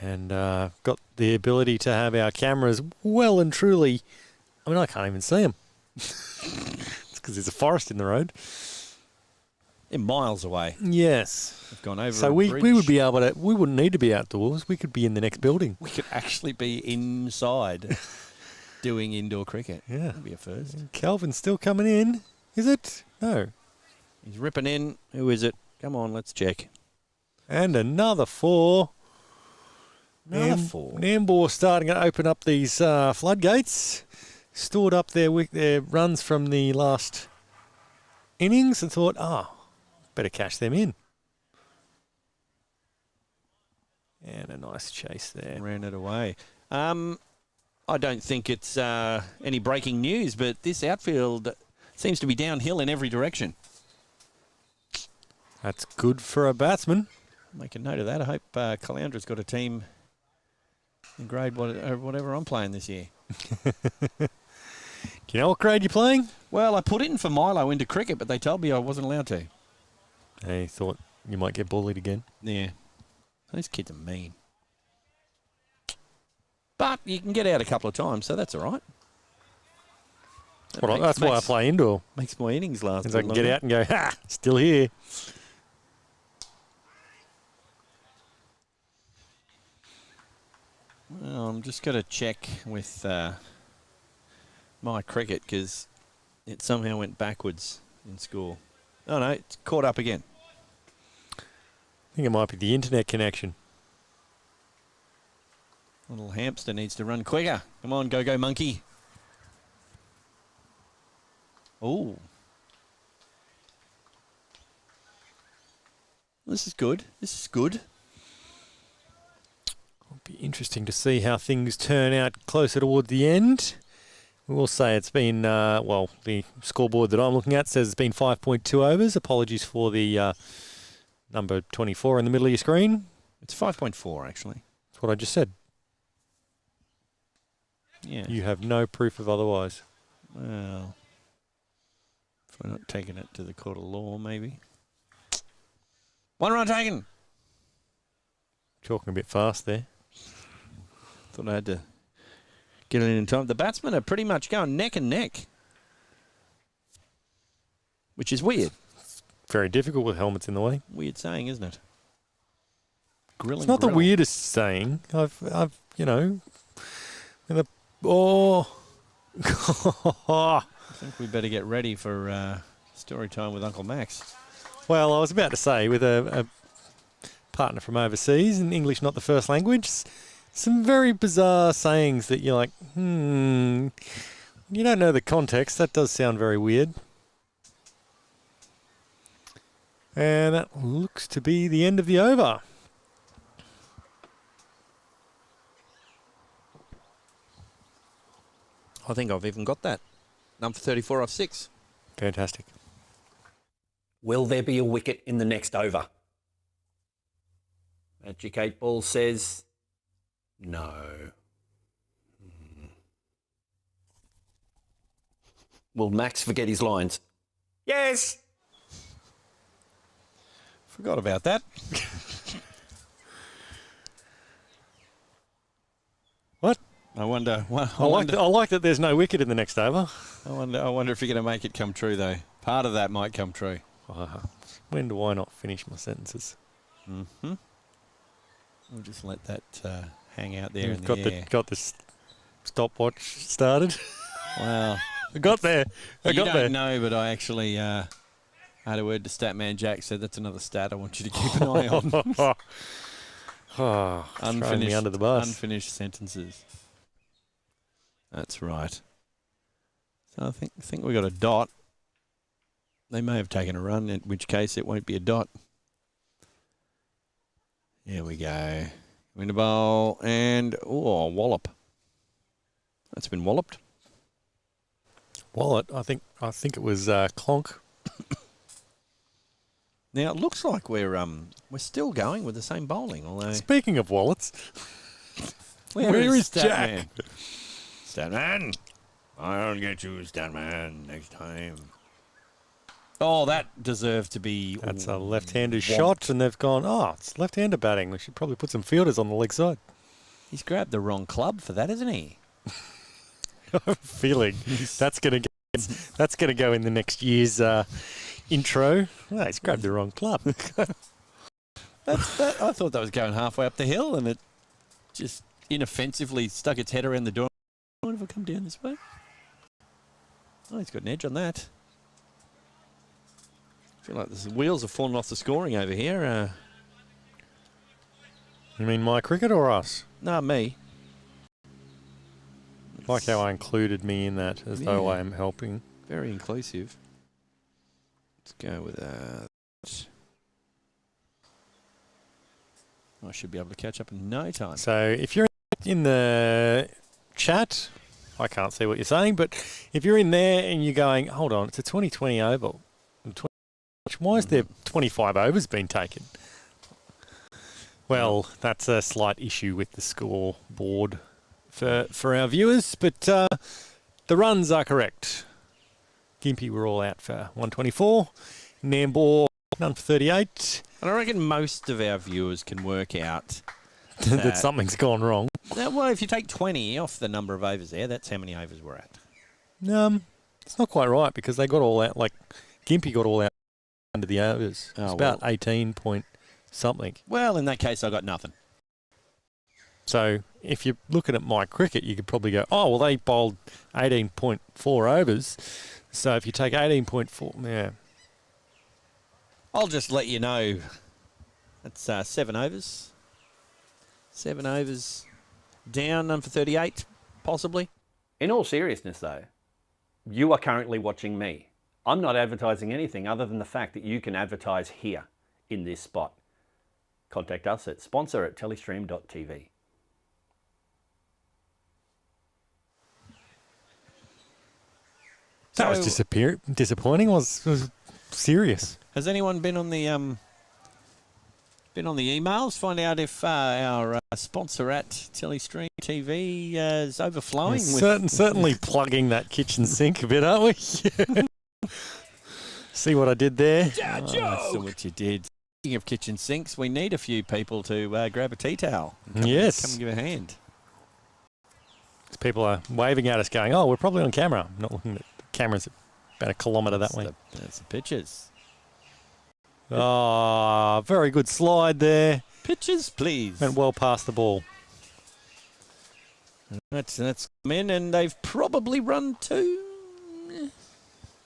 And got the ability to have our cameras well and truly... I mean, I can't even see them. It's because there's a forest in the road. They're miles away. Yes. They've gone over So a we bridge. would be able to... We wouldn't need to be outdoors. We could be in the next building. We could actually be inside doing indoor cricket. Yeah. That'd be a first. Calvin's still coming in. Is it? No. He's ripping in. Who is it? Come on, let's check. And another 4. Another 4. Nambour starting to open up these floodgates. Stored up their runs from the last innings and thought, better cash them in. And a nice chase there. Ran it away. I don't think it's any breaking news, but this outfield seems to be downhill in every direction. That's good for a batsman. Make a note of that. I hope Caloundra's got a team in grade whatever I'm playing this year. Do you know what grade you're playing? Well, I put in for Milo into cricket, but they told me I wasn't allowed to. They thought you might get bullied again. Yeah. Those kids are mean. But you can get out a couple of times, so that's all right. That's why I play indoor. Makes my innings last. Because I can get out and go, ha, still here. Well, I'm just going to check with my cricket because it somehow went backwards in score. Oh, no, it's caught up again. I think it might be the internet connection. Little hamster needs to run quicker. Come on, go monkey. Oh. This is good. This is good. It'll be interesting to see how things turn out closer toward the end. We'll say it's been, the scoreboard that I'm looking at says it's been 5.2 overs. Apologies for the number 24 in the middle of your screen. It's 5.4, actually. That's what I just said. Yeah. You have no proof of otherwise. Well, if we're not taking it to the court of law, maybe. 1 run taken. Talking a bit fast there. Thought I had to get it in time. The batsmen are pretty much going neck and neck, which is weird. Very difficult with helmets in the way. Weird saying, isn't it? Grilling. It's not the weirdest saying. I've I think we better get ready for story time with Uncle Max. Well, I was about to say, with a partner from overseas and English not the first language, some very bizarre sayings that you're like, you don't know the context. That does sound very weird. And that looks to be the end of the over. I think I've even got that. Number 34 off 6. Fantastic. Will there be a wicket in the next over? Magic 8 Ball says no. Will Max forget his lines? Yes! Forgot about that. What? I wonder. I like that there's no wicket in the next over. I wonder if you're going to make it come true, though. Part of that might come true. When do I not finish my sentences? Mm-hmm. We'll just let that hang out there in Got the air. got this stopwatch started. Well, I got there. you don't know, but I actually had a word to Statman Jack. Said that's another stat I want you to keep an eye on. Throwing me under the bus. Unfinished sentences. That's right. So I think we got a dot. They may have taken a run, in which case it won't be a dot. Here we go. Win the bowl and a wallop. That's been walloped. Wallet. I think it was clonk. Now it looks like we're still going with the same bowling. Although Speaking of wallets, where is Jack? Statman, I'll get you, Statman, next time. Oh, that deserved to be... That's a left-handed shot, and they've gone, oh, it's left-hander batting. We should probably put some fielders on the leg side. He's grabbed the wrong club for that, isn't he? I have a feeling that's going to go in the next year's intro. Oh, he's grabbed the wrong club. I thought that was going halfway up the hill, and it just inoffensively stuck its head around the door. What if I come down this way? Oh, he's got an edge on that. I feel like the wheels have fallen off the scoring over here. You mean my cricket or us? No, me. Like how I included me in that, as though I am helping. Very inclusive. Let's go with that. I should be able to catch up in no time. So if you're in the chat, I can't see what you're saying, but if you're in there and you're going, hold on, it's a 2020 oval. Why is there 25 overs being taken? Well, that's a slight issue with the scoreboard for our viewers, but the runs are correct. Gympie were all out for 124. Nambour, none for 38. And I reckon most of our viewers can work out that something's gone wrong. Well, if you take 20 off the number of overs there, that's how many overs we're at. It's not quite right because they got all out, like Gympie got all out under the overs. It's about 18 point something. Well, in that case, I got nothing. So if you're looking at my cricket, you could probably go, oh, well, they bowled 18.4 overs. So if you take 18.4, yeah. I'll just let you know. That's 7 overs. 7 overs down, none for 38, possibly. In all seriousness, though, you are currently watching me. I'm not advertising anything other than the fact that you can advertise here in this spot. Contact us at sponsor@telestream.tv. That was disappointing. Was serious. Has anyone been on the emails? Find out if our sponsor at Telestream TV is overflowing. Certainly plugging that kitchen sink a bit, aren't we? See what I did there? I saw what you did. Speaking of kitchen sinks, we need a few people to grab a tea towel. Come and give a hand. People are waving at us going, oh, we're probably on camera. I'm not looking at the cameras about a kilometre that way. That's the pictures. Oh, very good slide there. Pictures, please. Went well past the ball. That's come in, and they've probably run 2.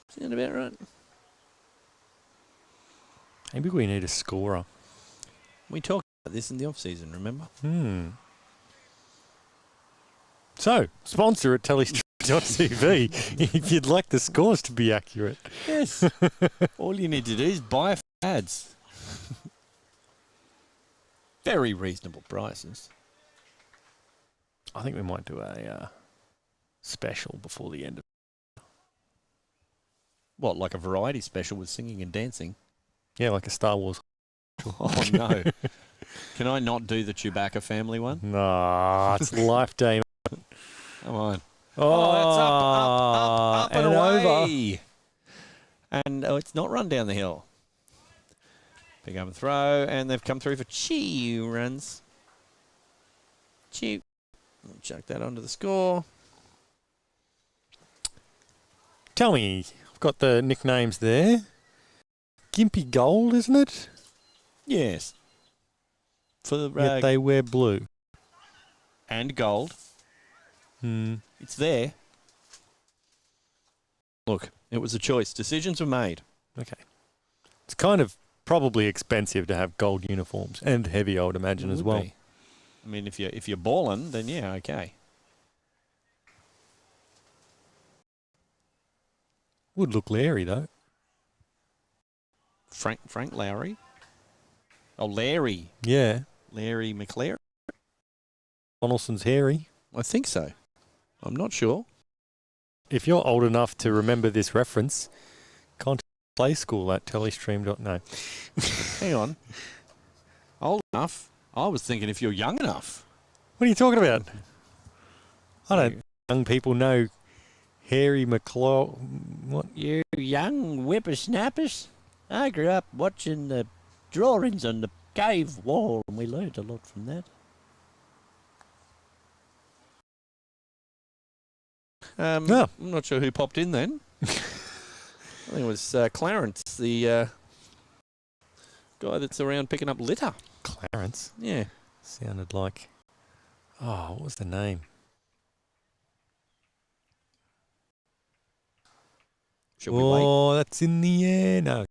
Sound about right. Maybe we need a scorer. We talked about this in the off-season, remember? So, sponsor at Telestream.tv if you'd like the scores to be accurate. Yes. All you need to do is buy ads. Very reasonable prices. I think we might do a special before the end of. What, like a variety special with singing and dancing? Yeah, like a Star Wars. Oh, no. Can I not do the Chewbacca family one? Nah, it's Life Day. Come on. Oh, that's up and away. over. And it's not run down the hill. Pick up and throw, and they've come through for Chew runs. Chew. Chuck that onto the score. Tell me, I've got the nicknames there. Gympie Gold, isn't it? Yes. For the Yet they wear blue. And gold. It's there. Look, it was a choice. Decisions were made. Okay. It's kind of probably expensive to have gold uniforms and heavy, I would imagine, as well. Be. I mean, if you're balling, then yeah, okay. Would look Larry though. Frank Lowry. Oh, Larry. Yeah. Larry McLaren. Donaldson's hairy. I think so. I'm not sure. If you're old enough to remember this reference, contact Play School at telestream.no. Hang on. Old enough? I was thinking if you're young enough. What are you talking about? I don't think young people know Harry McClaw. What? You young whippersnappers. I grew up watching the drawings on the cave wall, and we learned a lot from that. No. I'm not sure who popped in then. I think it was Clarence, the guy that's around picking up litter. Clarence. Yeah. Sounded like. Oh, what was the name? Should we wait? Oh, that's in the air. No.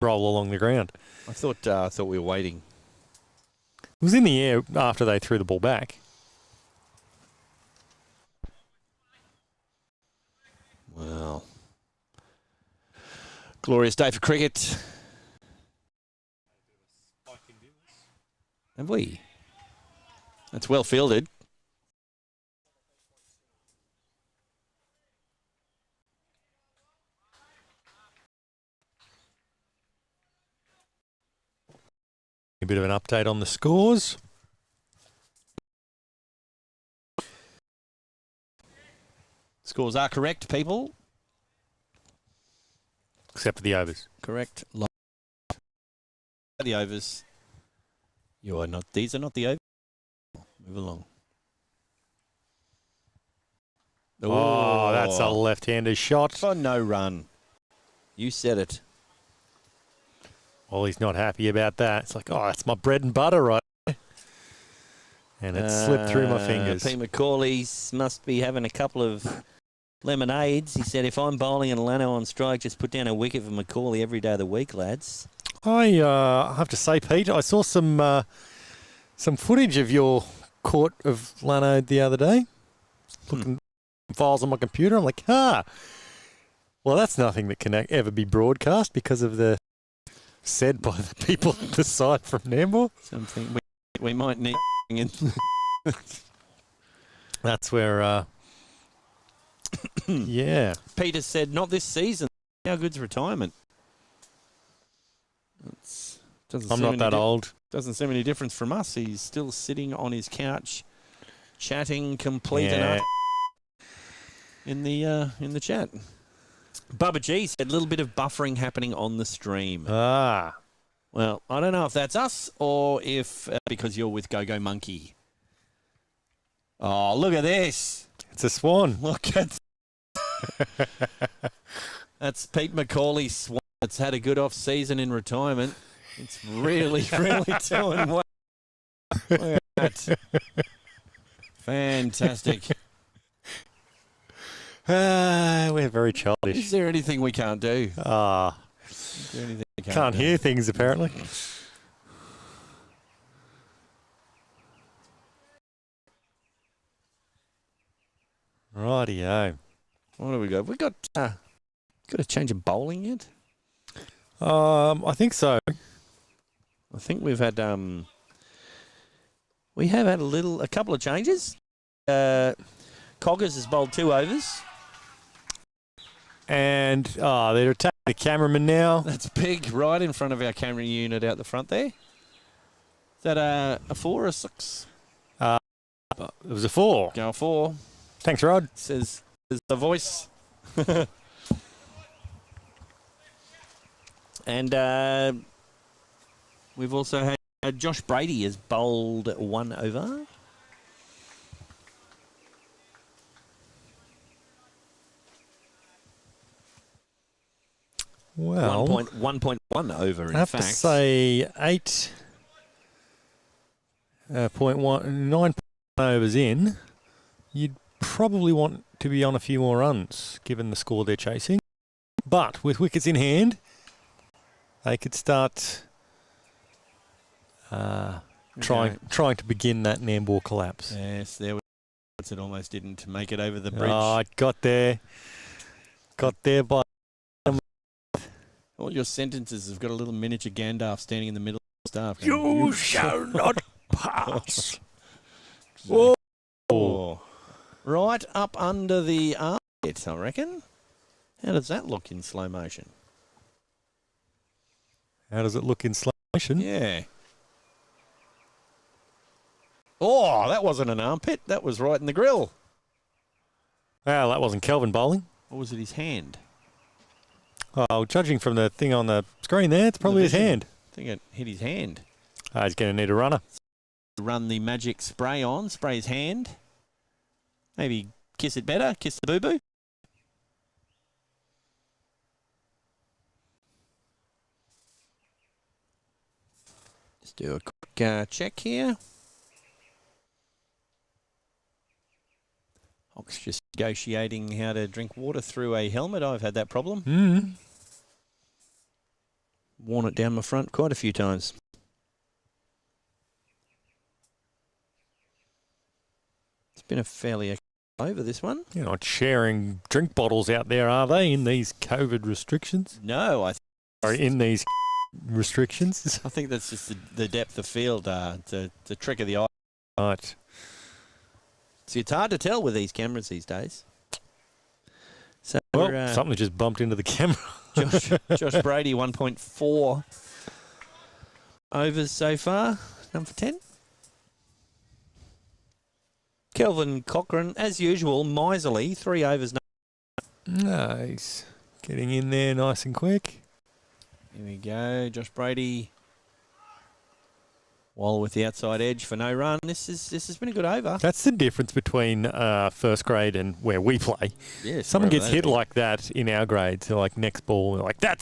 Roll along the ground. I thought we were waiting. It was in the air after they threw the ball back. Well, glorious day for cricket. Have we? That's well fielded. A bit of an update on the scores. Scores are correct, people. Except for the overs. Correct. The overs. You are not. These are not the overs. Move along. Oh, that's a left-hander shot. For no run. You said it. Well, he's not happy about that. It's like, oh, that's my bread and butter right there. And it slipped through my fingers. Pete Macaulay must be having a couple of lemonades. He said, if I'm bowling and Lanno on strike, just put down a wicket for Macaulay every day of the week, lads. I have to say, Pete, I saw some footage of your court of Lanno the other day. Looking at files on my computer. I'm like, well, that's nothing that can ever be broadcast because of the said by the people on the side from Nambour. Something we might need in. That's where, yeah. Peter said, not this season. How good's retirement? I'm not that old. Doesn't seem any difference from us. He's still sitting on his couch, chatting complete and utter in the chat. Bubba G said, a little bit of buffering happening on the stream. Ah. Well, I don't know if that's us or if because you're with Go-Go Monkey. Oh, look at this. It's a swan. Look at that's Pete Macaulay's swan that's had a good off-season in retirement. It's really, really doing well. Look at that. Fantastic. We're very childish. Is there anything we can't do? Is there anything we Can't do? hear things, apparently. Rightio. What have we got? We got a change of bowling yet? I think so. I think we've had we have had a couple of changes. Coggers has bowled 2 overs. And they're attacking the cameraman now. That's big, right in front of our camera unit out the front there. Is that a 4 or a 6? It was a 4. Go 4. Thanks, Rod. Says the voice. And we've also had Josh Brady has bowled 1 over. Well, 1.1 over, in I have fact. to say 9 overs in, you'd probably want to be on a few more runs, given the score they're chasing. But with wickets in hand, they could start trying to begin that Nambour collapse. Yes, there was. It almost didn't make it over the bridge. Oh, it got there. Got there by... All your sentences have got a little miniature Gandalf standing in the middle of the staff. You shall not pass. Oh. Right up under the armpit, I reckon. How does that look in slow motion? How does it look in slow motion? Yeah. Oh, that wasn't an armpit. That was right in the grill. Well, that wasn't Kelvin bowling. Or was it his hand? Oh, judging from the thing on the screen there, it's probably his hand. I think it hit his hand. He's going to need a runner. Run the magic spray on, spray his hand. Maybe kiss it better, kiss the boo-boo. Just do a quick check here. Hawk's just negotiating how to drink water through a helmet. I've had that problem. Worn it down my front quite a few times. It's been a fairly over this one. You're not sharing drink bottles out there, are they, in these COVID restrictions? No, Or in these restrictions? I think that's just the depth of field. It's a trick of the eye. Right. See, it's hard to tell with these cameras these days. So, Well, something just bumped into the camera. Josh Brady, 1.4 overs so far. Number 10. Kelvin Cochrane, as usual, miserly. 3 overs. Nice. Getting in there nice and quick. Here we go. Josh Brady. Waller with the outside edge for no run. This has been a good over. That's the difference between first grade and where we play. Yes, Someone gets hit like that in our grade, so like next ball, they're like, I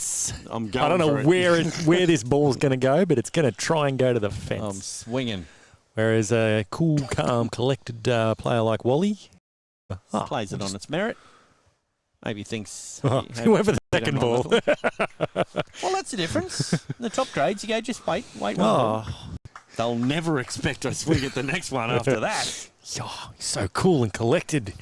don't know where this ball's going to go, but it's going to try and go to the fence. I'm swinging. Whereas a cool, calm, collected player like Wally plays it on its merit. Maybe thinks... whoever the second ball. Well, that's the difference. In the top grades, you go, just wait one ball. They'll never expect I swing at the next one after that. Oh, he's so cool and collected.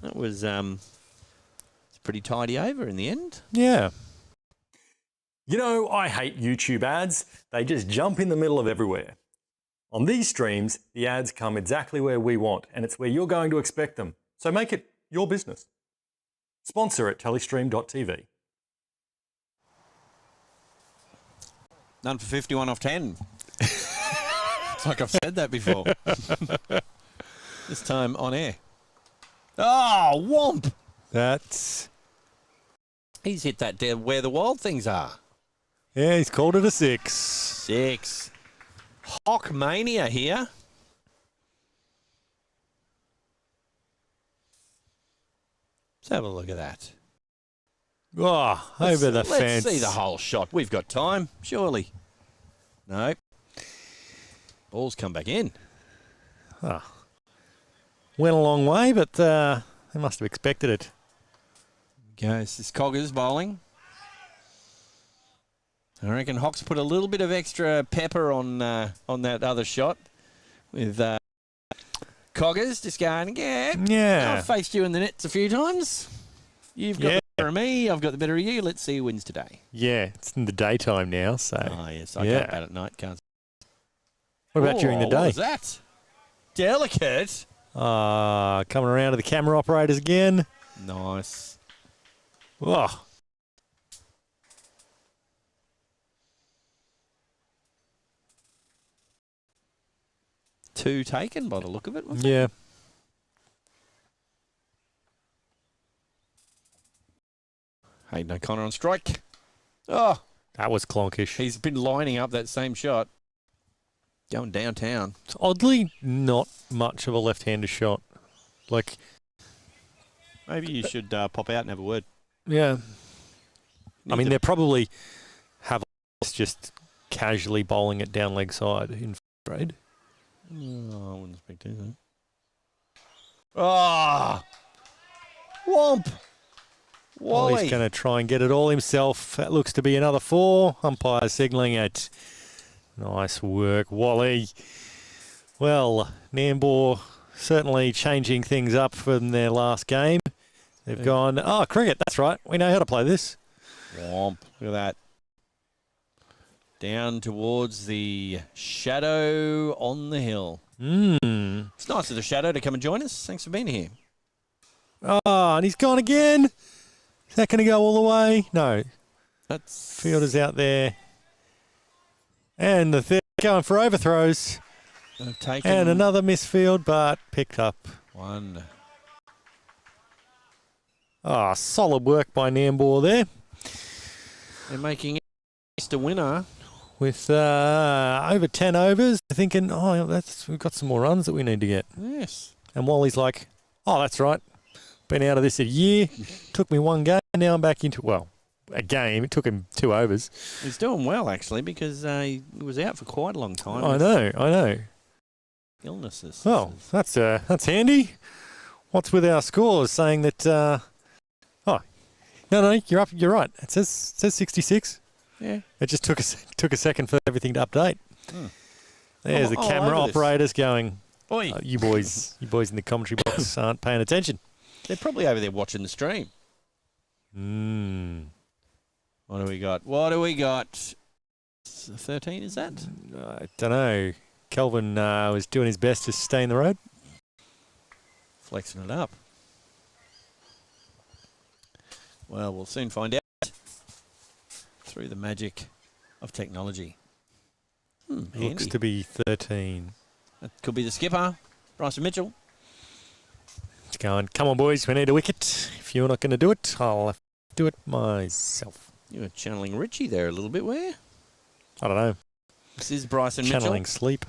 That was it's a pretty tidy over in the end. Yeah. You know, I hate YouTube ads. They just jump in the middle of everywhere. On these streams, the ads come exactly where we want, and it's where you're going to expect them. So make it your business. Sponsor at Telestream.tv. None for 51 off 10. It's like I've said that before. This time on air. Oh, womp! He's hit that dead where the wild things are. Yeah, he's called it a 6. 6. Hawk mania here. Let's have a look at that. Oh, over the fence. Let's see the whole shot. We've got time, surely. No. Ball's come back in. Oh. Went a long way, but they must have expected it. Goes this Coggers bowling. I reckon Hawks put a little bit of extra pepper on that other shot with Coggers just going, yeah. I've faced you in the nets a few times. You've got the better of me. I've got the better of you. Let's see who wins today. Yeah, it's in the daytime now, so. Oh, yes. I can't bat at night. Can't. What about during the day? What was that? Delicate. Coming around to the camera operators again. Nice. Oh. Two taken by the look of it. Yeah. Hayden O'Connor on strike. Oh, that was clonkish. He's been lining up that same shot. Going downtown. It's oddly not much of a left-hander shot. Like, maybe you should pop out and have a word. Yeah. I mean, they probably have just casually bowling it down leg side in grade. Oh, I wouldn't expect anything. Ah! Womp! Well, he's going to try and get it all himself. That looks to be another 4. Umpire signalling it. Nice work, Wally. Well, Nambour certainly changing things up from their last game. They've gone, cricket, that's right. We know how to play this. Womp. Look at that. Down towards the shadow on the hill. It's nice of the shadow to come and join us. Thanks for being here. And he's gone again. Is that going to go all the way? No. That's Fielder's out there. And the third going for overthrows. They've taken And another misfield, but picked up. one. Ah, solid work by Nambour there. They're making it a winner. With over 10 overs, thinking, we've got some more runs that we need to get. Yes. And Wally's like, oh, that's right. Been out of this a year. Took me one game. Now I'm back into, a game. It took him 2 overs. He's doing well, actually, because he was out for quite a long time. I know. Illnesses. Oh, that's handy. What's with our scores saying that, no, you're right. It says 66. Yeah. It just took a second for everything to update. There's the all camera over this. operators going, Oi. you boys in the commentary box aren't paying attention. They're probably over there watching the stream. What do we got? 13, is that? I don't know. Kelvin was doing his best to stay in the road. Flexing it up. Well, we'll soon find out through the magic of technology. Looks Handy. to be 13. That could be the skipper, Bryson Mitchell. It's going, come on, boys, we need a wicket. If you're not going to do it, I'll have to do it myself. You were channeling Richie there a little bit, were you? I don't know. This is Bryson Channeling Mitchell. sleep.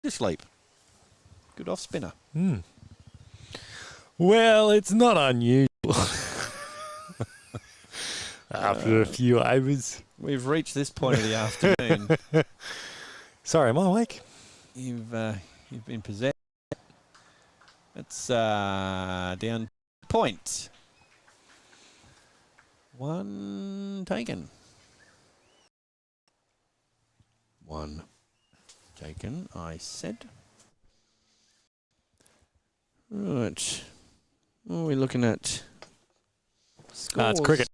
Just sleep. Good off spinner. Well, it's not unusual. After a few overs. We've reached this point of the afternoon. Sorry, am I awake? You've been possessed. It's down point. One taken. One taken, I said. Right. What are we looking at? Scores. It's cricket.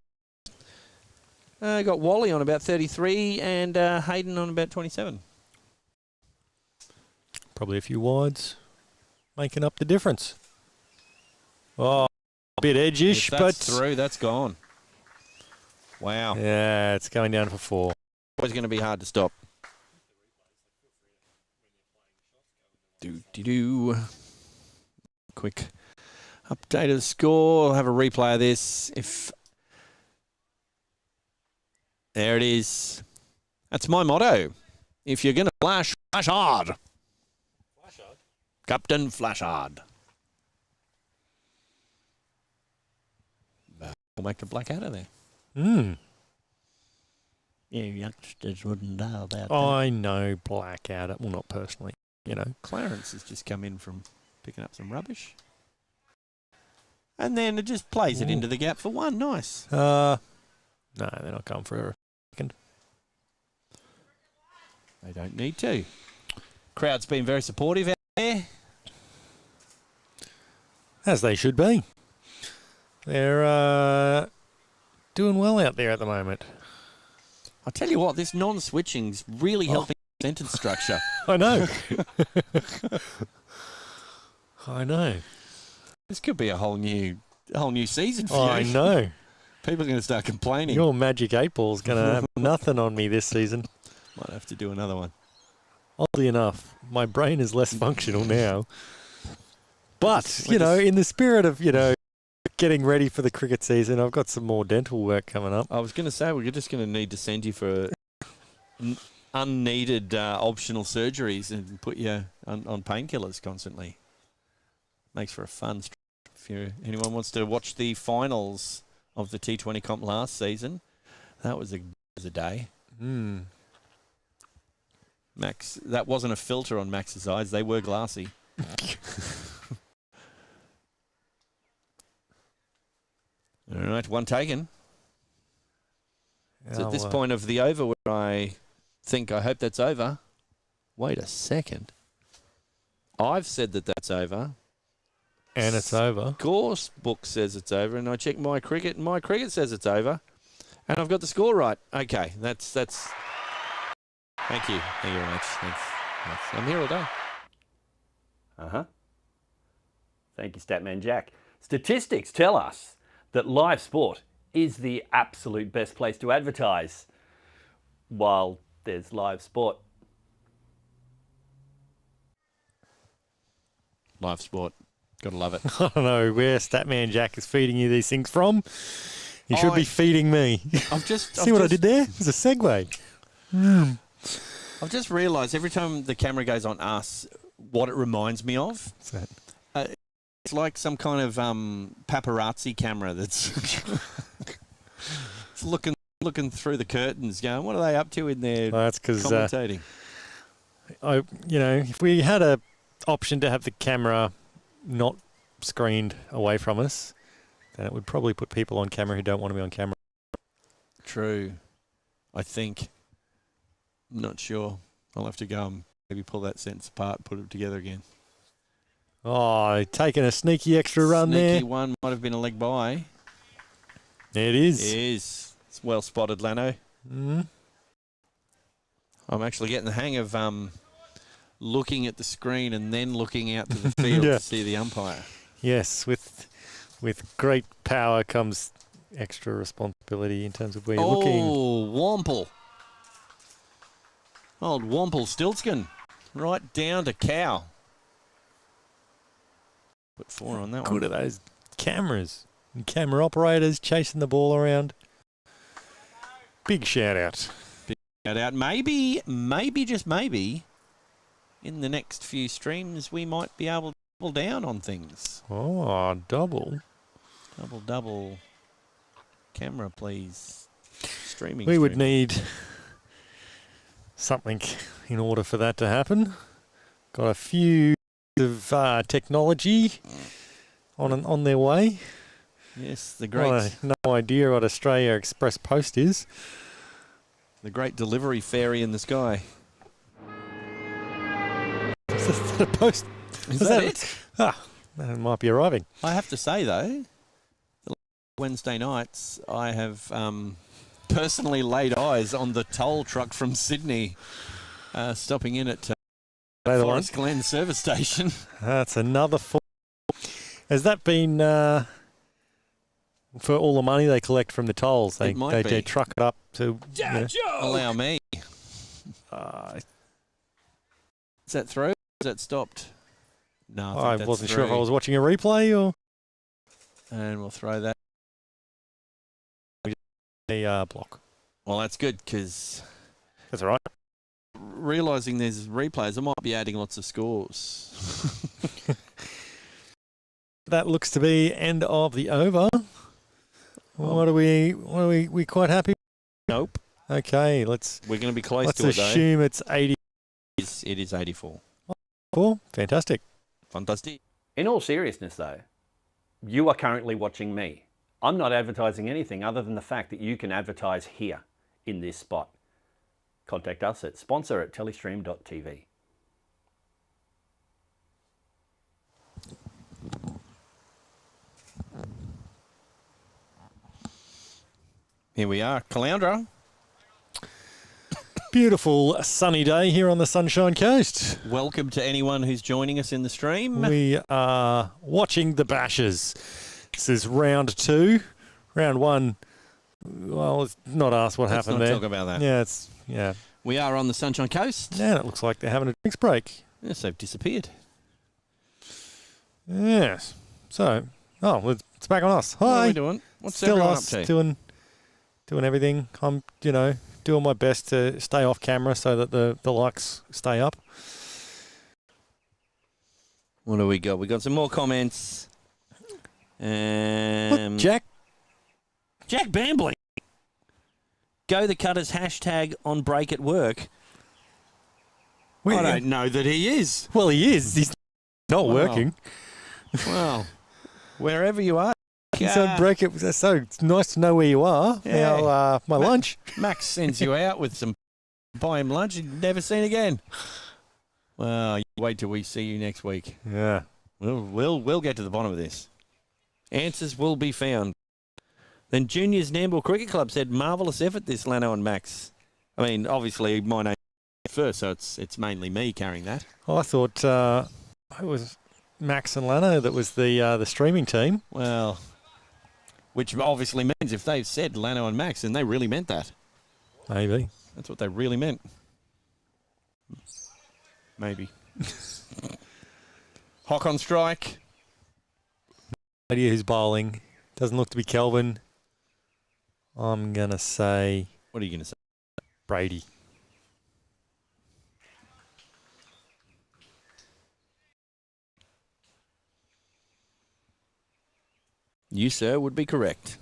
Got Wally on about 33 and Hayden on about 27. Probably a few wides making up the difference. Oh, a bit edgish, If that's but through, that's gone. Wow. yeah, it's going down for 4. Always going to be hard to stop. Do. Quick update of the score. I'll have a replay of this. There it is. That's my motto. If you're going to flash hard. Flash hard? Captain Flash hard. We'll make the black out of there. You youngsters wouldn't know about that. I know Blackadder. Well, not personally, Clarence has just come in from picking up some rubbish. And then it just plays it into the gap for 1. Nice. No, they're not going for a second. They don't need to. Crowd's been very supportive out there. As they should be. They're doing well out there at the moment. I'll tell you what, this non-switching's really helping sentence structure. I know. I know. This could be a whole new season for you. I know. People are going to start complaining. Your Magic 8-Ball's going to have nothing on me this season. Might have to do another one. Oddly enough, my brain is less functional now. But, in the spirit of, getting ready for the cricket season, I've got some more dental work coming up. I was going to say, we're just going to need to send you for unneeded optional surgeries and put you on painkillers constantly. Makes for a fun stream. If anyone wants to watch the finals of the T20 comp last season, that was a day. Max, that wasn't a filter on Max's eyes. They were glassy. All right, 1 taken. It's at this point of the over where I hope that's over. Wait a second. I've said that that's over. And it's over. Course book says it's over, and I check my cricket, and my cricket says it's over. And I've got the score right. Okay, that's... Thank you. Thank you very much. Thanks. I'm here all day. Thank you, Statman Jack. Statistics tell us that live sport is the absolute best place to advertise while there's live sport. Live sport. Got to love it. I don't know where Statman Jack is feeding you these things from. He should be feeding me. See what I did there? It's a segue. I've just realised every time the camera goes on us, what it reminds me of. What's that? It's like some kind of paparazzi camera that's it's looking through the curtains, going, "What are they up to in there?" Well, that's because commentating. if we had a option to have the camera not screened away from us, then it would probably put people on camera who don't want to be on camera. True. I think. I'm not sure. I'll have to go and maybe pull that sentence apart, put it together again. Oh, taking a sneaky extra run there. Sneaky one might have been a leg by. There it is. It is. It's well spotted, Lanno. Mm. I'm actually getting the hang of looking at the screen and then looking out to the field Yeah. to see the umpire. Yes, with great power comes extra responsibility in terms of where you're looking. Oh, Wample. Old Wample Stiltskin. Right down to cow. Put 4 on that one. Good at those cameras and camera operators chasing the ball around. Big shout out. Shout out. Maybe, just maybe, in the next few streams we might be able to double down on things. Oh, double. Double. Camera, please. Streaming. We would need something in order for that to happen. Got a few of technology on their way. Yes, the great. I have no idea what Australia Express Post is. The great delivery fairy in the sky. Is that a post? Is that it? That might be arriving. I have to say, though, the Wednesday nights, I have personally laid eyes on the toll truck from Sydney stopping in at Forest Glen service station. That's another 4. Has that been for all the money they collect from the tolls? They truck it up to Allow me. Uh, Is that through? Is that stopped? No, I think wasn't that's sure if I through. was watching a replay or And we'll throw that. a block. Well, that's good because That's all right. realising there's replays, I might be adding lots of scores. That looks to be end of the over. What are we quite happy? Nope. Okay, We're going to be close let's to it, though. assume it's 84. It is 84. Fantastic. Fantastic. In all seriousness, though, you are currently watching me. I'm not advertising anything other than the fact that you can advertise here in this spot. Contact us at sponsor@telestream.tv. Here we are, Caloundra. Beautiful sunny day here on the Sunshine Coast. Welcome to anyone who's joining us in the stream. We are watching the Bashers. This is round 2. Round 1, well, it's not asked what Let's happened not there. talk about that. Yeah. We are on the Sunshine Coast. Yeah, it looks like they're having a drinks break. Yes, they've disappeared. Yes. So, it's back on us. Hi. What are we doing? What's Still everyone us up to? doing everything. I'm, doing my best to stay off camera so that the likes stay up. What do we got? We got some more comments. What, Jack? Jack Bambling. Go the Cutters hashtag on break at work. I don't know that he is. Well, he is. He's not working. Well, wherever you are. He's on break. So it's nice to know where you are. Yeah. Now, my lunch. Max sends you out with some buy him lunch you've never seen again. Well, you wait till we see you next week. Yeah. We'll get to the bottom of this. Answers will be found. Then Junior's Nambour Cricket Club said, marvellous effort this, Lanno and Max. I mean, obviously my name first, so it's mainly me carrying that. I thought it was Max and Lanno that was the streaming team. Well, which obviously means if they've said Lanno and Max, then they really meant that. Maybe. That's what they really meant. Maybe. Hock on strike. Idea who's bowling. Doesn't look to be Kelvin. I'm going to say What are you going to say? Brady. You, sir, would be correct.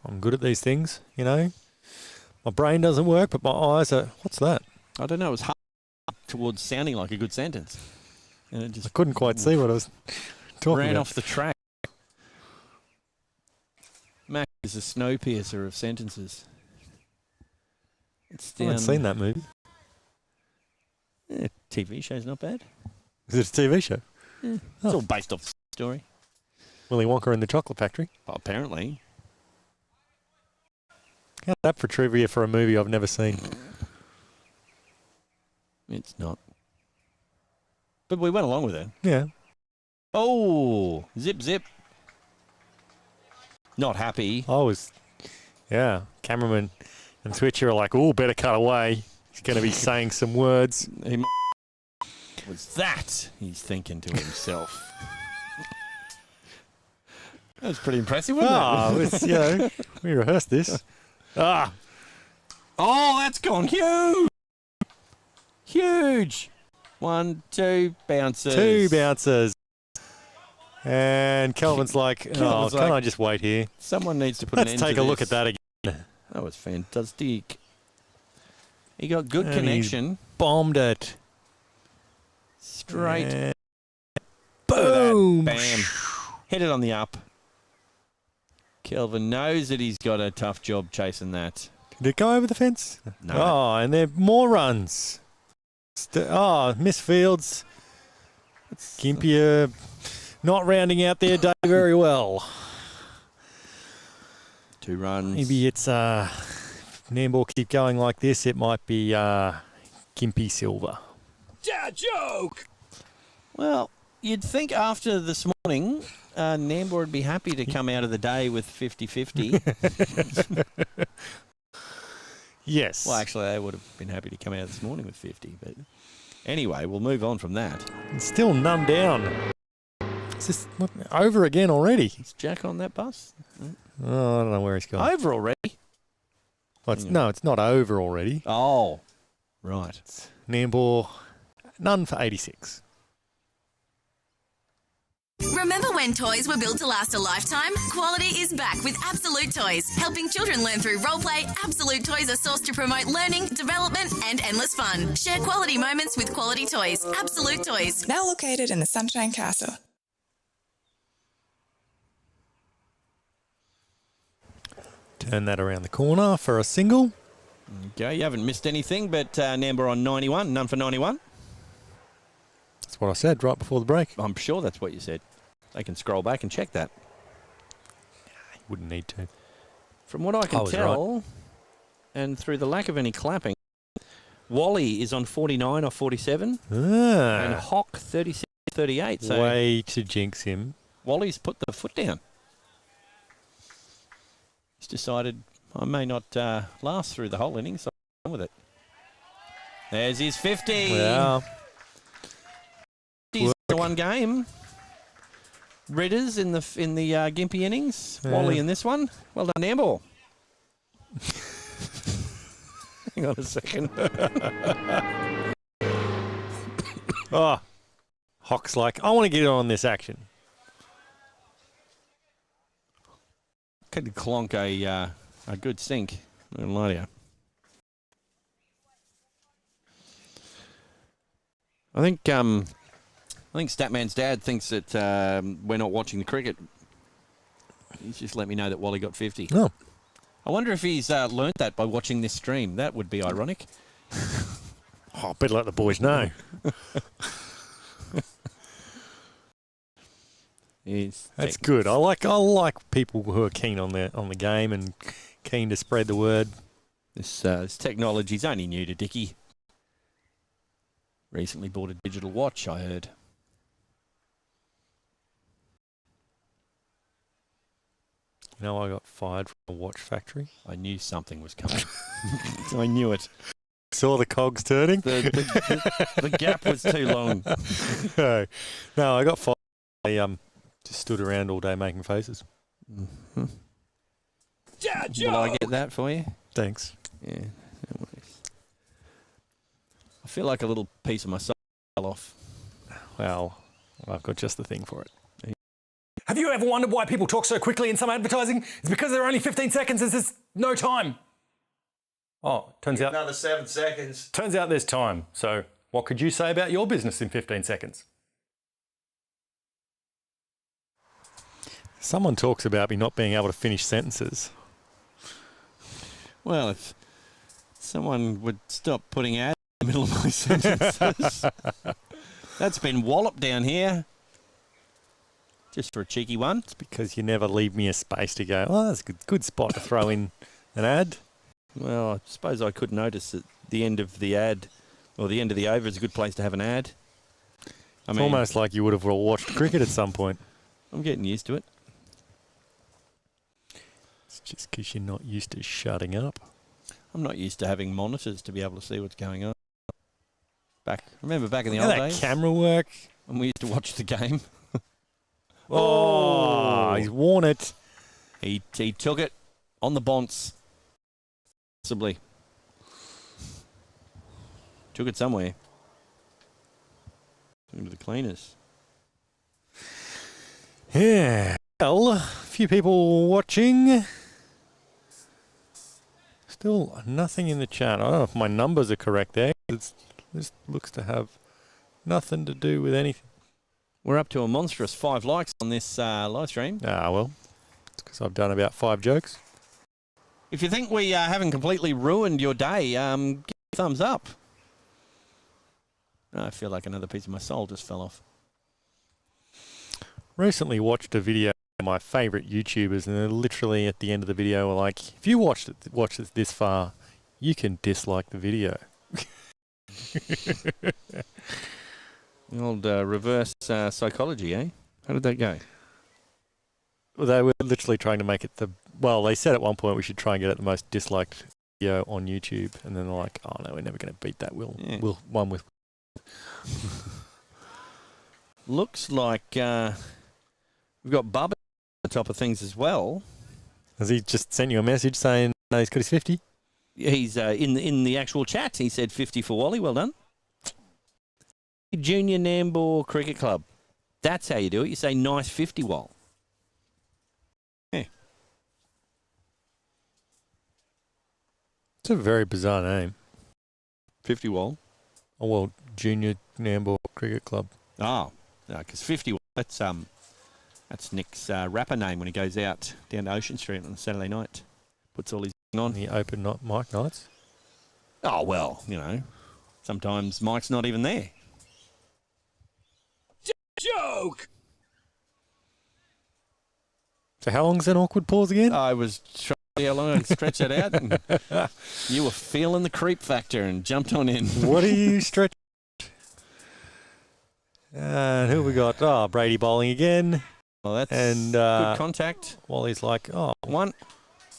I'm good at these things, you know. My brain doesn't work, but my eyes are... What's that? I don't know. It was hard towards sounding like a good sentence. And it I just couldn't quite see what I was talking ran about. off the track. Mac is a snow piercer of sentences. It's I haven't seen that movie. TV show's not bad. Is it a TV show? It's all based off the story. Willy Wonka and the Chocolate Factory. Well, apparently. How's that for trivia for a movie I've never seen? It's not. But we went along with it. Yeah. Oh, zip, zip. Not happy. I was... Yeah. Cameraman and Switcher are like, oh, better cut away. He's going to be saying some words. Was that he's thinking to himself? That was pretty impressive, wasn't it? It's, you know, we rehearsed this. Oh, that's gone huge. Huge. 1, 2 bounces. 2 bouncers. And Kelvin's like, Kelvin's can like, I just wait here? Someone needs to put an Let's end take to a look this. at that again. That was fantastic. He got good And connection. he bombed it. Straight. And Look at that. boom. Bam. Hit it on the up. Kelvin knows that he's got a tough job chasing that. Did it go over the fence? No. Oh, and there are more runs. Miss Fields. Gympie are not rounding out their day very well. 2 runs. Maybe it's Nambour keep going like this. It might be Gympie Silver. Joke! Well, you'd think after this morning, Nambour would be happy to come out of the day with 50-50. Yes. Well, actually, they would have been happy to come out this morning with 50. But anyway, we'll move on from that. It's still none down. Is this over again already? Is Jack on that bus? Oh, I don't know where he's gone. Over already? Well, no, it's not over already. Oh, right. Nambour, none for 86. Remember when toys were built to last a lifetime? Quality is back with Absolute Toys, helping children learn through role play. Absolute Toys are sourced to promote learning, development, and endless fun. Share quality moments with quality toys. Absolute Toys. Now located in the Sunshine Castle. Turn that around the corner for a single. Okay, you haven't missed anything, but Nambour on 91, none for 91. That's what I said right before the break. I'm sure that's what you said. They can scroll back and check that. Wouldn't need to. From what I can was tell, and through the lack of any clapping, Wally is on 49 or 47, and Hock 36-38. So Way to jinx him. Wally's put the foot down. He's decided I may not last through the whole innings, so I'm with it. There's his 50. Yeah. He's the one game. Ridders in the Gympie innings. Yeah. Wally in this one. Well done, Nambour. Hang on a second. Hock's like, I want to get on this action. Could clonk a good sink. I'm not gonna lie to you. I think Statman's dad thinks that we're not watching the cricket. He's just let me know that Wally got 50. Oh. I wonder if he's learnt that by watching this stream. That would be ironic. Oh, better let the boys know. That's good. I like people who are keen on the game and keen to spread the word. This technology's only new to Dickie. Recently bought a digital watch, I heard. You know, I got fired from a watch factory. I knew something was coming. I knew it. Saw the cogs turning. The gap was too long. No, I got 5. I just stood around all day making faces. Mm-hmm. Dad Will I joke. get that for you? Thanks. Yeah. No worries. I feel like a little piece of my soul fell off. Well, I've got just the thing for it. Have you ever wondered why people talk so quickly in some advertising? It's because there are only 15 seconds. There's no time. Oh, turns out Another 7 seconds. Turns out there's time. So what could you say about your business in 15 seconds? Someone talks about me not being able to finish sentences. Well, if someone would stop putting ads in the middle of my sentences. That's been walloped down here. Just for a cheeky one. It's because you never leave me a space to go, oh, that's a good spot to throw in an ad. Well, I suppose I could notice that the end of the ad, or the end of the over, is a good place to have an ad. It's almost like you would have watched cricket at some point. I'm getting used to it. It's just because you're not used to shutting up. I'm not used to having monitors to be able to see what's going on. Remember back in the Look old at that days? camera work. When we used to watch the game. Oh, he's worn it. He took it on the bonce. Possibly. Took it somewhere. Into the cleaners. Yeah. Well, a few people watching. Still nothing in the chat. I don't know if my numbers are correct there. This looks to have nothing to do with anything. We're up to a monstrous 5 likes on this live stream. Ah, well, it's because I've done about 5 jokes. If you think we haven't completely ruined your day, give it a thumbs up. I feel like another piece of my soul just fell off. Recently watched a video of my favourite YouTubers, and they're literally at the end of the video were like, if you watched it this far, you can dislike the video. The old reverse psychology, eh? How did that go? Well, they were literally trying to make it they said at one point we should try and get it the most disliked video on YouTube, and then they're like, oh no, we're never going to beat that one with. Looks like we've got Bubba on the top of things as well. Has he just sent you a message saying no, he's got his 50? He's in the actual chat. He said 50 for Wally. Well done. Junior Nambour Cricket Club. That's how you do it. You say nice 50, Wall. Yeah. It's a very bizarre name. 50 Wall. Oh, well, Junior Nambour Cricket Club. Oh, no, because 50 Wall, that's Nick's rapper name when he goes out down to Ocean Street on a Saturday night. Puts all his on. The open mic nights. Oh, well, sometimes Mike's not even there. Joke. So how long's an awkward pause again? I was trying to see how long I can stretch that out. And you were feeling the creep factor and jumped on in. What are you stretching? And who we got? Oh, Brady bowling again. Well, that's and good contact. Wally's like, oh, one.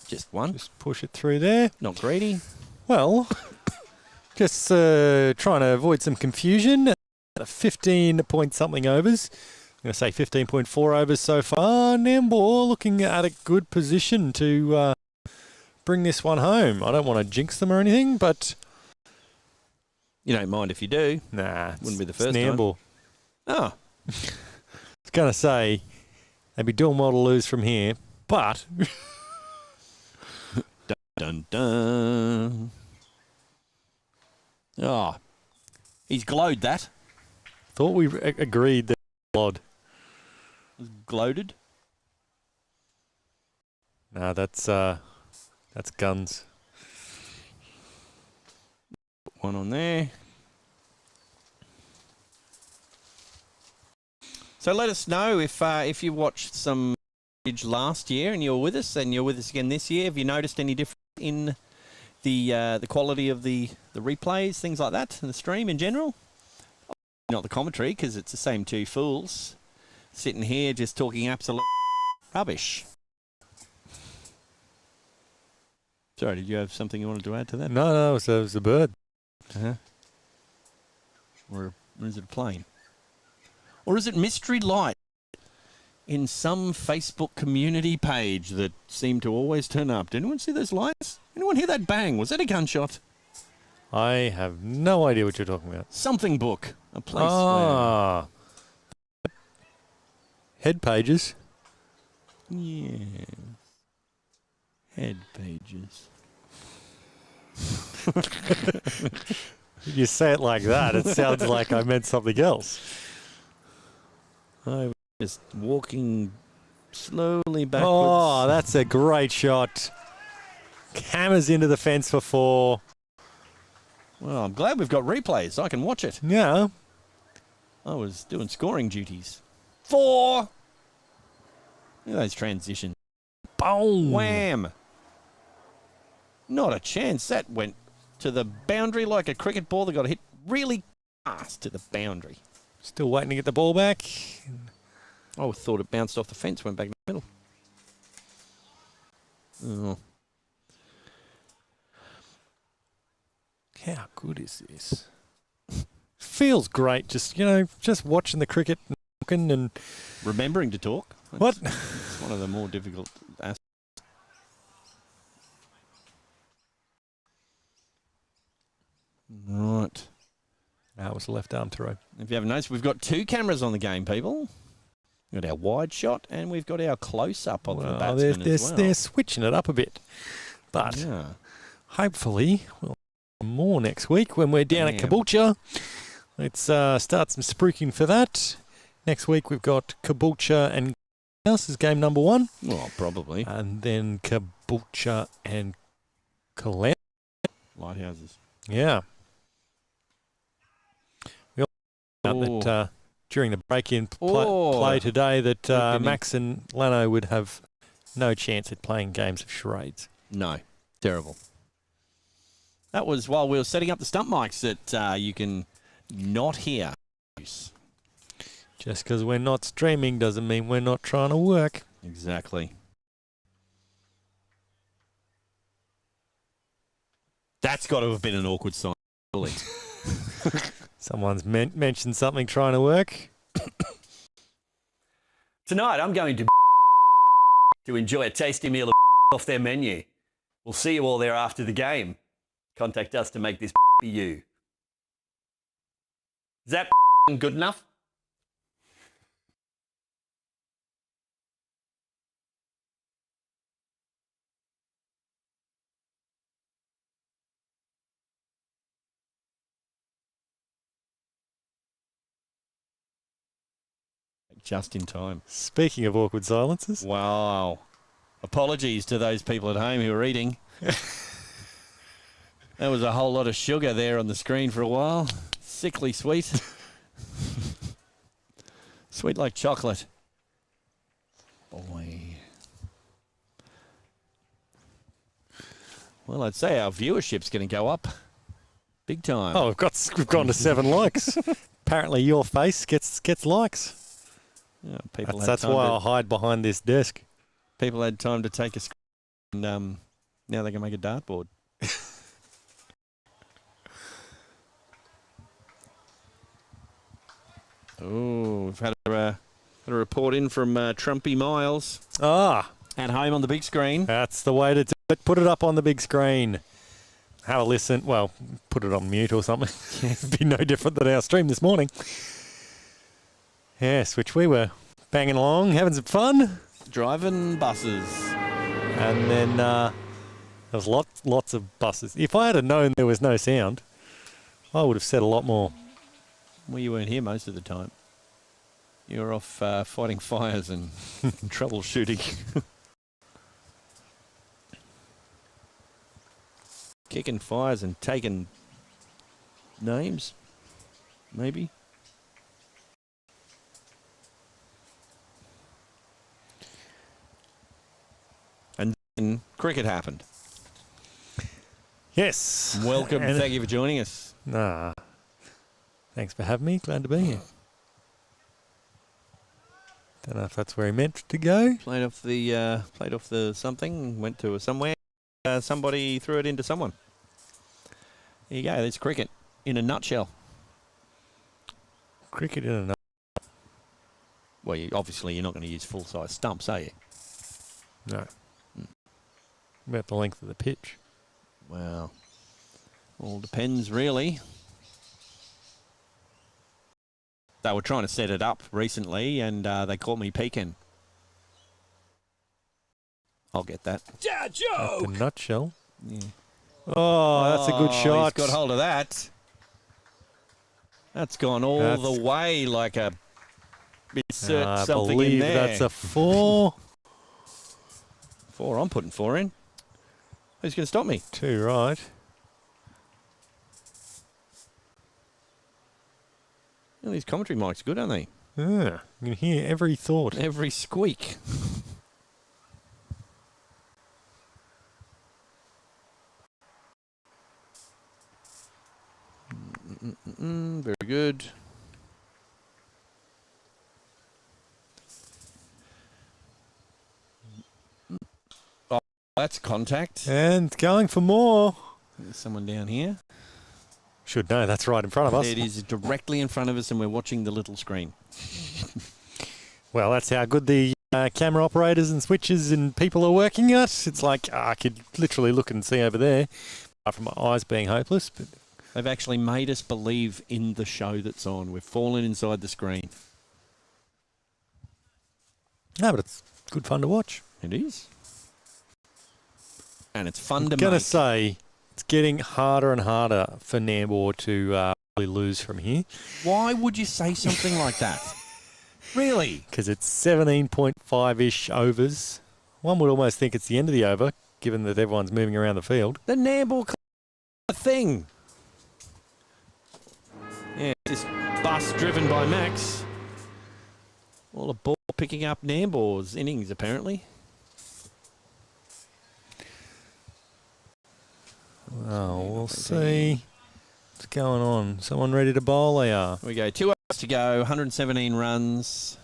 Just one. Just push it through there. Not greedy. Well, just trying to avoid some confusion. 15 point something overs. I'm going to say 15.4 overs so far. Nambour looking at a good position to bring this one home. I don't want to jinx them or anything, but... You don't mind if you do. Nah. Wouldn't be the first Nambour. time. Oh. I was going to say, they'd be doing well to lose from here, but... Dun, dun, dun. Oh. He's glowed that. Thought we agreed that blood. Gloated? No, that's guns. One on there. So let us know if you watched some footage last year and you're with us, and you're with us again this year. Have you noticed any difference in the quality of the replays, things like that, and the stream in general? Not the commentary, because it's the same two fools sitting here just talking absolute rubbish. Sorry, did you have something you wanted to add to that? No, it was a bird. Or is it a plane? Or is it mystery light in some Facebook community page that seemed to always turn up? Did anyone see those lights? Anyone hear that bang? Was that a gunshot? I have no idea what you're talking about. Something book. A place Ah. Head pages. where... Yeah. Head pages. You say it like that, it sounds like I meant something else. I was just walking slowly backwards. Oh, that's a great shot. Hammers into the fence for 4. Well, I'm glad we've got replays so I can watch it. Yeah. I was doing scoring duties. 4! Look at those transitions. Boom. Wham! Not a chance. That went to the boundary like a cricket ball that got hit really fast to the boundary. Still waiting to get the ball back. I thought it bounced off the fence, went back in the middle. Oh. How good is this? Feels great just, just watching the cricket and talking and... Remembering to talk. What? It's one of the more difficult aspects. Right. That was a left arm throw. If you haven't noticed, we've got 2 cameras on the game, people. We've got our wide shot and we've got our close-up of the batsman as well. They're switching it up a bit. But Yeah. hopefully we'll have more next week when we're down at Yeah. Caboolture. Let's start some spruiking for that. Next week we've got Caboolture and House is game number 1. Well, probably. And then Caboolture and Caloundra. Lighthouses. Yeah. We all Oh. found that during the break-in Oh. play today that Good Max and Lanno would have no chance at playing games of charades. No. Terrible. That was while we were setting up the stump mics that you can not hear. Just because we're not streaming doesn't mean we're not trying to work. Exactly. That's got to have been an awkward sign. Surely. Someone's mentioned something trying to work. Tonight, I'm going to enjoy a tasty meal of off their menu. We'll see you all there after the game. Contact us to make this be you. Is that good enough? Just in time. Speaking of awkward silences. Wow. Apologies to those people at home who are eating. There was a whole lot of sugar there on the screen for a while. Sickly sweet. Sweet like chocolate. Boy. Well, I'd say our viewership's going to go up big time. Oh, we've gone to 7 likes. Apparently your face gets likes. Yeah, people That's why I'll hide behind this desk. People had time to take a screen and now they can make a dartboard. Oh, we've had a report in from Trumpy Miles Ah, at home on the big screen. that's the way to do it. Put it up on the big screen. Have a listen. Well, put it on mute or something. It'd be no different than our stream this morning. Yes, which we were banging along, having some fun. Driving buses. And then there was lots of buses. If I had known there was no sound, I would have said a lot more. Well, you weren't here most of the time. You were off fighting fires and troubleshooting. Kicking fires and taking names, maybe. And then cricket happened. Yes. Welcome. And- Thank you for joining us. Nah. Thanks for having me. Glad to be here. Don't know if that's where he meant to go. Played off the something, went to somewhere. Somebody threw it into someone. There you go. There's cricket in a nutshell. Cricket in a nut. Well, obviously you're not going to use full-size stumps, are you? No. About the length of the pitch. Well, all depends, really. They were trying to set it up recently, and they caught me peeking. I'll get that. Dad That's joke! a nutshell. Yeah. Oh, that's a good shot. He's got hold of that. That's gone all the way like a... Insert I something believe in there. that's a 4. 4, I'm putting 4 in. Who's going to stop me? 2, right. Well, these commentary mics are good, aren't they? Yeah, you can hear every thought. Every squeak. Very good. Oh, that's contact. And going for more. There's someone down here. Should know, that's right in front of us. It is directly in front of us, and we're watching the little screen. Well, that's how good the camera operators and switches and people are working at. It's like I could literally look and see over there, apart from my eyes being hopeless. But They've actually made us believe in the show that's on. We've fallen inside the screen. no, but it's good fun to watch. It is. And it's fun to I'm going to make. say it's getting harder and harder for Nambour to really lose from here. Why would you say something like that? Really? Because it's 17.5-ish overs. One would almost think it's the end of the over, given that everyone's moving around the field. The Nambour thing. Yeah, this bus driven by Max. All a ball picking up Nambour's innings, apparently. Oh, we'll see what's going on. Someone ready to bowl? They are. Here we go. 2 hours to go. 117 runs.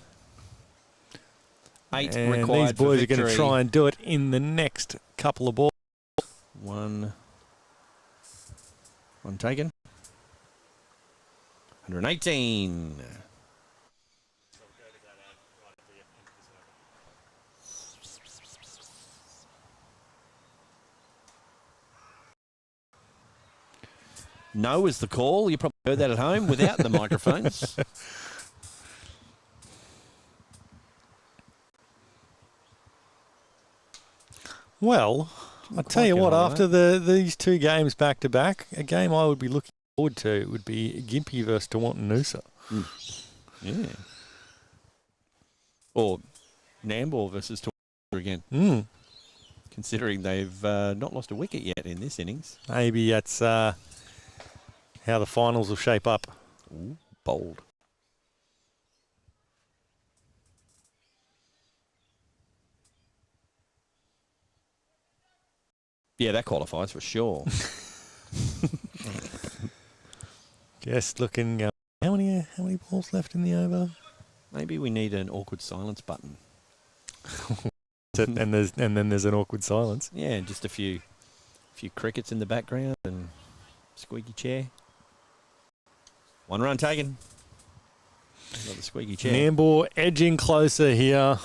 8 And required these boys for are going to victory. try and do it in the next couple of balls. One taken. 118. No is the call. You probably heard that at home without the microphones. Well, I tell quite you get what, hold of after these 2 games back to back, a game I would be looking forward to would be Gympie versus Noosa. Yeah. Or Nambour versus Tawana again, considering they've not lost a wicket yet in this innings. Maybe that's how the finals will shape up. Ooh, bold. Yeah, that qualifies for sure. Just looking, how many balls left in the over? Maybe we need an awkward silence button. And then there's an awkward silence. Yeah, just a few crickets in the background and squeaky chair. 1 run taken. Got the squeaky chair. Nambour edging closer here.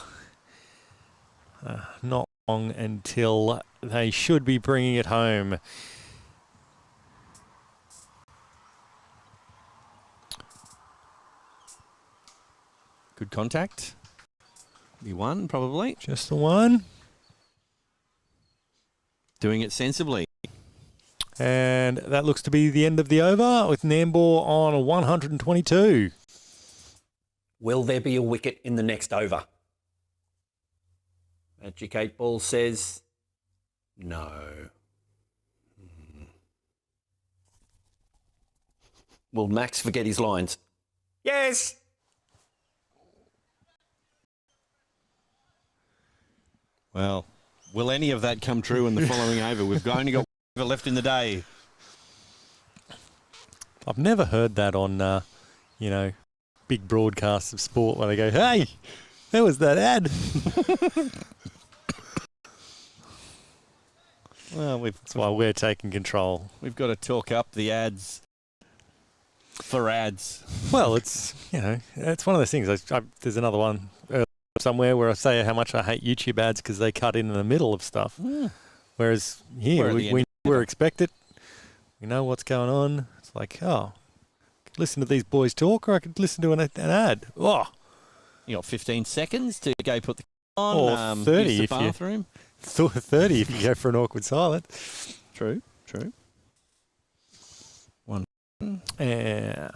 Not long until they should be bringing it home. Good contact. Be 1, probably. Just the one. Doing it sensibly. And that looks to be the end of the over with Nambour on 122. Will there be a wicket in the next over? Magic 8 Ball says no. Will Max forget his lines? Yes! Well, will any of that come true in the following over? We've only got 1 over left in the day. I've never heard that on, big broadcasts of sport where they go, hey, there was that ad. Well, That's why we're taking control. we've got to talk up the ads for ads. Well, it's it's one of those things. There's another one somewhere where I say how much I hate YouTube ads because they cut in the middle of stuff. Whereas here We're at the end we're expected. We know what's going on. It's like, oh, I could listen to these boys talk, or I could listen to an ad. Oh, You got 15 seconds to go put the on. Or 30 use the if you- bathroom. 30 if you go for an awkward silent. True. Yeah.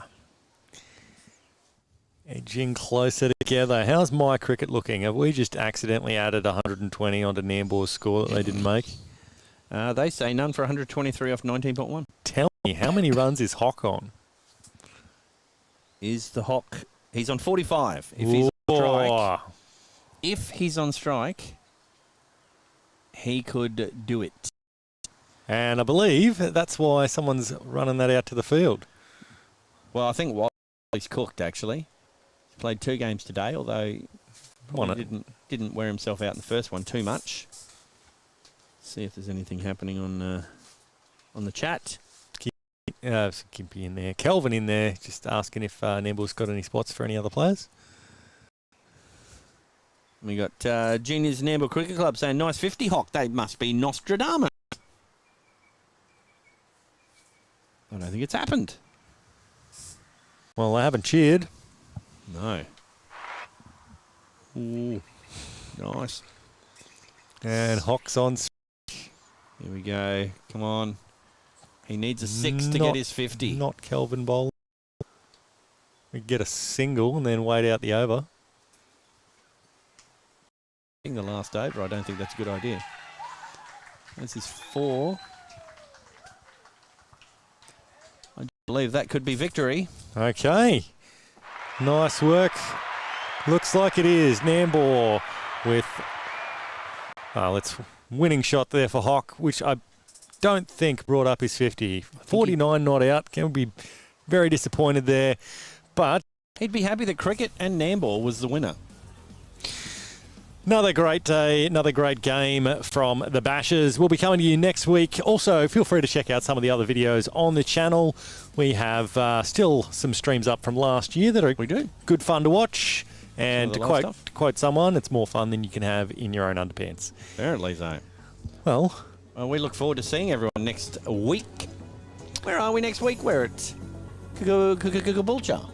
Edging closer together. How's my cricket looking? Have we just accidentally added 120 onto Nambour's score that they didn't make? They say none for 123 off 19.1. Tell me, how many runs is Hock on? Is the Hawk? He's on 45. If he's on strike, he could do it. And I believe that's why someone's running that out to the field. Well, I think Wiley's cooked actually. He's played 2 games today, although he didn't wear himself out in the first one too much. See if there's anything happening on the chat. Some Gympie in there. Kelvin in there, just asking if Nambour's got any spots for any other players. We got Juniors Nambour Cricket Club saying, nice 50, Hawk. They must be Nostradamus. I don't think it's happened. Well, they haven't cheered. No. Ooh. Nice. And Hock's on. Here we go. Come on. He needs a 6 to get his 50. Not Kelvin Bowl. We get a single and then wait out the over. The last over, I don't think that's a good idea. That's his 4. I believe that could be victory. Okay. Nice work. Looks like it is. Nambour with winning shot there for Hock, which I don't think brought up his 50. 49 not out. Can be very disappointed there. But he'd be happy that Cricket and Nambour was the winner. Another great day, another great game from the Bashers. We'll be coming to you next week. Also, feel free to check out some of the other videos on the channel. We have still some streams up from last year that are good fun to watch. And to quote someone, it's more fun than you can have in your own underpants. Apparently so. Well, we look forward to seeing everyone next week. Where are we next week? We're at Caboolture.